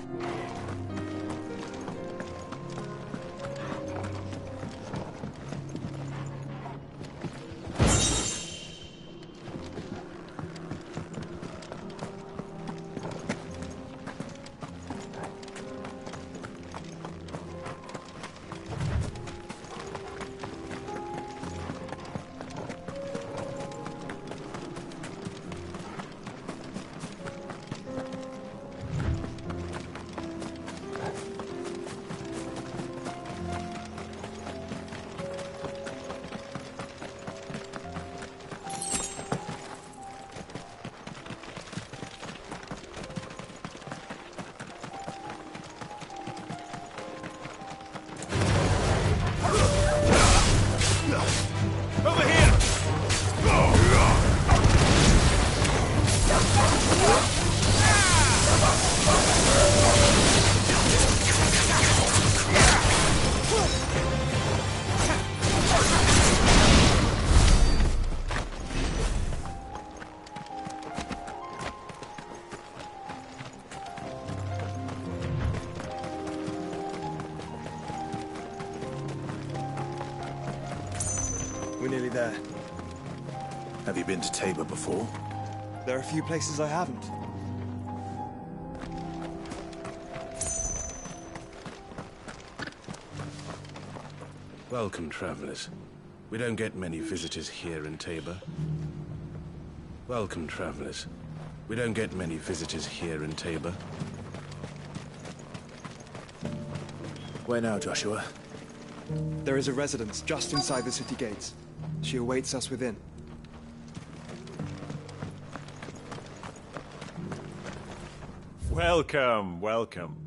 there. Have you been to Tabor before? There are a few places I haven't. Welcome, travelers. We don't get many visitors here in Tabor. Welcome, travelers. We don't get many visitors here in Tabor. Where now, Joshua? There is a residence just inside the city gates. She awaits us within. Welcome, welcome.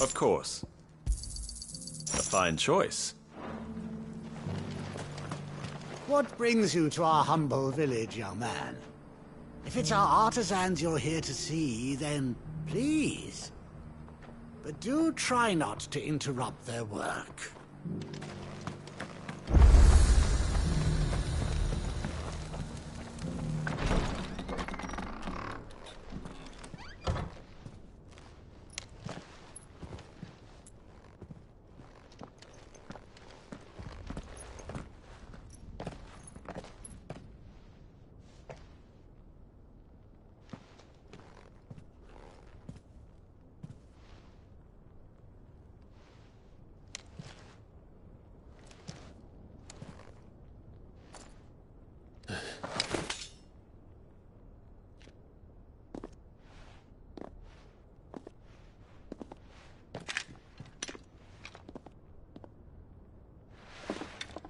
Of course. A fine choice. What brings you to our humble village, young man? If it's our artisans you're here to see, then please. But do try not to interrupt their work.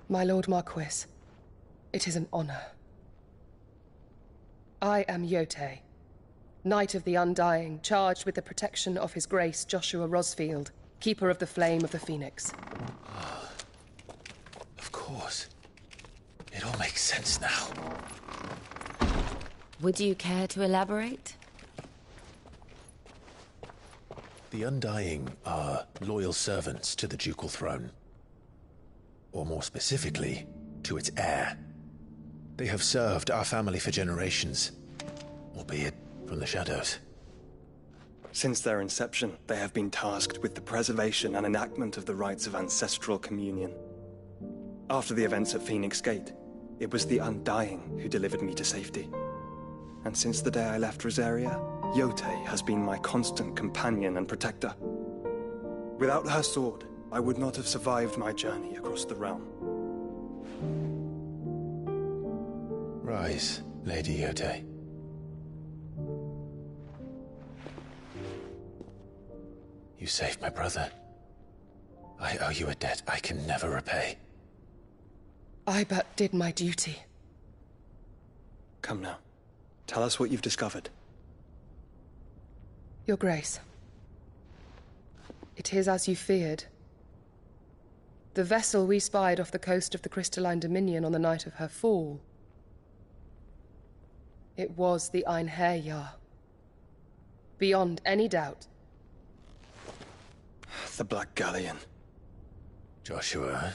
My Lord Marquis, it is an honor. I am Yote, Knight of the Undying, charged with the protection of His Grace Joshua Rosfield, Keeper of the Flame of the Phoenix. Of course. It all makes sense now. Would you care to elaborate? The Undying are loyal servants to the ducal throne. Or more specifically, to its heir. They have served our family for generations, albeit from the shadows. Since their inception, they have been tasked with the preservation and enactment of the rites of ancestral communion. After the events at Phoenix Gate, it was the Undying who delivered me to safety. And since the day I left Rosaria, Yote has been my constant companion and protector. Without her sword, I would not have survived my journey across the realm. Rise, Lady Yote. You saved my brother. I owe you a debt I can never repay. I but did my duty. Come now. Tell us what you've discovered. Your Grace. It is as you feared. The vessel we spied off the coast of the Crystalline Dominion on the night of her fall. It was the Einherjar. Beyond any doubt. The Black Galleon. Joshua,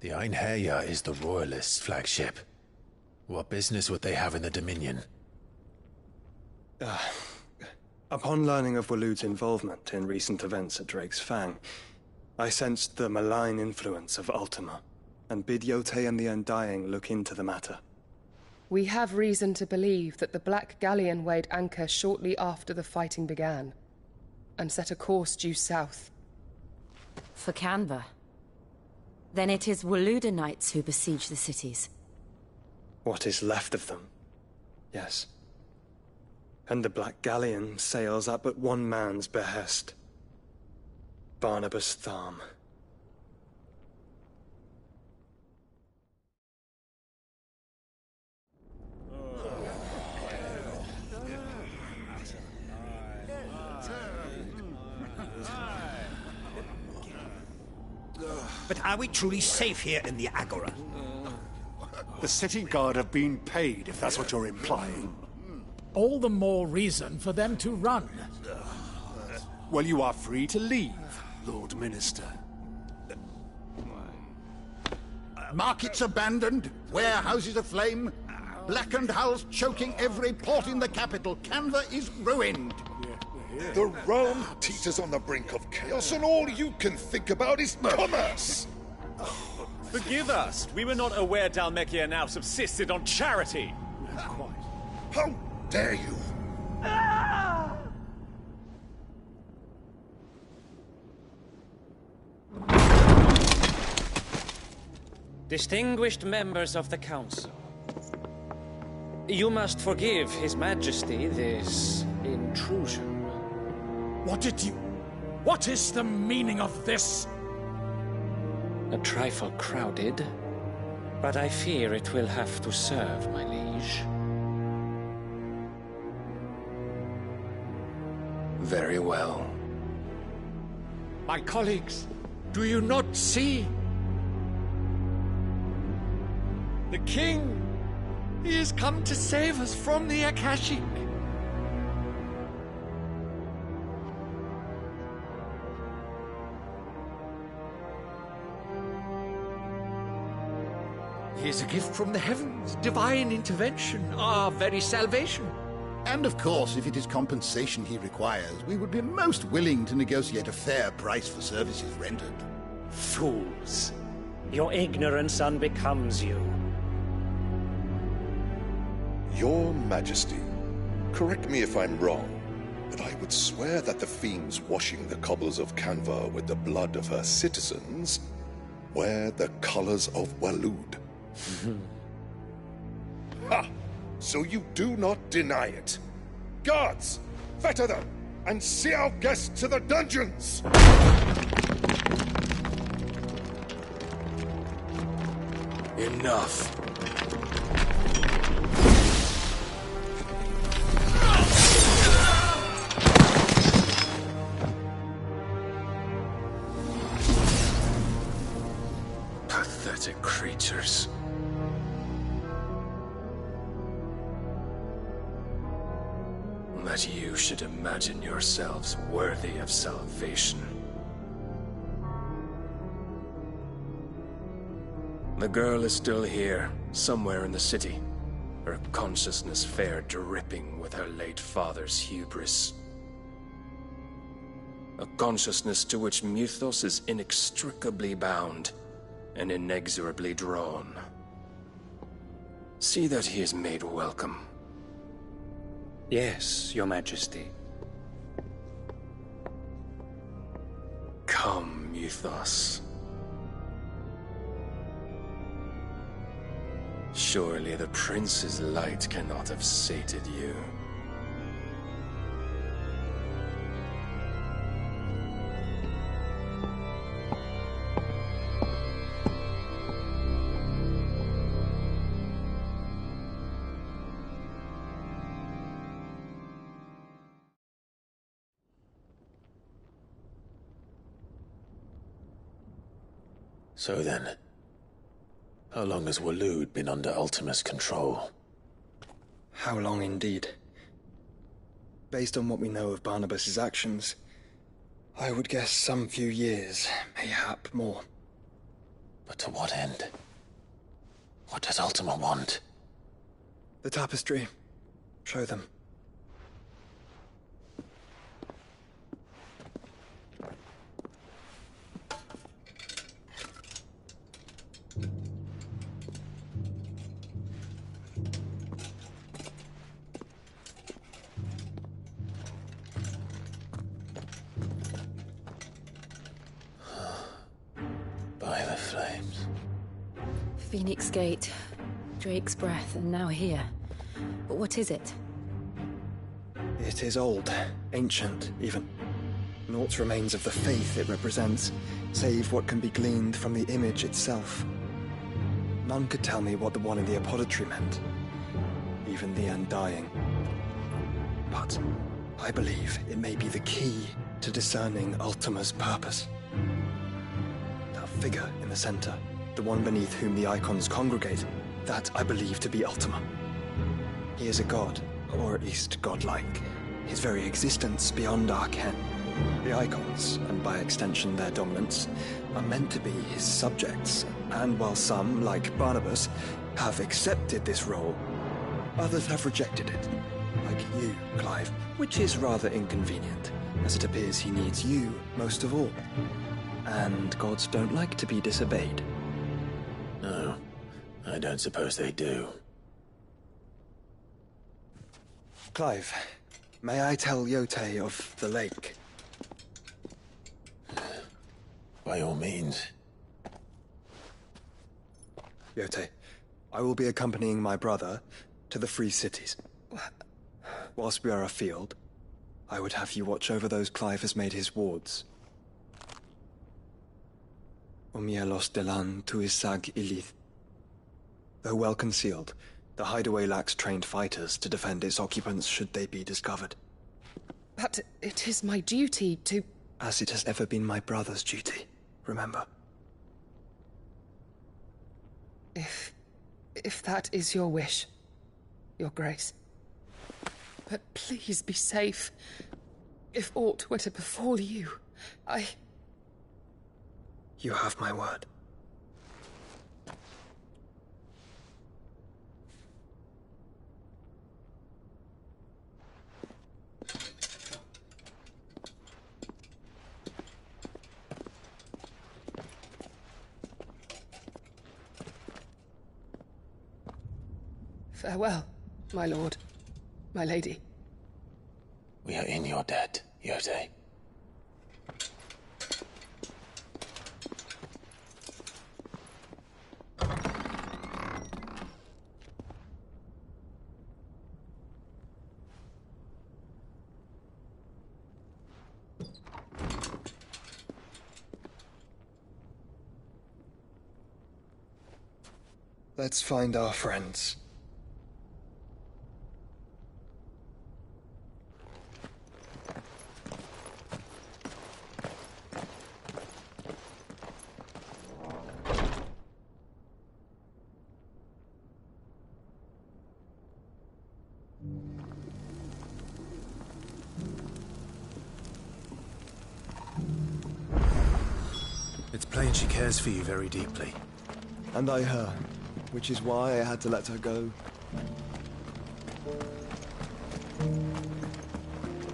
the Einherjar is the Royalists' flagship. What business would they have in the Dominion? Upon learning of Waloed's involvement in recent events at Drake's Fang, I sensed the malign influence of Ultima, and bid Yote and the Undying look into the matter. We have reason to believe that the Black Galleon weighed anchor shortly after the fighting began, and set a course due south. For Canva. Then it is Waloed knights who besiege the cities. What is left of them? Yes. And the Black Galleon sails at but one man's behest. Barnabas Tharm. But are we truly safe here in the Agora? The city guard have been paid, if that's what you're implying. All the more reason for them to run. Well, you are free to leave, Lord Minister. Markets abandoned, warehouses aflame, blackened hulls choking every port in the capital. Canva is ruined. The realm teeters on the brink of chaos, and all you can think about is commerce! Forgive us. We were not aware Dhalmekia now subsisted on charity. How dare you! Distinguished members of the Council, you must forgive His Majesty this intrusion. What is the meaning of this? A trifle crowded, but I fear it will have to serve, my liege. Very well. My colleagues, do you not see? The king! He has come to save us from the Akashic! He is a gift from the heavens, divine intervention, our very salvation. And of course, if it is compensation he requires, we would be most willing to negotiate a fair price for services rendered. Fools! Your ignorance unbecomes you. Your Majesty, correct me if I'm wrong, but I would swear that the fiends washing the cobbles of Canva with the blood of her citizens wear the colors of Waloed. Ha! So you do not deny it. Guards, fetter them, and see our guests to the dungeons! Enough. Pathetic creatures. That you should imagine yourselves worthy of salvation. The girl is still here, somewhere in the city, her consciousness fair dripping with her late father's hubris. A consciousness to which Mythos is inextricably bound and inexorably drawn. See that he is made welcome. Yes, Your Majesty. Come, Mythos. Surely the prince's light cannot have sated you. So then, how long has Waloed been under Ultima's control? How long indeed? Based on what we know of Barnabas's actions, I would guess some few years, mayhap more. But to what end? What does Ultima want? The tapestry. Show them. By the flames. Phoenix Gate, Drake's Breath, and now here. But what is it? It is old, ancient, even. Naught remains of the faith it represents, save what can be gleaned from the image itself. None could tell me what the one in the apothecary meant, even the Undying. But I believe it may be the key to discerning Ultima's purpose. That figure in the center, the one beneath whom the icons congregate, that I believe to be Ultima. He is a god, or at least godlike, his very existence beyond our ken. The Icons, and by extension their dominants, are meant to be his subjects, and while some, like Barnabas, have accepted this role, others have rejected it, like you, Clive, which is rather inconvenient, as it appears he needs you most of all. And gods don't like to be disobeyed. No, I don't suppose they do. Clive, may I tell Yote of the lake? By all means. Yote, I will be accompanying my brother to the Free Cities. Whilst we are afield, I would have you watch over those Clive has made his wards. Omielos delan tuisag ilith. Though well concealed, the hideaway lacks trained fighters to defend its occupants should they be discovered. But it is my duty to... As it has ever been my brother's duty, remember. If that is your wish, Your Grace. But please be safe. If aught were to befall you, You have my word. Farewell, my lord, my lady. We are in your debt, Yote. Let's find our friends. It's plain she cares for you very deeply. And I her, which is why I had to let her go.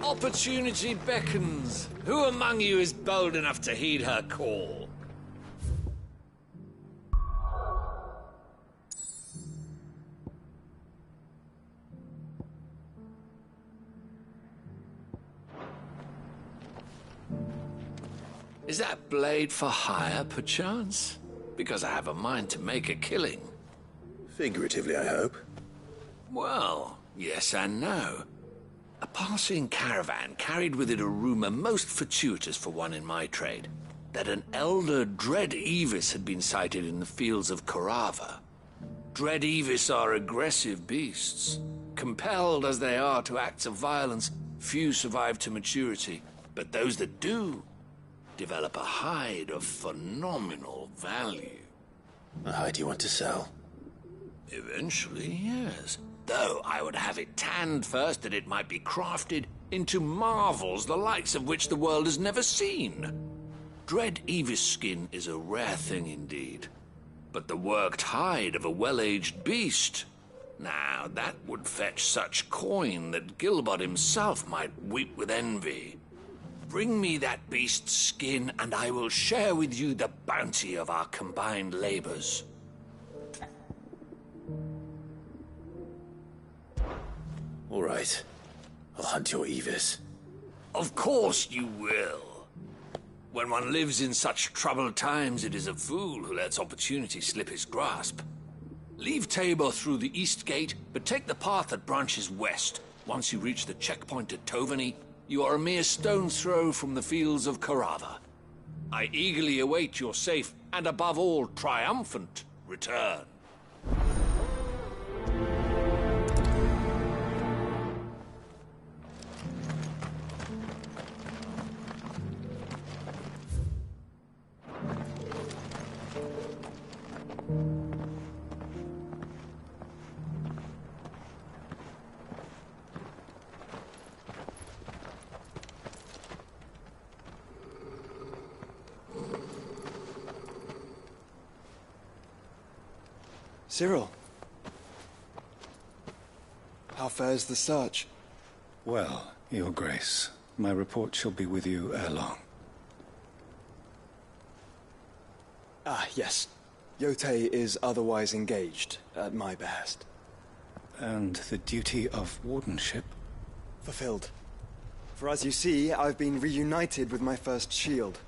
Opportunity beckons. Who among you is bold enough to heed her call? Is that blade for hire, perchance? Because I have a mind to make a killing. Figuratively, I hope. Well, yes and no. A passing caravan carried with it a rumor most fortuitous for one in my trade, that an elder Dread Evis had been sighted in the fields of Corava. Dread Evis are aggressive beasts. Compelled as they are to acts of violence, few survive to maturity, but those that do develop a hide of phenomenal value. A hide you want to sell? Eventually, yes. Though I would have it tanned first that it might be crafted into marvels the likes of which the world has never seen. Dread Evis skin is a rare thing indeed. But the worked hide of a well-aged beast, now that would fetch such coin that Gilbert himself might weep with envy. Bring me that beast's skin, and I will share with you the bounty of our combined labors. All right. I'll hunt your Evis. Of course you will. When one lives in such troubled times, it is a fool who lets opportunity slip his grasp. Leave Tabor through the east gate, but take the path that branches west. Once you reach the checkpoint at Tovany, you are a mere stone's throw from the fields of Corava. I eagerly await your safe, and above all, triumphant return. Cyril. How fares the search? Well, Your Grace, my report shall be with you ere long. Ah, yes. Yotei is otherwise engaged, at my behest. And the duty of wardenship? Fulfilled. For as you see, I've been reunited with my first shield.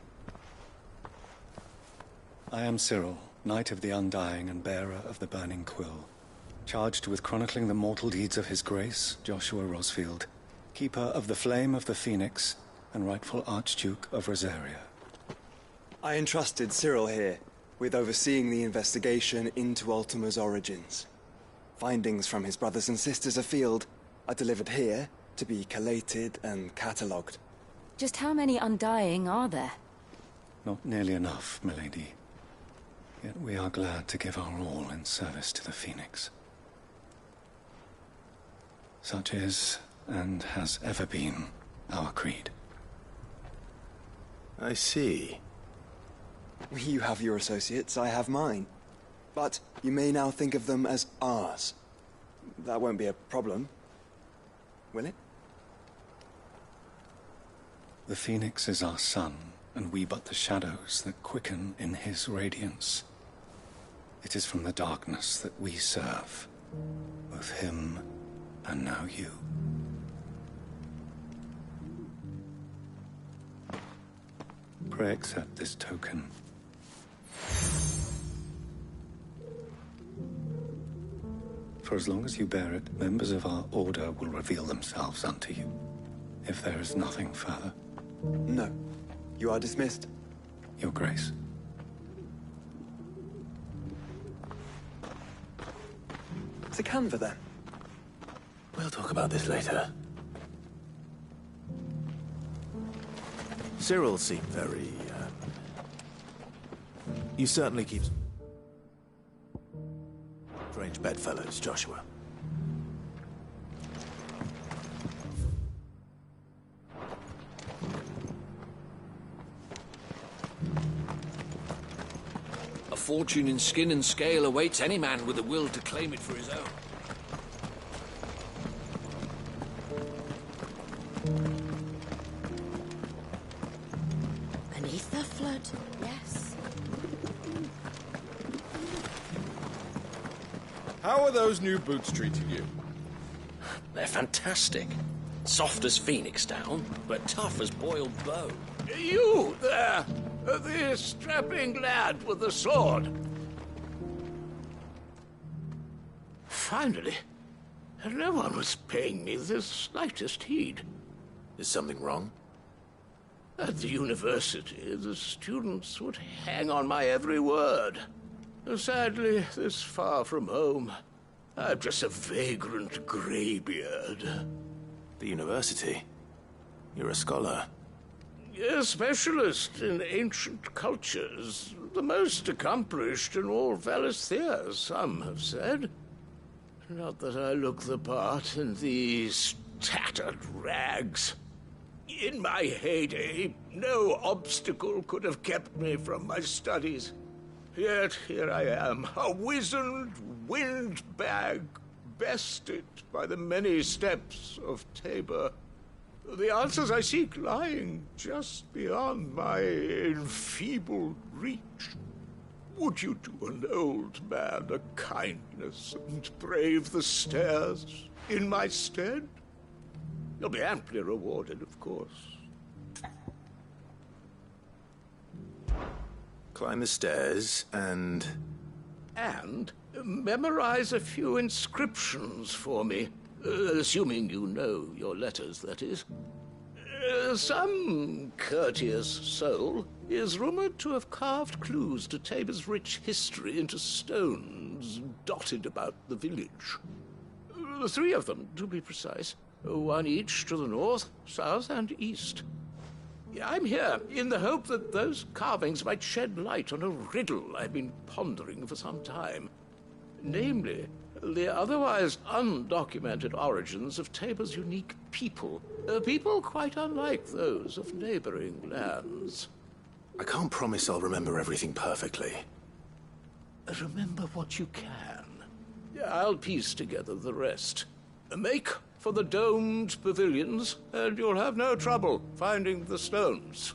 I am Cyril, Knight of the Undying and bearer of the Burning Quill, charged with chronicling the mortal deeds of His Grace, Joshua Rosfield, keeper of the Flame of the Phoenix and rightful Archduke of Rosaria. I entrusted Cyril here with overseeing the investigation into Ultima's origins. Findings from his brothers and sisters afield are delivered here to be collated and catalogued. Just how many Undying are there? Not nearly enough, milady. Yet we are glad to give our all in service to the Phoenix. Such is, and has ever been, our creed. I see. You have your associates, I have mine. But you may now think of them as ours. That won't be a problem, will it? The Phoenix is our sun, and we but the shadows that quicken in his radiance. It is from the darkness that we serve, both him and now you. Pray accept this token. For as long as you bear it, members of our order will reveal themselves unto you. If there is nothing further. No. You are dismissed. Your Grace. To Canva, then. We'll talk about this later. Cyril seemed very, You certainly keep strange bedfellows, Joshua. A fortune in skin and scale awaits any man with the will to claim it for his own. Beneath the flood, yes. How are those new boots treating you? They're fantastic. Soft as phoenix down, but tough as boiled bone. You there! The strapping lad with the sword. Finally, no one was paying me the slightest heed. Is something wrong? At the university, the students would hang on my every word. Sadly, this far from home, I'm just a vagrant greybeard. The university? You're a scholar. A specialist in ancient cultures. The most accomplished in all Valisthea, some have said. Not that I look the part in these tattered rags. In my heyday, no obstacle could have kept me from my studies. Yet here I am, a wizened windbag, bested by the many steps of Tabor. The answers I seek lying just beyond my enfeebled reach. Would you do an old man a kindness and brave the stairs in my stead? You'll be amply rewarded, of course. Climb the stairs and... And memorize a few inscriptions for me. Assuming you know your letters, that is. Some courteous soul is rumored to have carved clues to Tabor's rich history into stones dotted about the village. 3 of them, to be precise. 1 each to the north, south, and east. I'm here in the hope that those carvings might shed light on a riddle I've been pondering for some time. Namely, the otherwise undocumented origins of Tabor's unique people. People quite unlike those of neighboring lands. I can't promise I'll remember everything perfectly. Remember what you can. I'll piece together the rest. Make for the domed pavilions, and you'll have no trouble finding the stones.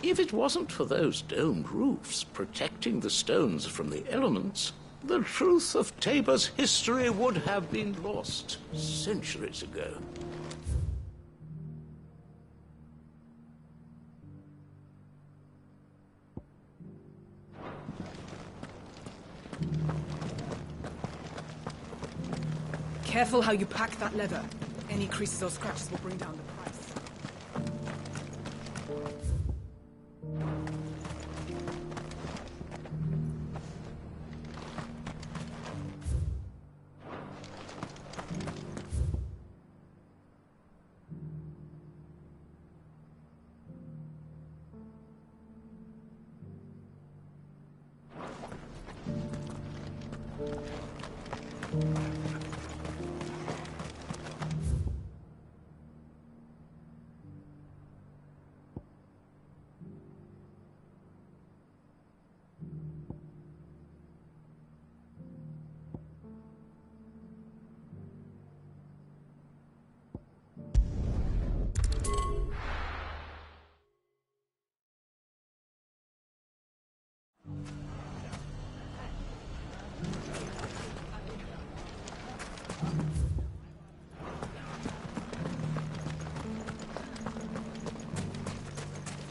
If it wasn't for those domed roofs protecting the stones from the elements, the truth of Tabor's history would have been lost centuries ago. Careful how you pack that leather. Any creases or scratches will bring down the price.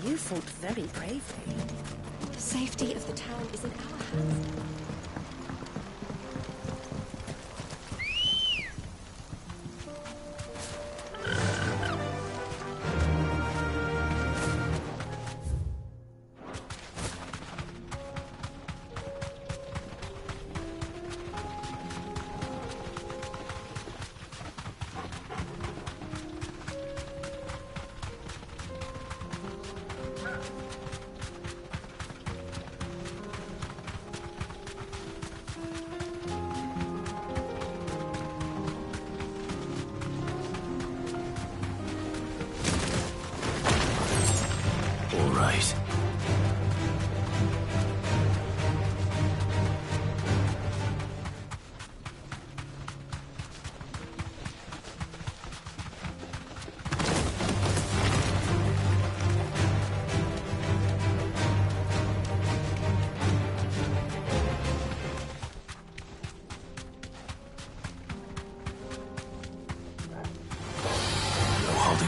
You fought very bravely. The safety of the town is in our hands.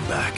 Back.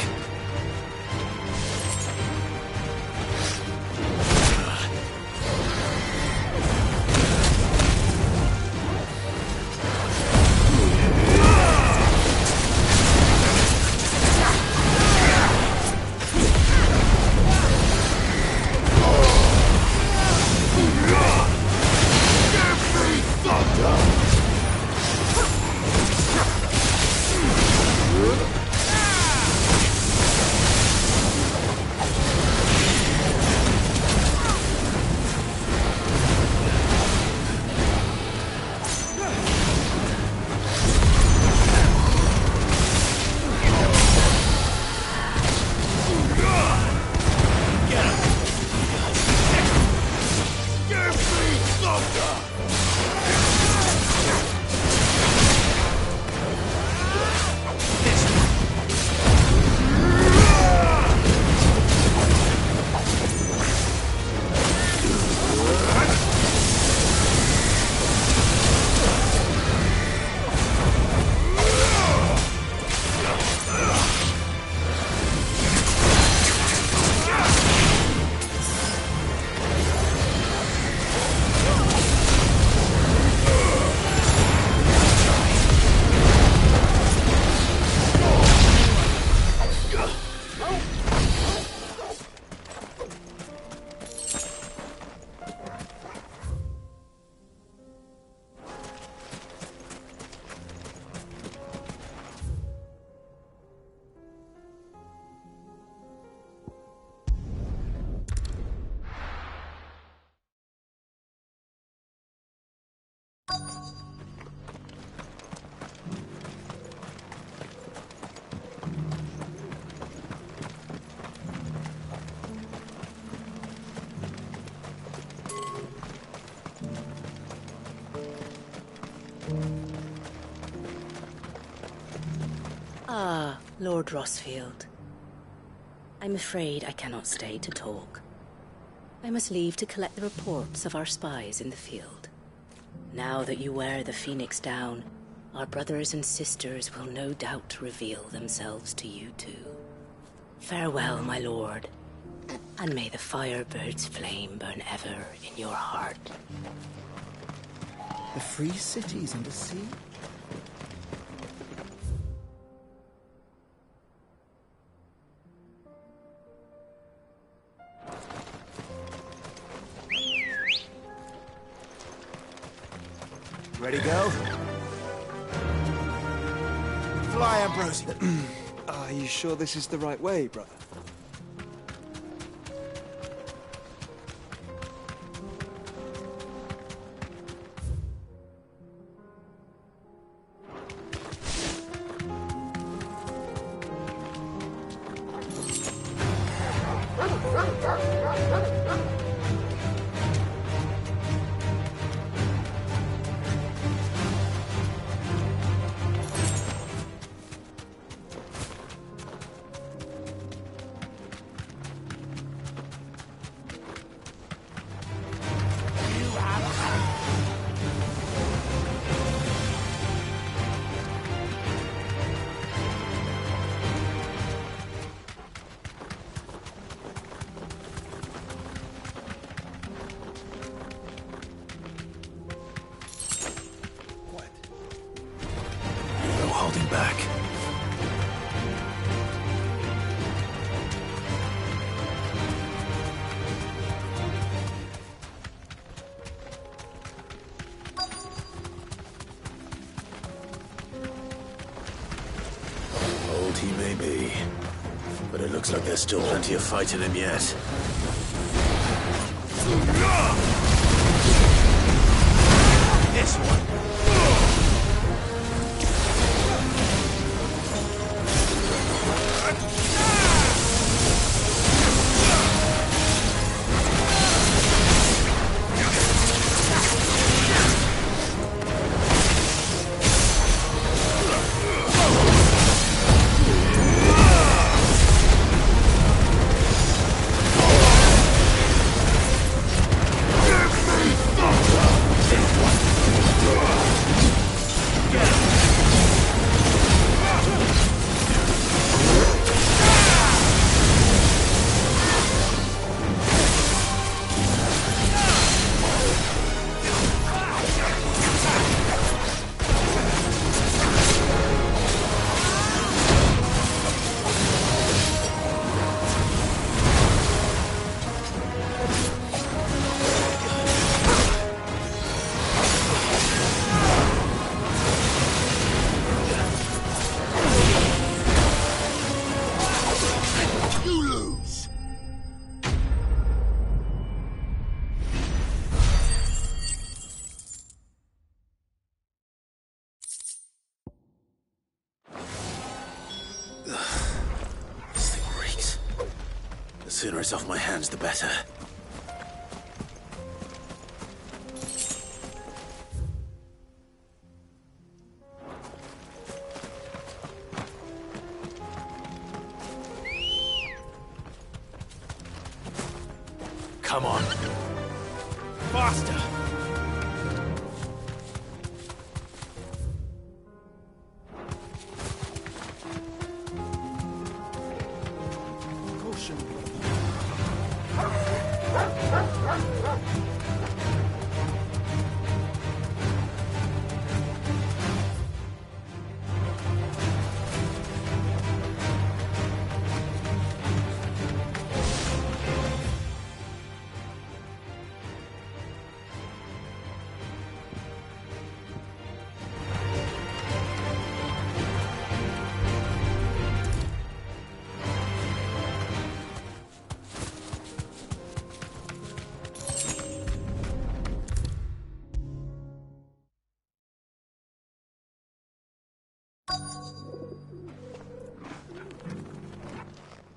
Lord Rosfield, I'm afraid I cannot stay to talk. I must leave to collect the reports of our spies in the field. Now that you wear the Phoenix down, our brothers and sisters will no doubt reveal themselves to you too. Farewell, my lord, and may the Firebird's flame burn ever in your heart. The free cities and the sea? Ready, go? Fly, Ambrosi. Are you sure this is the right way, brother? Holding back. Old he may be, but it looks like there's still plenty of fight in him yet. This one. The sooner it's off my hands, the better. Come on. Faster!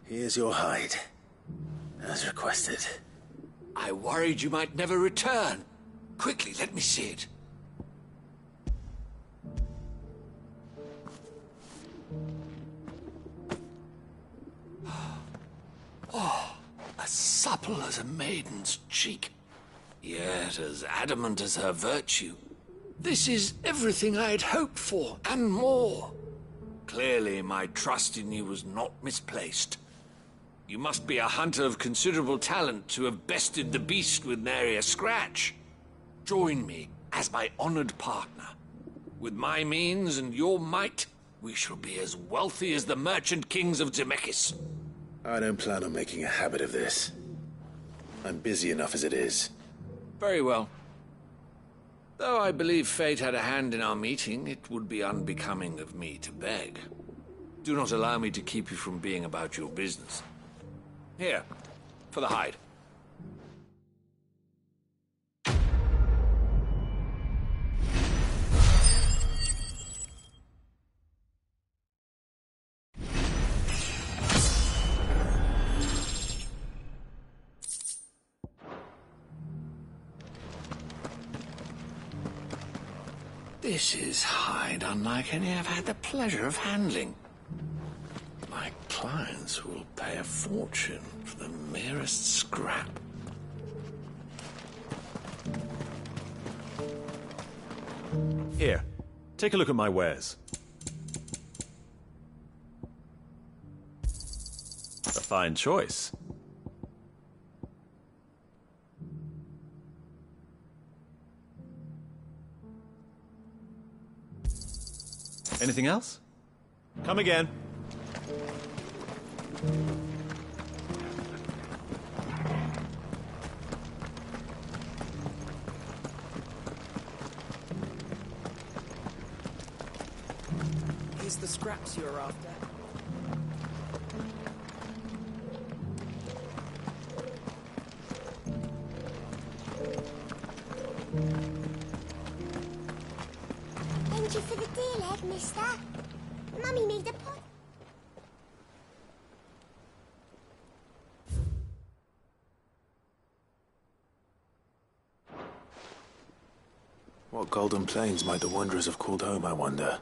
Here's your hide, as requested. I worried you might never return. Quickly, let me see it. Oh, as supple as a maiden's cheek, yet as adamant as her virtue. This is everything I had hoped for, and more. Clearly, my trust in you was not misplaced. You must be a hunter of considerable talent to have bested the beast with nary a scratch. Join me as my honored partner. With my means and your might, we shall be as wealthy as the merchant kings of Zemeckis. I don't plan on making a habit of this. I'm busy enough as it is. Very well. Though I believe fate had a hand in our meeting, it would be unbecoming of me to beg. Do not allow me to keep you from being about your business. Here, for the hide. This is hide unlike any I've had the pleasure of handling. My clients will pay a fortune for the merest scrap. Here, take a look at my wares. A fine choice. Anything else? Come again. Here's the scraps you were after. Thank you for the deal, Ed, mister. Mummy made a pot. What golden plains might the wanderers have called home, I wonder?